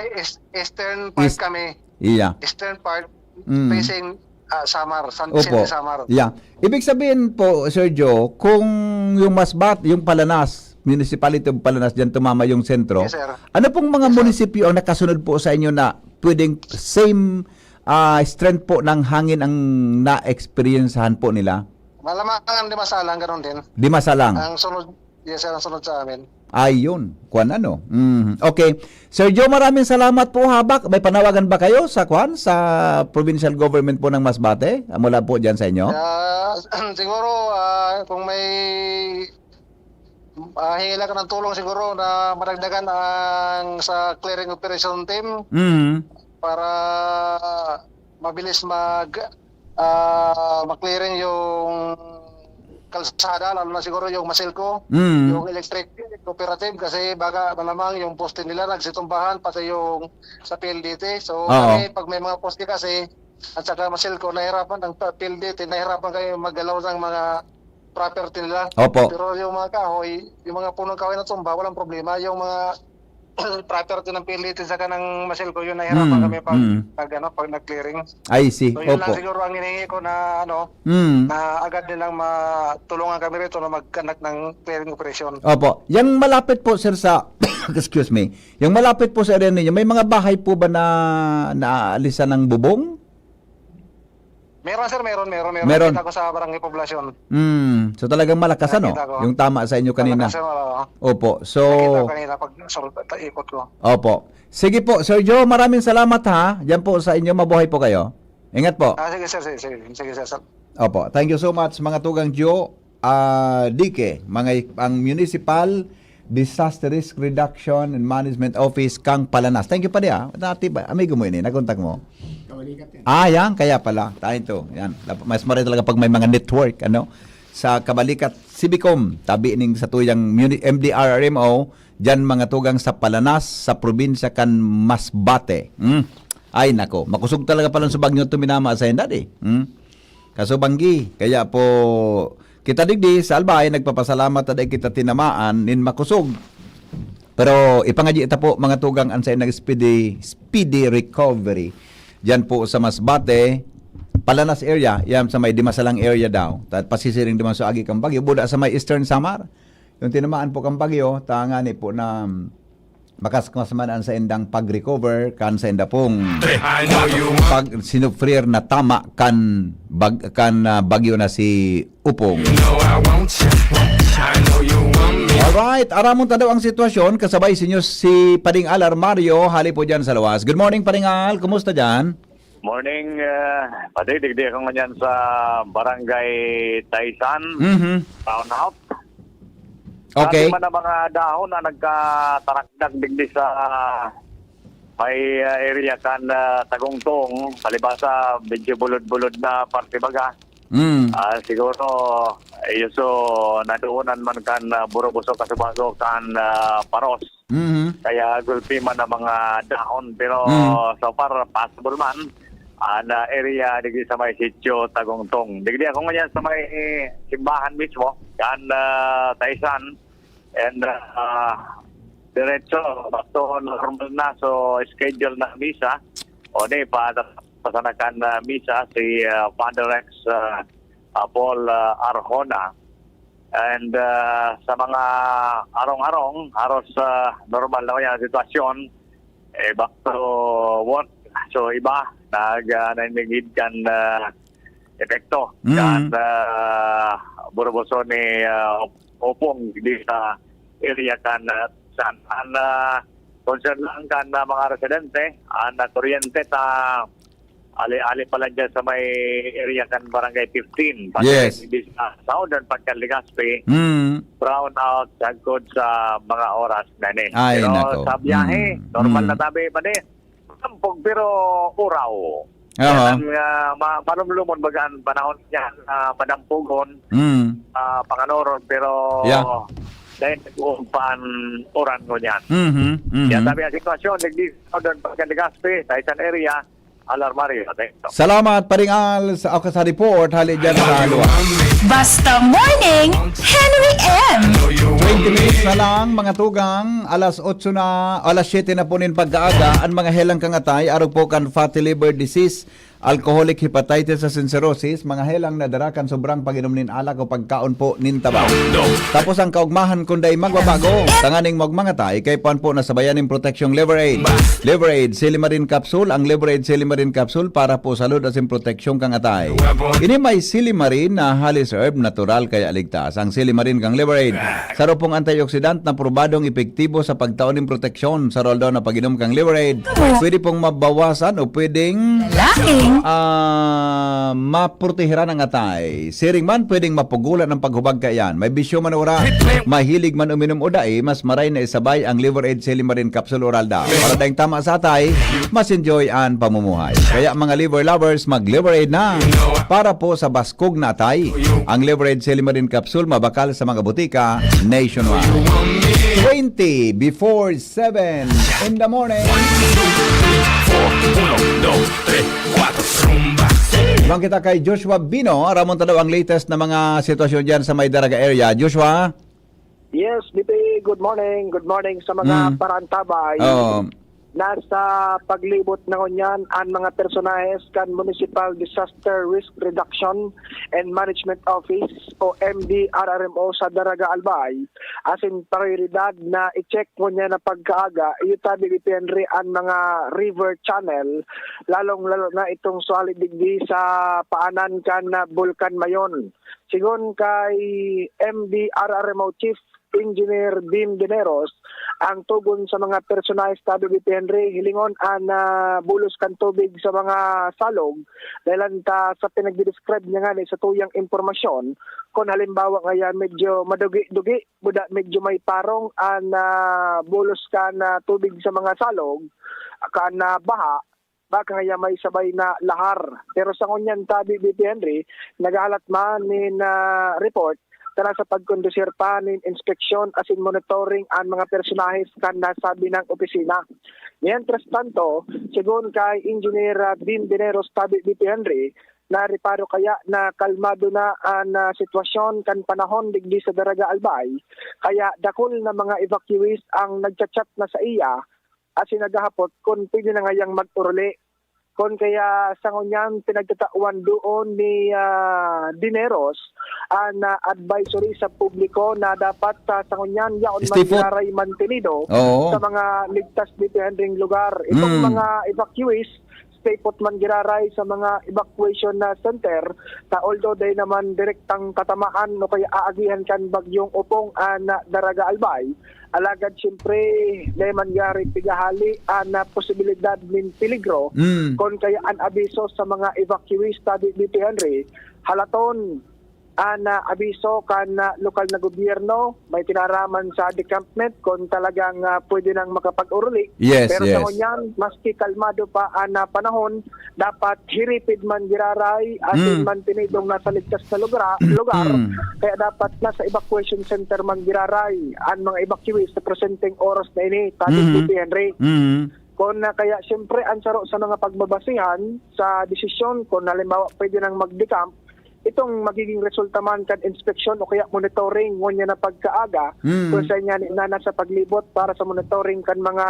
eastern part kami. Yeah. Eastern part, facing Samar, Opo. Samar. Yeah. Ibig sabihin po, Sergio, kung yung Masbate, yung Palanas, Municipality of Palanas, dyan tumama yung sentro. Yes, sir. Ano pong mga munisipyo ang nakasunod po sa inyo na pwedeng same strength po ng hangin ang na-experiencehan po nila? Malamang ang Dimasalang, ganoon din. Dimasalang? Ang sunod, yes sir, ang sunod sa amin. Ayun, kuan Okay. Sergio, maraming salamat po. May panawagan ba kayo sa provincial government po ng Masbate? Mula po diyan sa inyo? Siguro kung may hingi lang ng tulong siguro na madagdagan ang sa clearing operation team para mabilis mag-clearing yung kalsada, lalo na siguro yung Masilco, yung electric cooperative, kasi baga malamang yung poste nila nagsitumbahan, pati yung sa PLDT. So kami, pag may mga poste kasi at saka Masilco, nahirapan ang PLDT, nahirapan kayo maggalaw ng mga property nila. Opo. Pero yung mga kahoy, yung mga punong kahoy na tumba, walang problema. Yung mga property ng PLDT saka ng Masilco, yun nahirapan kami pag nag-clearing. I see. So yun lang Opo. siguro ang hinihingi ko na na agad nilang matulungan kami rito na mag-conduct ng clearing operation. Opo. Yung malapit po, sir, sa excuse me. Yung malapit po sa area ninyo, may mga bahay po ba na naaalisan ng bubong? Meron, sir, meron. Meron. Kita ko sa barangay poblasyon. So talagang malakas, ano? Nakita ko. Yung tama sa inyo kanina. Sir, Opo. So nakita ko kanina pag ikot ko. Opo. Sige po, Sir Joe, maraming salamat ha. Diyan po sa inyo, mabuhay po kayo. Ingat po. Sige, sir. Sige, sir. Opo. Thank you so much, mga tugang Joe. Dike, ang Municipal Disaster Risk Reduction and Management Office Kang Palanas. Thank you pa diya. Dati ba? Amigo mo ini, nakontak mo. Yan, kaya pala. Tayo to. Yan. Mas maray talaga pag may mga network, ano? Sa Kabalikat Cibicom, tabi ning sa tuyang MDRRMO, diyan mga tugang sa Palanas, sa probinsya kan Masbate. Ay nako, makusog talaga pala sa bagyo tuminama sa dati. Kaso banggi, kaya po kita digdi sa Albay nagpapasalamat at kita tinamaan nin makusog. Pero ipangaji ita po mga tugang ansay nag speedy recovery. Diyan po sa Masbate, Palanas area, yan sa may Dimasalang area daw. At pasisiring naman sa agi kang bagyo, buda sa may Eastern Samar. Yung tinamaan po kang bagyo, tangani po na makasmasmanan sa indang pag-recover kan sa inda pong pag sinufrir na tama kan bagyo na si Upong. Alright, aramon ta daw ang sitwasyon kasabay sinyo si Padingal Armario, hali po dyan sa Luwas. Good morning Padingal, kumusta dyan? Morning, digdi ako ngayon sa Barangay Taisan, Townhouse. Okay. Dati man ang mga dahon na nagkatarakdag digdi sa may area kan Tagungtong, palibasa medyo bulod-bulod na parte baga. Siguro, yuso naduunan man kan Burobuso Kasubago kan Paros. Kaya gulpi man ang mga dahon, pero so far possible man. Na area digdi sa may sitio Tagungtong. Digdi ako ngayon sa may simbahan mismo, kan Taisan, and diretso, basto normal na, so schedule na misa, o di pa pasanakan misa si Father Rex Paul Arjona, and sa mga arong-arong, haros normal na yung sitwasyon, back to work, so iba, nag-nanigid kan epekto kan Buroboso ni Opong di sa area kan saan concern lang kan mga residente na kuryente ta ali-ali pala dyan sa may area kan Barangay 15 yes. Di sa Southern pagkan Legazpi brown out sagkod sa mga oras na ni. Pero nako. sa biyahe normal na tabi pa din. Tampog pero uraw. Malumlumon bagaan panahon niya madampugon panganoron pero dahil nag-uumpan oran ko niyan. Yan sabi ang sitwasyon nagdi Southern Pagkandigaspi sa isang area Alarmario. Salamat Paringal sa ako sa report hali dyan sa Luwas. Basta Morning Henry M. 20 minutes na lang mga tugang, alas 8 na, alas 7 na po nin pagkaaga, ang mga helang kangatay, araw po kan fatty liver disease, alcoholic hepatitis and cirrhosis, mga helang nadarakan sobrang pag-inom nin alak o pagkaon po nin tabaw. Tapos ang kaugmahan kunday magbabago, tanganing magmangatay, kay puan po nasabayan ng protection liver aid. Liver aid, silimarin capsule, ang liver aid silimarin capsule para po salud as in protection kangatay. Ini may silimarin na halis preserved, natural kaya ligtas. Ang silimarin kang Liverade, saro pong antioxidant na probadong epektibo sa pagtaon ng proteksyon. Sa rol daw na pag-inom kang Liverade, pwede pong mabawasan o pwedeng maprotehiran ang atay. Siring man, pwedeng mapugulan ang paghubag kayan. May bisyo man ora, mahilig man uminom o dai, mas maray na isabay ang Liverade Silimarin Capsule Oral daw. Para dahil tama sa atay, mas enjoy ang pamumuhay. Kaya mga liver lovers, mag-Liverade na para po sa baskog na atay. Ang Liverade Silimarin Capsule mabakal sa mga butika nationwide. 20 before 7 in the morning. Bang kita kay Joshua Bino, aramon daw ang latest na mga sitwasyon dyan sa Maydaraga area. Joshua? Yes, BP, good morning. Good morning sa mga parantabay. Nasa paglibot na kunyan ang mga personahes kan Municipal Disaster Risk Reduction and Management Office o MDRRMO sa Daraga Albay. Asin prioridad na i-check mo niya na pagkaaga, itabi Henry ang mga river channel, lalong-lalo na itong solid digdi sa paanan kan na Bulkan Mayon. Sigon kay MDRRMO Chief Engineer Bim Dineros, ang tugon sa mga personalis tabi Henry hilingon an bulos kan tubig sa mga salog dahil sa pinag-describe niya nga sa tuyang impormasyon kung halimbawa ngayon medyo madugi-dugi buda medyo may parong an bulos kan tubig sa mga salog kan baha baka nga may sabay na lahar. Pero sa kunyan tabi Henry nagahalat man in report tala sa pagkondusir pa ng inspeksyon asin monitoring ang mga personahes kan nasabi ng opisina. Mientras tanto, sigon kay Engineer Bim Dineros tabi Henry, na reparo kaya na kalmado na ang sitwasyon kan panahon digdi sa Daraga Albay, kaya dakol na mga evacuees ang nagchat-chat na sa iya asin nagahapot kung pwede na ngayang mag-uruli. Kon kaya sa ngunyan pinagtatawan doon ni Dineros ang advisory sa publiko na dapat sa ngunyan yaon maglaray mantenido sa mga ligtas dito handing lugar. Itong mga evacuees stay put man giraray sa mga evacuation na center ta although day naman direktang katamaan no kaya aagihan kan bagyong upong na Daraga Albay. Alagad siyempre day mangyari pigahali na posibilidad min peligro kon kaya an abiso sa mga evacuees tabi dito Henry halaton na abiso kan lokal na gobyerno may tinaraman sa decampment kung talagang pwede nang makapag-uruli. Pero sa kunyan, maski kalmado pa ang panahon, dapat hiripid man giraray atin man tinidong nasa ligtas na lugar kaya dapat nasa evacuation center man giraray ang mga evacuees sa presenting oras na ini tabi Henry. Kung kaya siyempre ang saro sa mga pagbabasihan sa desisyon kung halimbawa pwede nang mag-decamp itong magiging resulta man kan inspeksyon o kaya monitoring ngunya na pagkaaga kung sa niya na nasa paglibot para sa monitoring kan mga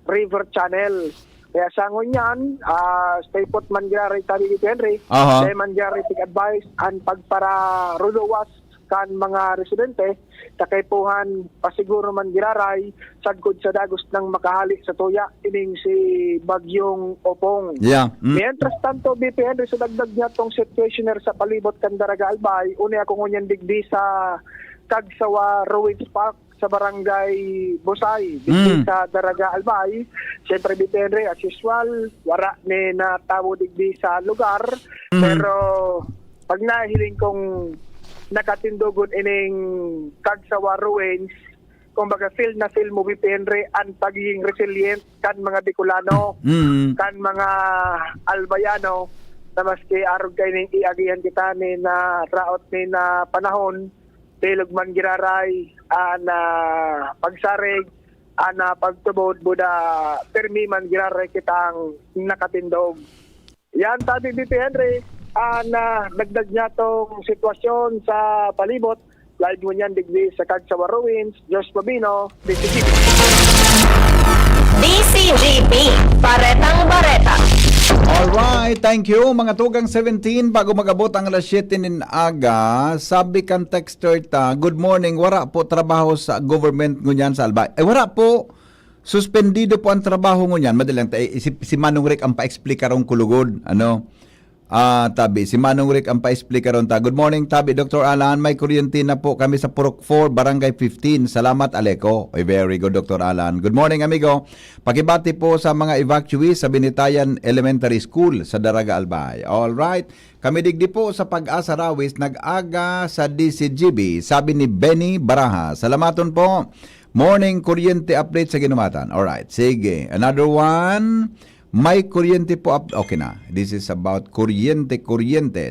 river channel. Kaya sa ngunyan, stay put man gyari tabi Henry, stay man gyari tig-advise ang pagpara ruluwas kan mga residente takaypuhan pasiguro man giraray sadkod sa dagos ng makahali sa tuya ining si bagyong Opong. Mientras tanto BPN sa dagdag niya tong situationer sa palibot kan Daraga Albay uni ako ngunyan digdi sa Kagsawa Ruins Park sa barangay Bosay digdi sa Daraga Albay. Siyempre BPN as usual wara ni natawo digdi sa lugar pero pag nahiling kong nakatindogon ining Kagsawa Ruins kumbaga feel mo Henry ang pagiging resilient kan mga Bicolano kan mga Albayano na maski arog kay ning iagihan kita ni na raot ni na panahon tilog man giraray na pagsarig na pagtubod buda permi man giraray kitang nakatindog. Yan tabi Henry na dagdag niya tong sitwasyon sa palibot live mo niyan digdi sa Kagsawa Ruins. Diyos Pabino, DCGB. DCGB, Baretang Bareta. Alright, thank you. Mga tugang 17, bago magabot ang alas 7 nin aga, sabi kan texter ta, good morning, wara po trabaho sa government ngunyan sa Albay. Wara po, suspendido po ang trabaho ngunyan. Madalang si Manong Rick ang pa-explica rong kulugod. Tabi, si Manong Rick ang pa-explica ron ta. Good morning, Tabi, Dr. Alan. May kuryente na po kami sa Purok 4, Barangay 15. Salamat, Aleco. Oy, very good, Dr. Alan. Good morning, amigo. Pakibati po sa mga evacuees sa Binitayan Elementary School sa Daraga, Albay. All right. Kami digdi po sa Pag-asa Rawis, nag-aga sa DCGB, sabi ni Benny Baraha. Salamaton po. Morning kuryente update sa Ginumatan. All right. Sige. Another one. May kuryente po okay na. This is about kuryente.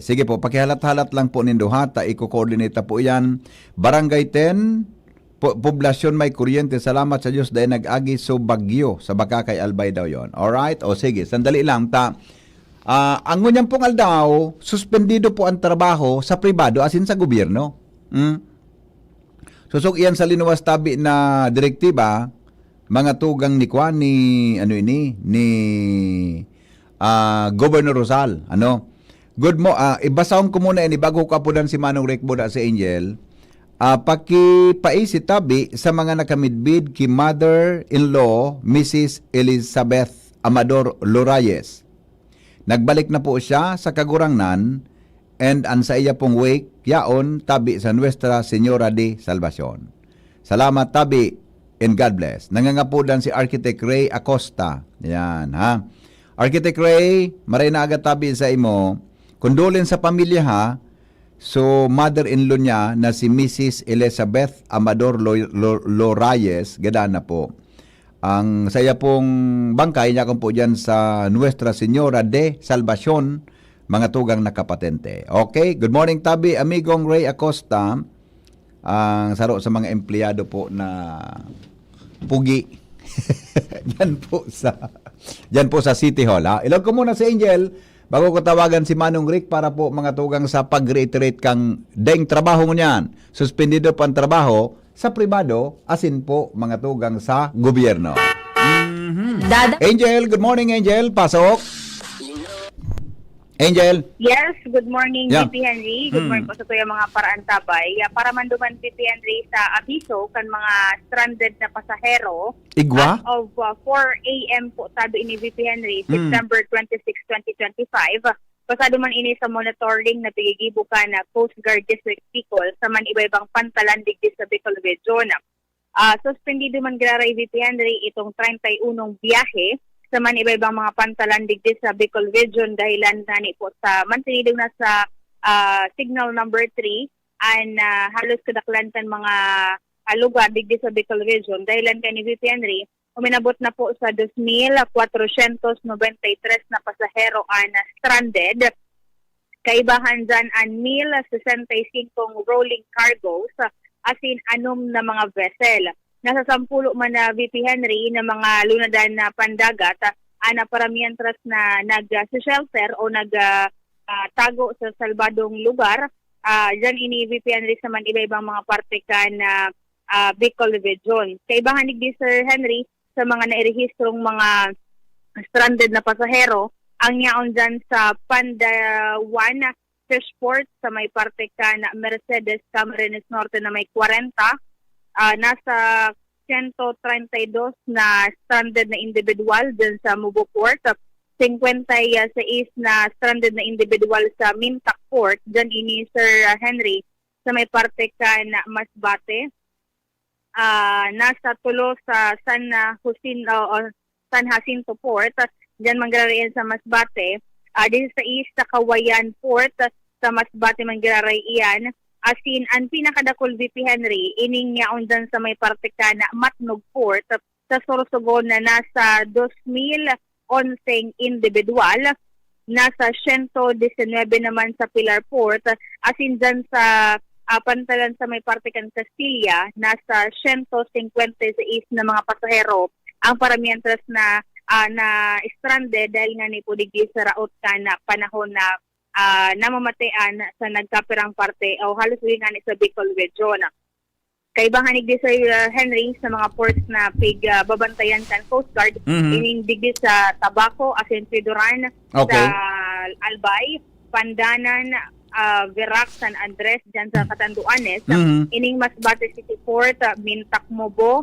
Sige po, pakihalat-halat lang po nindo ha. Iko-coordinate po yan. Barangay 10, poblasyon may kuryente. Salamat sa Diyos dahil nag-agi so bagyo sa Bakakay Albay daw yon. Alright? O sige, sandali lang. Ang ngunyang pong aldaw, suspendido po ang trabaho sa pribado as in sa gobyerno. Susok iyan sa linuwas tabi na direktiba, mga tugang ni Kwan ni Governor Rosal. Ibasahon ko muna ini bago ko apudan si Manong Rick Buda sa Angel. Pakipaisi tabi sa mga nakamidbid ki mother-in-law Mrs. Elizabeth Amador Lorayes. Nagbalik na po siya sa kagurangnan and ang sa iya pong wake yaon tabi sa Nuestra Señora de Salvacion. Salamat tabi. And God bless. Nangangapudan si Architect Ray Acosta. Yan, ha? Architect Ray, maray na agad tabi sa imo. Condolence sa pamilya, ha? So, mother-in-law niya na si Mrs. Elizabeth Amador Lorayes, gada na po. Ang saya pong bangkay niya kung po dyan sa Nuestra Señora de Salvacion, mga tugang nakapatente. Okay, good morning tabi, amigong Ray Acosta. Ang saro sa mga empleyado po na pugi. Diyan po sa City Hall. Ha? Ilog ko muna si Angel bago ko tawagan si Manong Rick para po mga tugang sa pag-reiterate kang deng trabaho mo niyan. Suspendido po ang trabaho sa pribado asin po mga tugang sa gobyerno. Angel, good morning Angel. Pasok. Angel. Yes, good morning, Yeah. VP Henry. Good morning po sa tuya mga paraantabay. Para manduman, VP Henry, sa abiso kan mga stranded na pasahero. Igwa? As of 4 a.m. po, sabi ini VP Henry, September 26, 2025. Pasado man ini sa monitoring na pigigibukan na Coast Guard District Bicol sa man iba-ibang pantalandig sa Bicol Region. Suspendido man graray VP Henry itong 31 biyahe sa man iba-ibang mga pantalandig sa Bicol Region dahilan nani po sa mantinidong na sa signal number 3 and halos kadaklantan mga lugar digdi sa Bicol Region dahilan kay ni VP Henry uminabot na po sa 2,493 na pasahero ang stranded. Kaibahan dyan ang 1,065 rolling cargoes asin anom na mga vessel. Nasa 10 man na VP Henry na mga lunadan na pandagat na paramihan tras na nag-shelter o nag-tago sa salbadong lugar. Diyan ini VP Henry sa man iba-ibang mga parte ka na Bicol Region. Kaibahan ni Sir Henry sa mga nairehistrong mga stranded na pasahero, ang yaon dyan sa Pandawan Fishport sa may parte ka na Mercedes Camarines Norte na may 40. Nasa 132 na stranded na individual dun sa Mubo Port, 56 na stranded na individual sa Mintak Port, dyan ini Sir Henry sa may parte ka na Masbate. Nasa tulo sa San Jacinto Port, dyan manggarayan sa Masbate. Din sa sa Kawayan Port, sa Masbate manggararay iyan. Asin, ang pinakadakol VP Henry, ining yaon dyan sa may parte ka na Matnog Port, sa Sorsogon na nasa 2,011 individual, nasa 119 naman sa Pilar Port, asin dyan sa pantalan sa may parte kan Castilla, nasa 156 na mga pasahero, ang paramihan tras na stranded dahil nga ni pudigdi sa raot ka na panahon na namamatean sa nagkapirang parte o halos nga ni sa Bicol Region. Kaibahan ni Sir Henry sa mga ports na babantayan kan Coast Guard, ining digdi sa Tabaco, Asin Pidoran, sa Albay, Pandanan, Verac, San Andres, dyan sa Catanduanes, ining Masbate City Port, Mintak Mobo,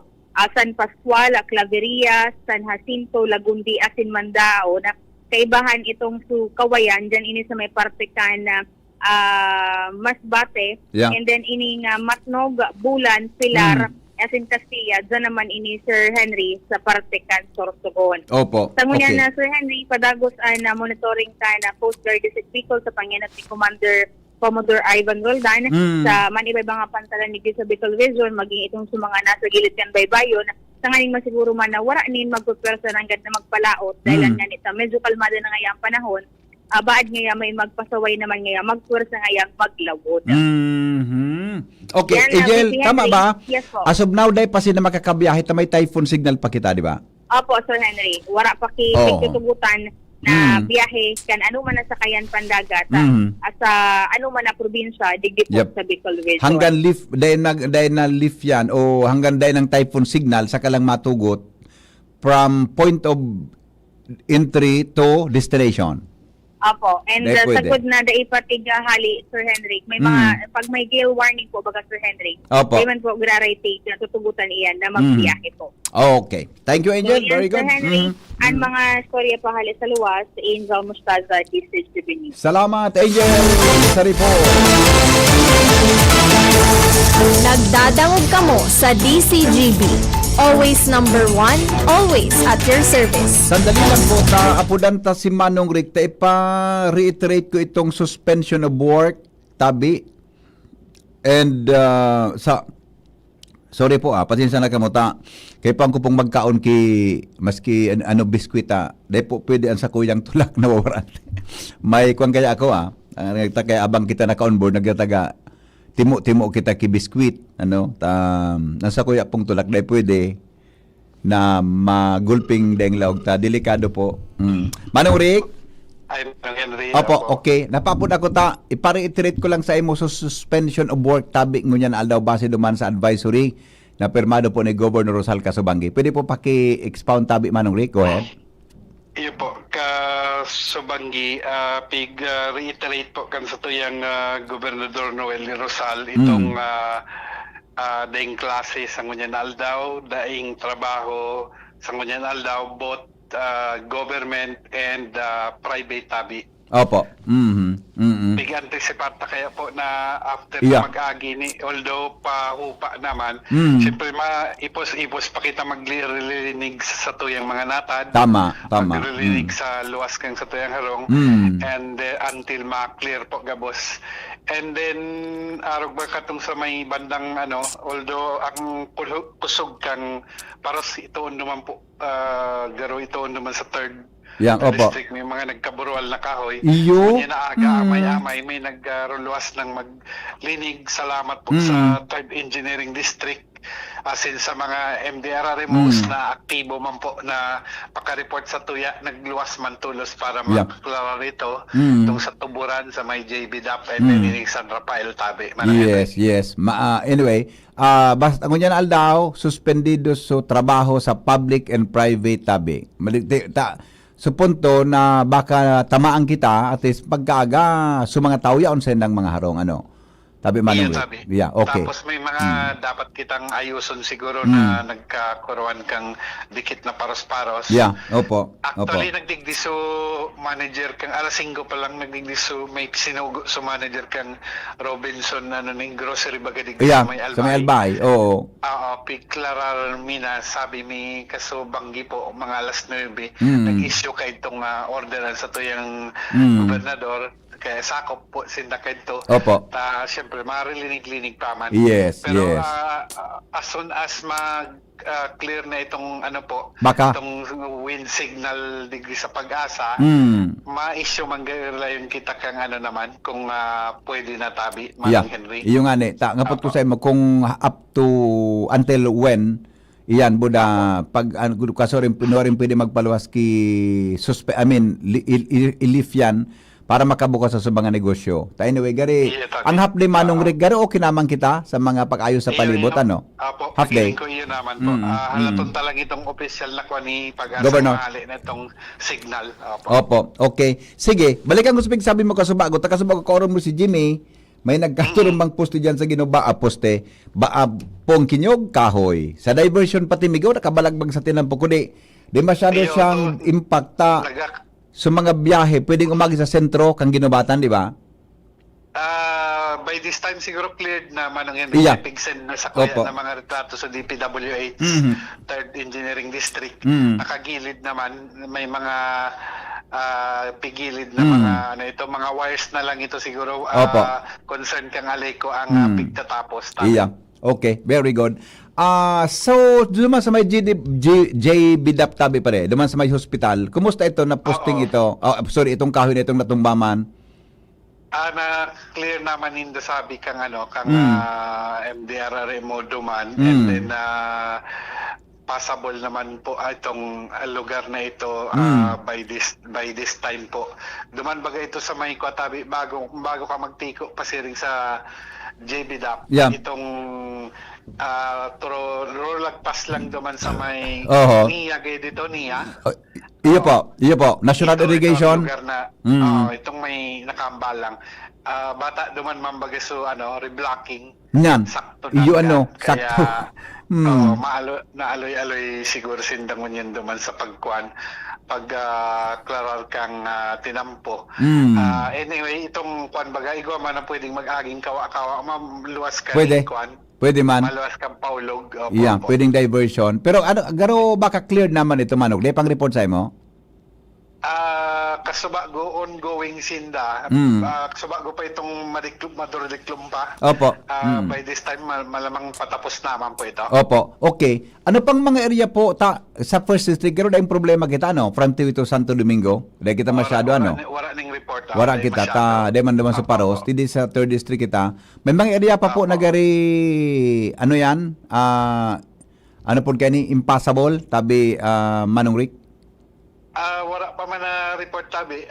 San Pascual, Claveria, San Jacinto, Lagundi, Asin Mandao, kaibahan itong Kawayan, dyan ini sa may parte ka na Masbate, and then ini nga Matnog, Bulan, Pilar, as in Castilla, dyan naman ini Sir Henry sa parte kan Sorsogon. Opo. Sa ngunyan na Sir Henry, padagos na monitoring ka na Coast Guard District Bicol sa panginat ni Commodore Ivan Roldan sa manibay nga pantalan ni sa Bicol Region, maging itong sa mga nasa gilid kan baybayon, sa nganing masiguro man na wala nin magpupwersa ng gad na magpalaot dahil nga nito medyo kalmado na ngayang panahon, baad ngaya may magpasaway naman ngaya magpwersa ngayang maglawod. Okay, Yan, Angel, tama ba? Yes po. As of now, dahil pa sila makakabiyahe, may typhoon signal pa kita, di ba? Opo, Sir Henry. Wala pa kitutugutan na biyahe kan ano man na sakayan pandagat at sa ano man na probinsya digdi po sa Bicol Region. Hanggang lift dahil na lift yan o hanggang dahil ng typhoon signal saka lang matugot from point of entry to destination. Opo, and sagod na daipatig hali, Sir Henrik. May mga, pag may gale warning po, baga Sir Henrik, even po gra-rotate na tutugutan iyan na magbiyahe po. Okay. Thank you, Angel. So, very good. Sir Henrik, ang mga storya pa hali sa luwas, Angel Mustaza, District News. Salamat, Angel. Sari po. Nagdadangog kamo sa DCGB. Always number one, always at your service. Sandali lang po, apudan ta si Manong Rick, reiterate ko itong suspension of work, tabi, and sorry po pasensya na kamuta, kaya pang ko pong magkaon maski biskwita, dahil po pwede ang sa kuyang tulak na wawaran. May kung kaya ako kaya abang kita naka-on board, nagtataga, timo kita ki biskwit nasa kuya pong tulak dahil pwede na magulping deng laog ta delikado po. Manong Rick, Henry. Opo, okay. Napapod ako ipa-reiterate ko lang sa imo suspension of work tabi ngunyan aldaw base duman sa advisory na pirmado po ni Governor Rosal Casubangi. Pwede po paki-expound tabi, Manong Rick, go ahead. Iyo po, Casubangi, reiterate po kan sa tuyang Gobernador Noel Rosal itong daing klase sa ngunyan aldaw, daing trabaho sa ngunyan aldaw, both government and private tabi. Opo. Big anticipata kaya po na after na mag-agi ni, although pahupa naman, siyempre ipos pa kita maglirinig sa tuyang mga natad. Tama. Maglirinig sa luwas kang sa tuyang harong. And until ma-clear po gabos. And then, arog ba katong sa may bandang although ang kusog kang paros itoon naman po, garo itoon naman sa third district, may mga nagkaburual na kahoy. Iyo? Na aga, amay-amay, may nagruluwas ng maglinig. Salamat po sa 3rd Engineering District. As in sa mga MDRRMOs na aktibo man po na pakareport sa tuya, nagluwas man tulos para makaklara rito itong sa tuburan sa may JB DAP and then San Rafael tabi. Yes. Anyway, basta ngunyan aldaw, suspendido so trabaho sa public and private tabi. Sa punto na baka tamaan kita at least pagkaaga sa mga tao yaon sa mga harong tabi Manong Rick. Okay. Tapos may mga dapat kitang ayuson siguro na nagkakuruan kang dikit na paros-paros. Opo. Actually, nagdigdiso manager kang alas 5 pa lang nagdigdiso, may sinugo so manager kang Robinson ning grocery bagadig sa may Albay. Sa may Albay. Oo. Piklarar mina sabi mi kaso banggi po mga alas 9 nag-issue kay itong orderan sa tuyang gobernador. Kaya sakop po sindakad to. Opo. Siyempre, marilinig-linig pa man. Yes. As soon as clear na itong itong wind signal degree sa Pag-asa, ma-issue manggayon kita kang naman kung pwede na tabi, Manong Henry. Yung ngapot ko sa imo kung up to until when iyan buda pag kaso rin pwede magpaluwas ilif yan para makabukas sa mga negosyo. Anyway, gari, ang half day Manong Rick, gari okay naman kita sa mga pag-ayos sa palibot, Apo, half day. ko yun naman po. Halaton talaga itong official na ni Pag-asa mahali na itong signal. Opo, okay. Sige, balikan ko sa sabi mo kasubago, takasubago ko mo si Jimmy, may nagkatulong bang poste dyan sa Ginoo poste, pong kinyog, kahoy. Sa diversion pati migaw, nakabalagbag sa tinampo, kundi, di masyado siyang impacta. So mga biyahe, pwedeng umagi sa sentro kang ginubatan, di ba? By this time siguro cleared na manang yan. Yeah. Pig-send na sa kuya Opo. ng mga retrato sa DPWH, 3rd Engineering District. Nakagilid naman, may mga pigilid na mga mga wires na lang ito siguro. Concern kang Aleco ang pigtatapos. Iya. Okay, very good. So, duman sa may JBDAP tabi pare, duman sa may hospital, kumusta ito na posting ito? Itong kahoy na itong natumbaman. Na clear naman hindi sabi kang MDRRA mo duman, and then passable naman po itong lugar na ito by this time po. Duman baga ito sa may Kwatabi bago ka magtiko pasiring sa JBDAP. Yeah. Itong lagpas lang duman sa may NIA dito niya. Iyo po. National Irrigation. Lugar na, itong may nakaambalang. Bata duman mambaga so reblocking. Yan. Sakto na. Iyo Kaya, sakto. naaloy-aloy siguro sindangon yan duman sa pagkuan. Pag klarar kang tinampo. Anyway, itong kuan baga, igwa man na pwedeng mag-aging kawa-kawa. Maluwas ka Pwede. kuan. Pwede man. Maluwas kang paulog. Pwedeng diversion. Pero garo baka clear naman ito manok. Di pang report sa imo? Kasubago ongoing sinda. Kasubago pa itong madurdiklum pa. Opo. By this time malamang patapos naman po ito. Opo. Okay. Ano pang mga area po sa first district garo daing problema kita from TV to Santo Domingo? Dahil kita masyado Wala ning report. Wala kita di man naman sa Paros, hindi sa third district kita. May mga area pa po nagari yan? Ano po kani impossible tabi Manong Rick? Wala pa man na report tabi.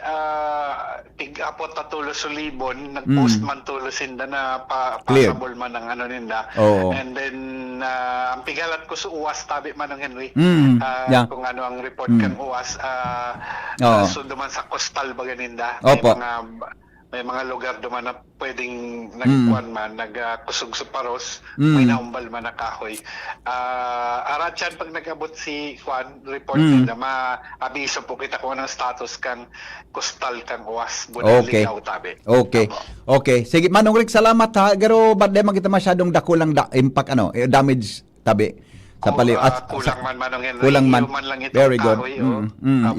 Tig-apot na tulos sulibon, nag-post man tulos sinda na passable man ng ninda. And then ang pigalat ko sa UWAS tabi man ng Henry. Kung ano ang report kang UWAS. So duman sa coastal ba ganinda. May mga lugar duman na pwedeng nagkuan man, nagkusog sa Paros, may naumbal man na kahoy. Aratyan pag nag-abot si Juan, report nila, ma-abiso po kita kung anong status kang coastal kang UWAS. Okay. Okay. Sige, Manong Rick, salamat ha. Garo, ba't di man kita masyadong dakulang impact, damage tabi? Sa kulang man Manong Henry. Kulang man. Lang ito. Very good.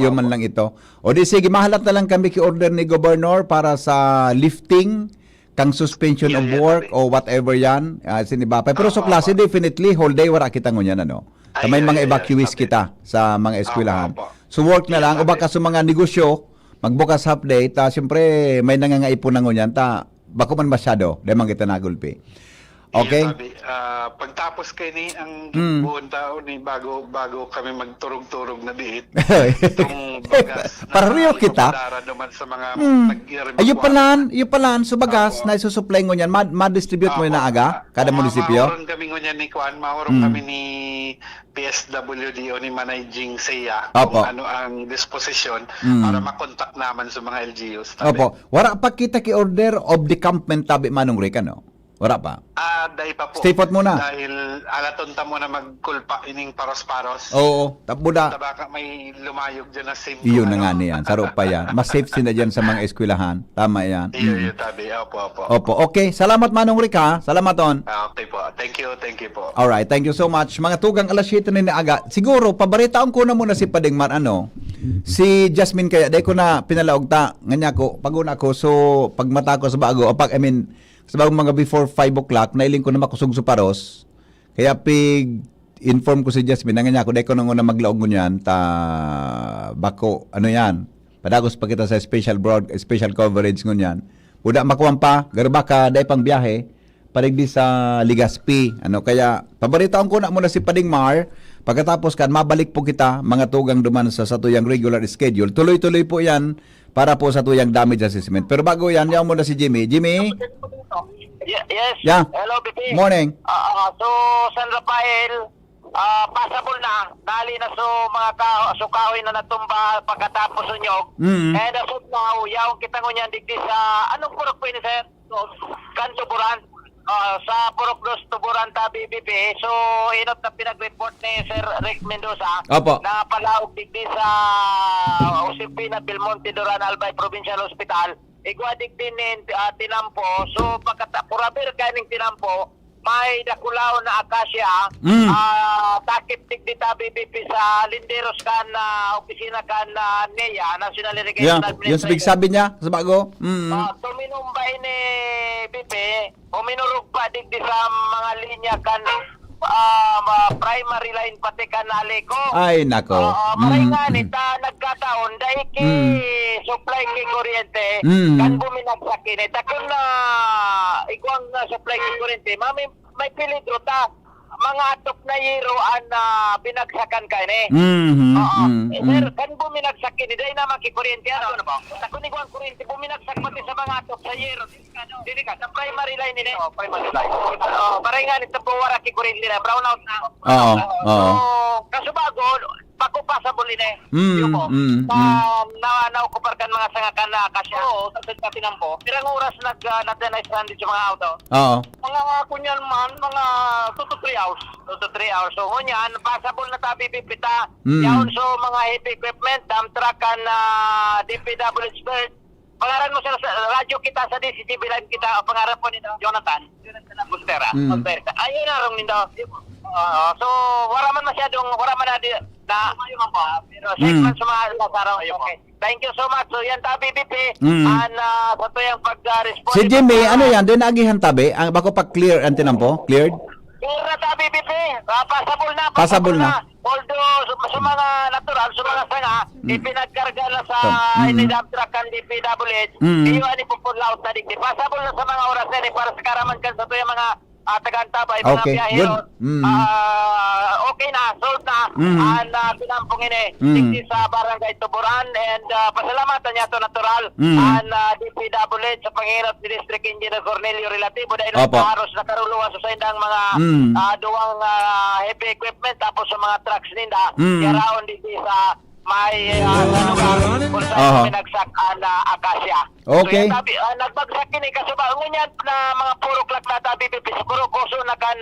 Human lang ito. O di sige, mahalat na lang kami ki-order ni Governor para sa lifting, kang suspension of work o whatever yan. Sinibapay. Pero so klase, definitely, whole day wala kita ngunyan. Sa may mga evacuees kita sa mga eskwelahan. So work na lang. O baka sa mga negosyo, magbukas half day, siyempre may nangangaipon na ngunyan, bako man masyado, di man kita nagulpi. Okay. Pagtapos kay ni ang buong taon ni bago kami magturog-turog na diit. Itong bagas. Pareho kita. Naman sa mga Iyo palan so bagas na isusupply ngunyan, ma-distribute mo na aga kada munisipyo. Mahorong kami ngunyan ni Juan, mahorong kami ni PSWD o ni Managing Seya kung ano ang disposition para makontak naman sa mga LGUs. Opo. Wala pa kita ki-order of decampment tabi Manong Rick, Wala pa? Dahil pa po. Stay put muna. Dahil alatonta mo na magkulpa ining paros-paros. Oo. Tabuda. Baka may lumayog dyan na safe. Iyon na nga niyan. Saro pa yan. Mas safe sila dyan sa mga eskwelahan. Tama yan. Iyo tabi. Opo. Opo. Okay. Salamat Manong Rick ha. Salamat on. Okay po. Thank you po. Alright. Thank you so much. Mga tugang alas 7 na aga. Siguro, pabaritaon ko na muna si Padingman. Si Jasmine kaya. Dahil ko na pinalaog ta. Nganya ko. Paguna ko. So, pagmata ko sa bago. Sa bagong mga before 5 o'clock, nailing ko na makusog sa Paros. Kaya inform ko si Jasmine, nanganyan ako, dahil ko nang maglaog mo niyan, bako, yan, padagos pa kita sa special coverage mo niyan. Uda makuwang pa, garbaka, dahil pang biyahe, parigdi sa Legazpi. Kaya, paboritaon ko na muna si Padingmar, pagkatapos mabalik po kita, mga tugang duman sa tuyang regular schedule. Tuloy-tuloy po yan, para po sa tuyang damage assessment. Pero bago yan, yaw muna si Jimmy. Jimmy? Yes. Yeah. Hello, BP. Morning. So, San Rafael, passable na. Dali na mga kahoy na natumba pagkatapos unyog. And as of now, yaw kita ngunyan digdi sa, anong purok po ini, sir? Kanto Buran. sa Purok Dos, Tuburan, BBP. So, inot na pinag-report ni Sir Rick Mendoza Opo. na palaog digdi sa Usipina, Belmonte, Duran, Albay Provincial Hospital. Igwadig din tinampo. So, purabir kaning tinampo, may dakulaw na akasya, takip digdi BBP sa Linderos kan opisina kan NEA, National Irrigation Administration. Yung sabi niya sa bago. Tuminumbay ni BP, uminurog pa digdi sa mga linya kan primary line pati kan Aliko. Ay, nako. Maray nga nita nagkataon dahil supply ki kuryente kan buminagsak ini. Takon na iguang supply ki kuryente, may peligro ta. Mga atop na yiroan na binagsakan ka ini. Sir, kan buminagsak ini, dahil naman ki kuryente. Takon iguang kuryente, buminagsak pati sa mga atop sa yero. Dili ka, sa primary line ini. Primary line. Maray nga nito po wara ki kuryente na, brownout na. Kasubago, pakupasabol ini. Naukupar kan mga sangakan na kasya. Oo, sa tinampo. Pirang oras nag-natanay sa sa mga auto. Mga kunyan man, mga 2 to 3 hours. 2 to 3 hours. So, kunyan, passable na tabi pipita. Yaon so mga heavy equipment, dump truck kan DPWH bird. Pangaran mo sa radyo kita sa DCTV live kita, pangaran po nito, Jonathan Bustera. Ayun na rin nito. So, wala man na pero segment sumasaraw. Okay. Thank you so much. So, yan BBP. Sa to yung pag-respond. Si Jimmy, ano yan? Doon nagihan tabi? Bako pa clear ang tinampo? Cleared? Clear na BBP. Pasabol na. Pasabol na. Although, sa mga natural, sa mga sanga, ipinagkarga na sa inidam truck ang DPWH, iwan ipupulaut na digdi. Pasabol na sa mga oras na para sa karaman kan sa to yung mga taga-antabay, mga biyahero. Okay na, sold na. Pinampong ini, digdi sa Barangay Tuburan. And pasalamatan niya to natural. DPWH sa panghirap ni District Engineer Cornelio Relativo dahil nakaharos na karuluwa sa indang mga duwang heavy equipment tapos sa mga trucks ninda. Karaon digdi sa may pinagsak na akasya. Okay. So, nagbagsak kini kasi ba ngunyan na mga puro klak na BBP siguro kuso na kan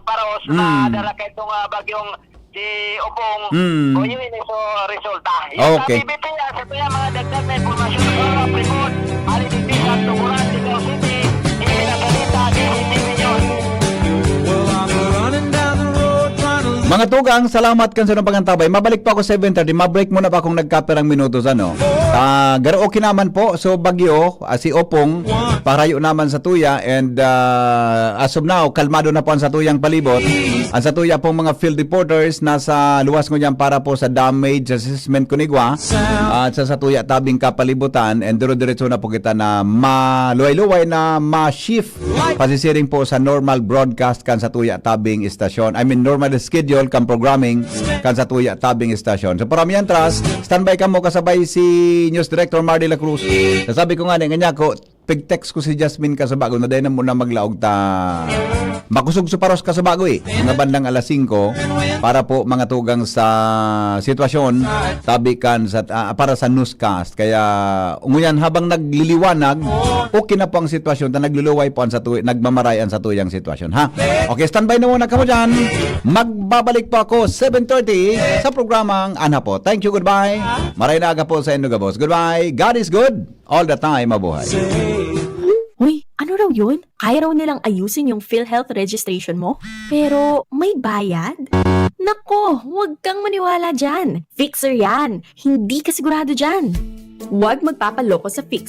paros na dala kay itong bagyong si Upong o yun so resulta. Okay. BBP sa tuya mga dagdag na informasyon sa report aliditi sa Tuburan City City inabalita DCTV yun. Mga tugang, salamat kan sa nang pagantabay. Mabalik pa ako 7:30. Mabreak muna pa akong nagkaperang minutos ano. Garo okay naman po. So bagyo, si Opong parayo naman sa tuya and as of now, kalmado na po ang satuyang palibot. Ang satuya pong mga field reporters nasa luwas ngunyan para po sa damage assessment kunigwa at sa satuya tabing kapalibutan and diro-diretso na po kita na maluway-luway na ma-shift pasisiring po sa normal broadcast kan satuya tabing istasyon. I mean normal schedule kan programming kan sa tuya tabing istasyon. So paramihan tras, standby ka mo kasabay si News Director Mar de la Cruz. Sabi ko nga nga ko, pig-text ko si Jasmine kasabago na dahil na muna maglaog ta makusog suparos kasabago mga bandang alas 5 para po mga tugang sa sitwasyon tabi kan sa, para sa newscast. Kaya nguyan habang nagliliwanag okay na po ang sitwasyon ta nagluluway po ang sa nagmamarayan sa tuyang sitwasyon ha. Okay, standby na muna kamo dyan. Magbabalik po ako 7:30 sa programang Ana po. Thank you, goodbye. Maray na aga po sa Indoga Boss. Goodbye. God is good all the time. Mabuhay. Uy, ano raw yun? Kaya raw nilang ayusin yung PhilHealth registration mo? Pero may bayad? Nako, huwag kang maniwala dyan. Fixer yan. Hindi ka sigurado dyan. Huwag magpapaloko sa Fixer.